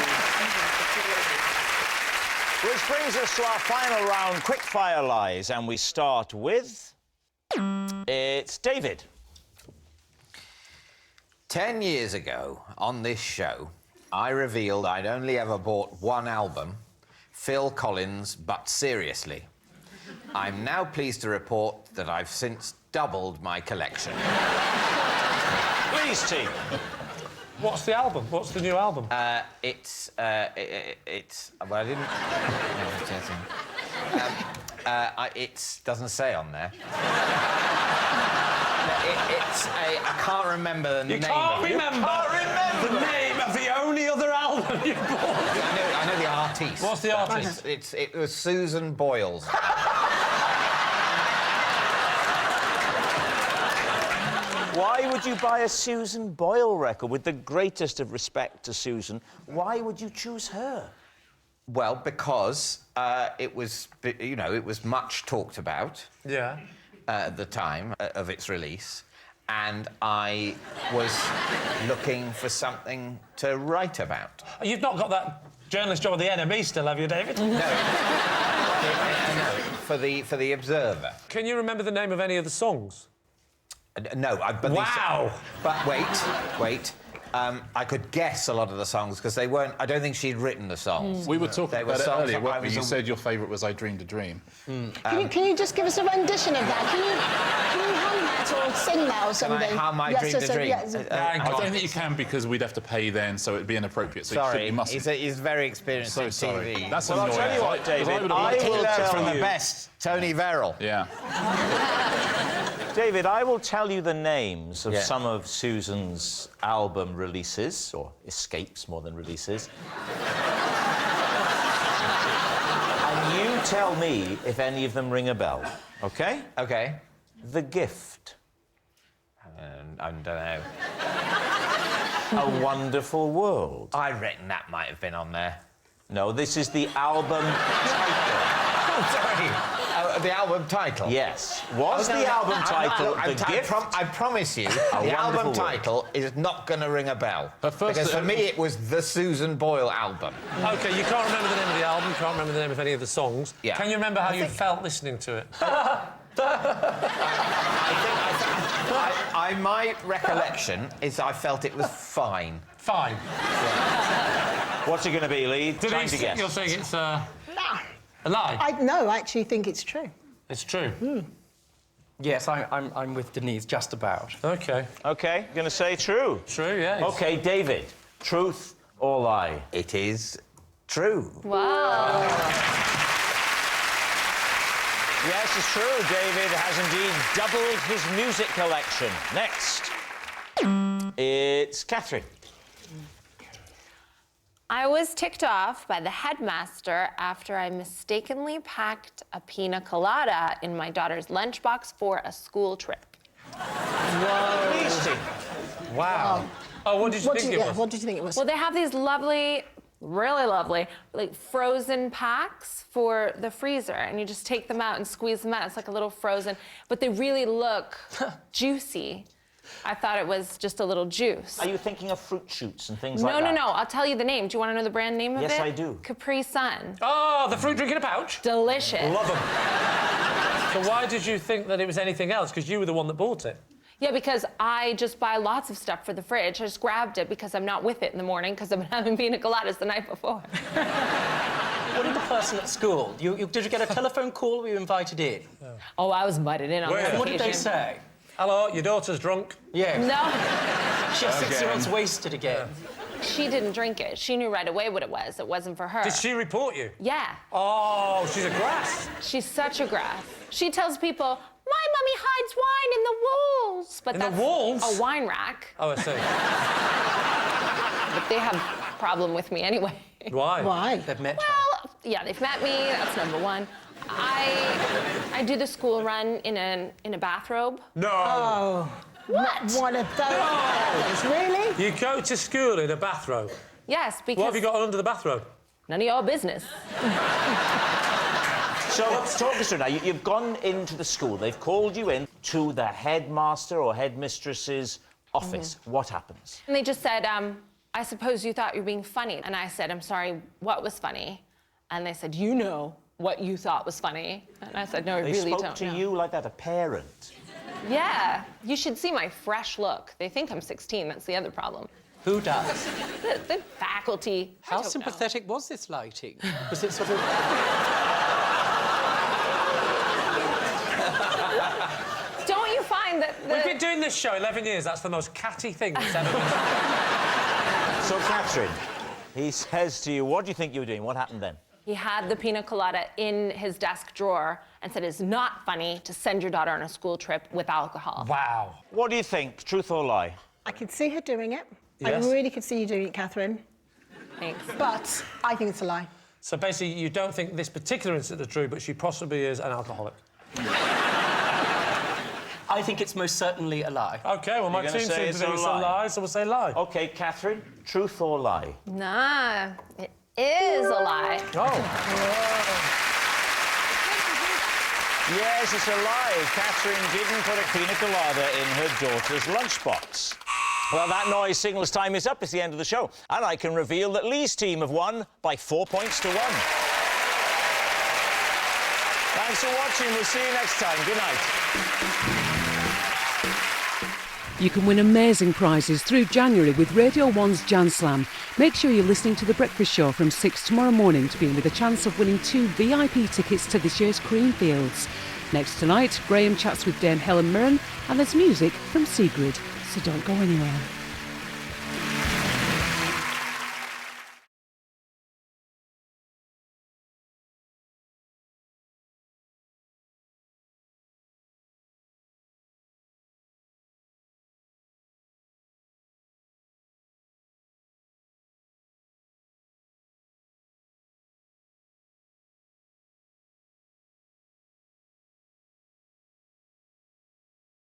Which brings us to our final round, quick-fire lies, and we start with... It's David. 10 years ago, on this show, I revealed I'd only ever bought one album, Phil Collins, But Seriously. I'm now pleased to report that I've since doubled my collection. Please, team. What's the album? What's the new album? It's... Well, I didn't... it doesn't say on there. I can't remember the name. You can't remember the name of the only other album you bought. I know the artiste. What's the artist? It was Susan Boyle's. Why would you buy a Susan Boyle record? With the greatest of respect to Susan, why would you choose her? Well, because it was, you know, it was much talked about. Yeah. At the time of its release, and I was looking for something to write about. You've not got that journalist job at the NME still, have you, David? No. For the Observer. Can you remember the name of any of the songs? No, but wow! But wait. I could guess a lot of the songs because they weren't. I don't think she'd written the songs. We were talking about it earlier. that You said your favourite was "I Dreamed a Dream." Can you just give us a rendition of that? Can you hum that or sing that or something? Can I hum "I Dreamed a Dream"? I don't think you can because we'd have to pay then, so it'd be inappropriate. So Sorry, you mustn't. he's very experienced So in sorry. TV. That's Well, I'll annoying. tell you what, David. I will tell from you the best, Tony Verrill. Yeah. David, I will tell you the names of Yeah. some of Susan's album releases, or escapes more than releases. And you tell me if any of them ring a bell, OK? OK. The Gift. I don't know. A Wonderful World. I reckon that might have been on there. No, this is the album title. Oh, sorry. The album title? Yes. Was the album title The Gift? I promise you, the album title is not going to ring a bell. Because for me, it was the Susan Boyle album. OK, you can't remember the name of the album, you can't remember the name of any of the songs. Yeah. Can you remember how you felt listening to it? My recollection is I felt it was fine. Fine. What's it going to be, Lee? Time to guess. You're saying it's a lie? No, I actually think it's true. It's true? Yes, I'm with Denise, just about. OK. OK, going to say true. True, yeah. OK, David, truth or lie? It is true. Wow. Yes, it's true. David has indeed doubled his music collection. Next, it's Katherine. I was ticked off by the headmaster after I mistakenly packed a pina colada in my daughter's lunchbox for a school trip. Whoa. Wow. Oh, what did you think it was? What did you think it was? Well, they have these lovely, really lovely, like frozen packs for the freezer, and you just take them out and squeeze them out. It's like a little frozen, but they really look juicy. I thought it was just a little juice. Are you thinking of Fruit Shoots and things like that? No. I'll tell you the name. Do you want to know the brand name of it? Yes, I do. Capri Sun. Oh, the fruit drink in a pouch? Delicious. Love them. So why did you think that it was anything else? Because you were the one that bought it. Yeah, because I just buy lots of stuff for the fridge. I just grabbed it because I'm not with it in the morning because I've been having pina coladas the night before. What did the person at school? Did you get a telephone call or were you invited in? Oh, I was invited in on this occasion. What did they say? Hello, your daughter's drunk. Yeah. No. She has 6 months wasted again. She didn't drink it. She knew right away what it was. It wasn't for her. Did she report you? Yeah. Oh, she's a grass. She's such a grass. She tells people, my mummy hides wine in the walls. But In that's the walls? a wine rack. Oh, I see. But they have a problem with me anyway. Why? Why? They've met Well, yeah, they've met me. That's number one. I do the school run in a bathrobe. No. Oh. What? One of those. Really? You go to school in a bathrobe? Yes, because... What have you got under the bathrobe? None of your business. So, talk us through now. You've gone into the school. They've called you in to the headmaster or headmistress's office. What happens? And they just said, I suppose you thought you were being funny. And I said, I'm sorry, what was funny? And they said, you know what you thought was funny. And I said, no, I really don't know. They spoke to you like that, a parent? Yeah. You should see my fresh look. They think I'm 16. That's the other problem. Who does? The faculty. How sympathetic was this lighting? Was it sort of... Don't you find that We've been doing this show 11 years. That's the most catty thing that's ever been said. So, Katherine, he says to you, what do you think you were doing? What happened then? He had the pina colada in his desk drawer and said it's not funny to send your daughter on a school trip with alcohol. Wow. What do you think, truth or lie? I could see her doing it. Yes. I really could see you doing it, Katherine. Thanks. But I think it's a lie. So basically, you don't think this particular incident is true, but she possibly is an alcoholic. I think it's most certainly a lie. OK, well, my team seems to think it's a lie, so we'll say lie. OK, Katherine, truth or lie? Nah, it is a lie. Oh. Yes, it's a lie. Katherine didn't put a pina colada in her daughter's lunchbox. Well, that noise signals time is up. It's the end of the show. And I can reveal that Lee's team have won by 4 points to 1. Thanks for watching. We'll see you next time. Good night. You can win amazing prizes through January with Radio 1's Jan Slam. Make sure you're listening to The Breakfast Show from 6 tomorrow morning to be in with a chance of winning 2 VIP tickets to this year's Creamfields. Next tonight, Graham chats with Dame Helen Mirren and there's music from Sigrid, so don't go anywhere.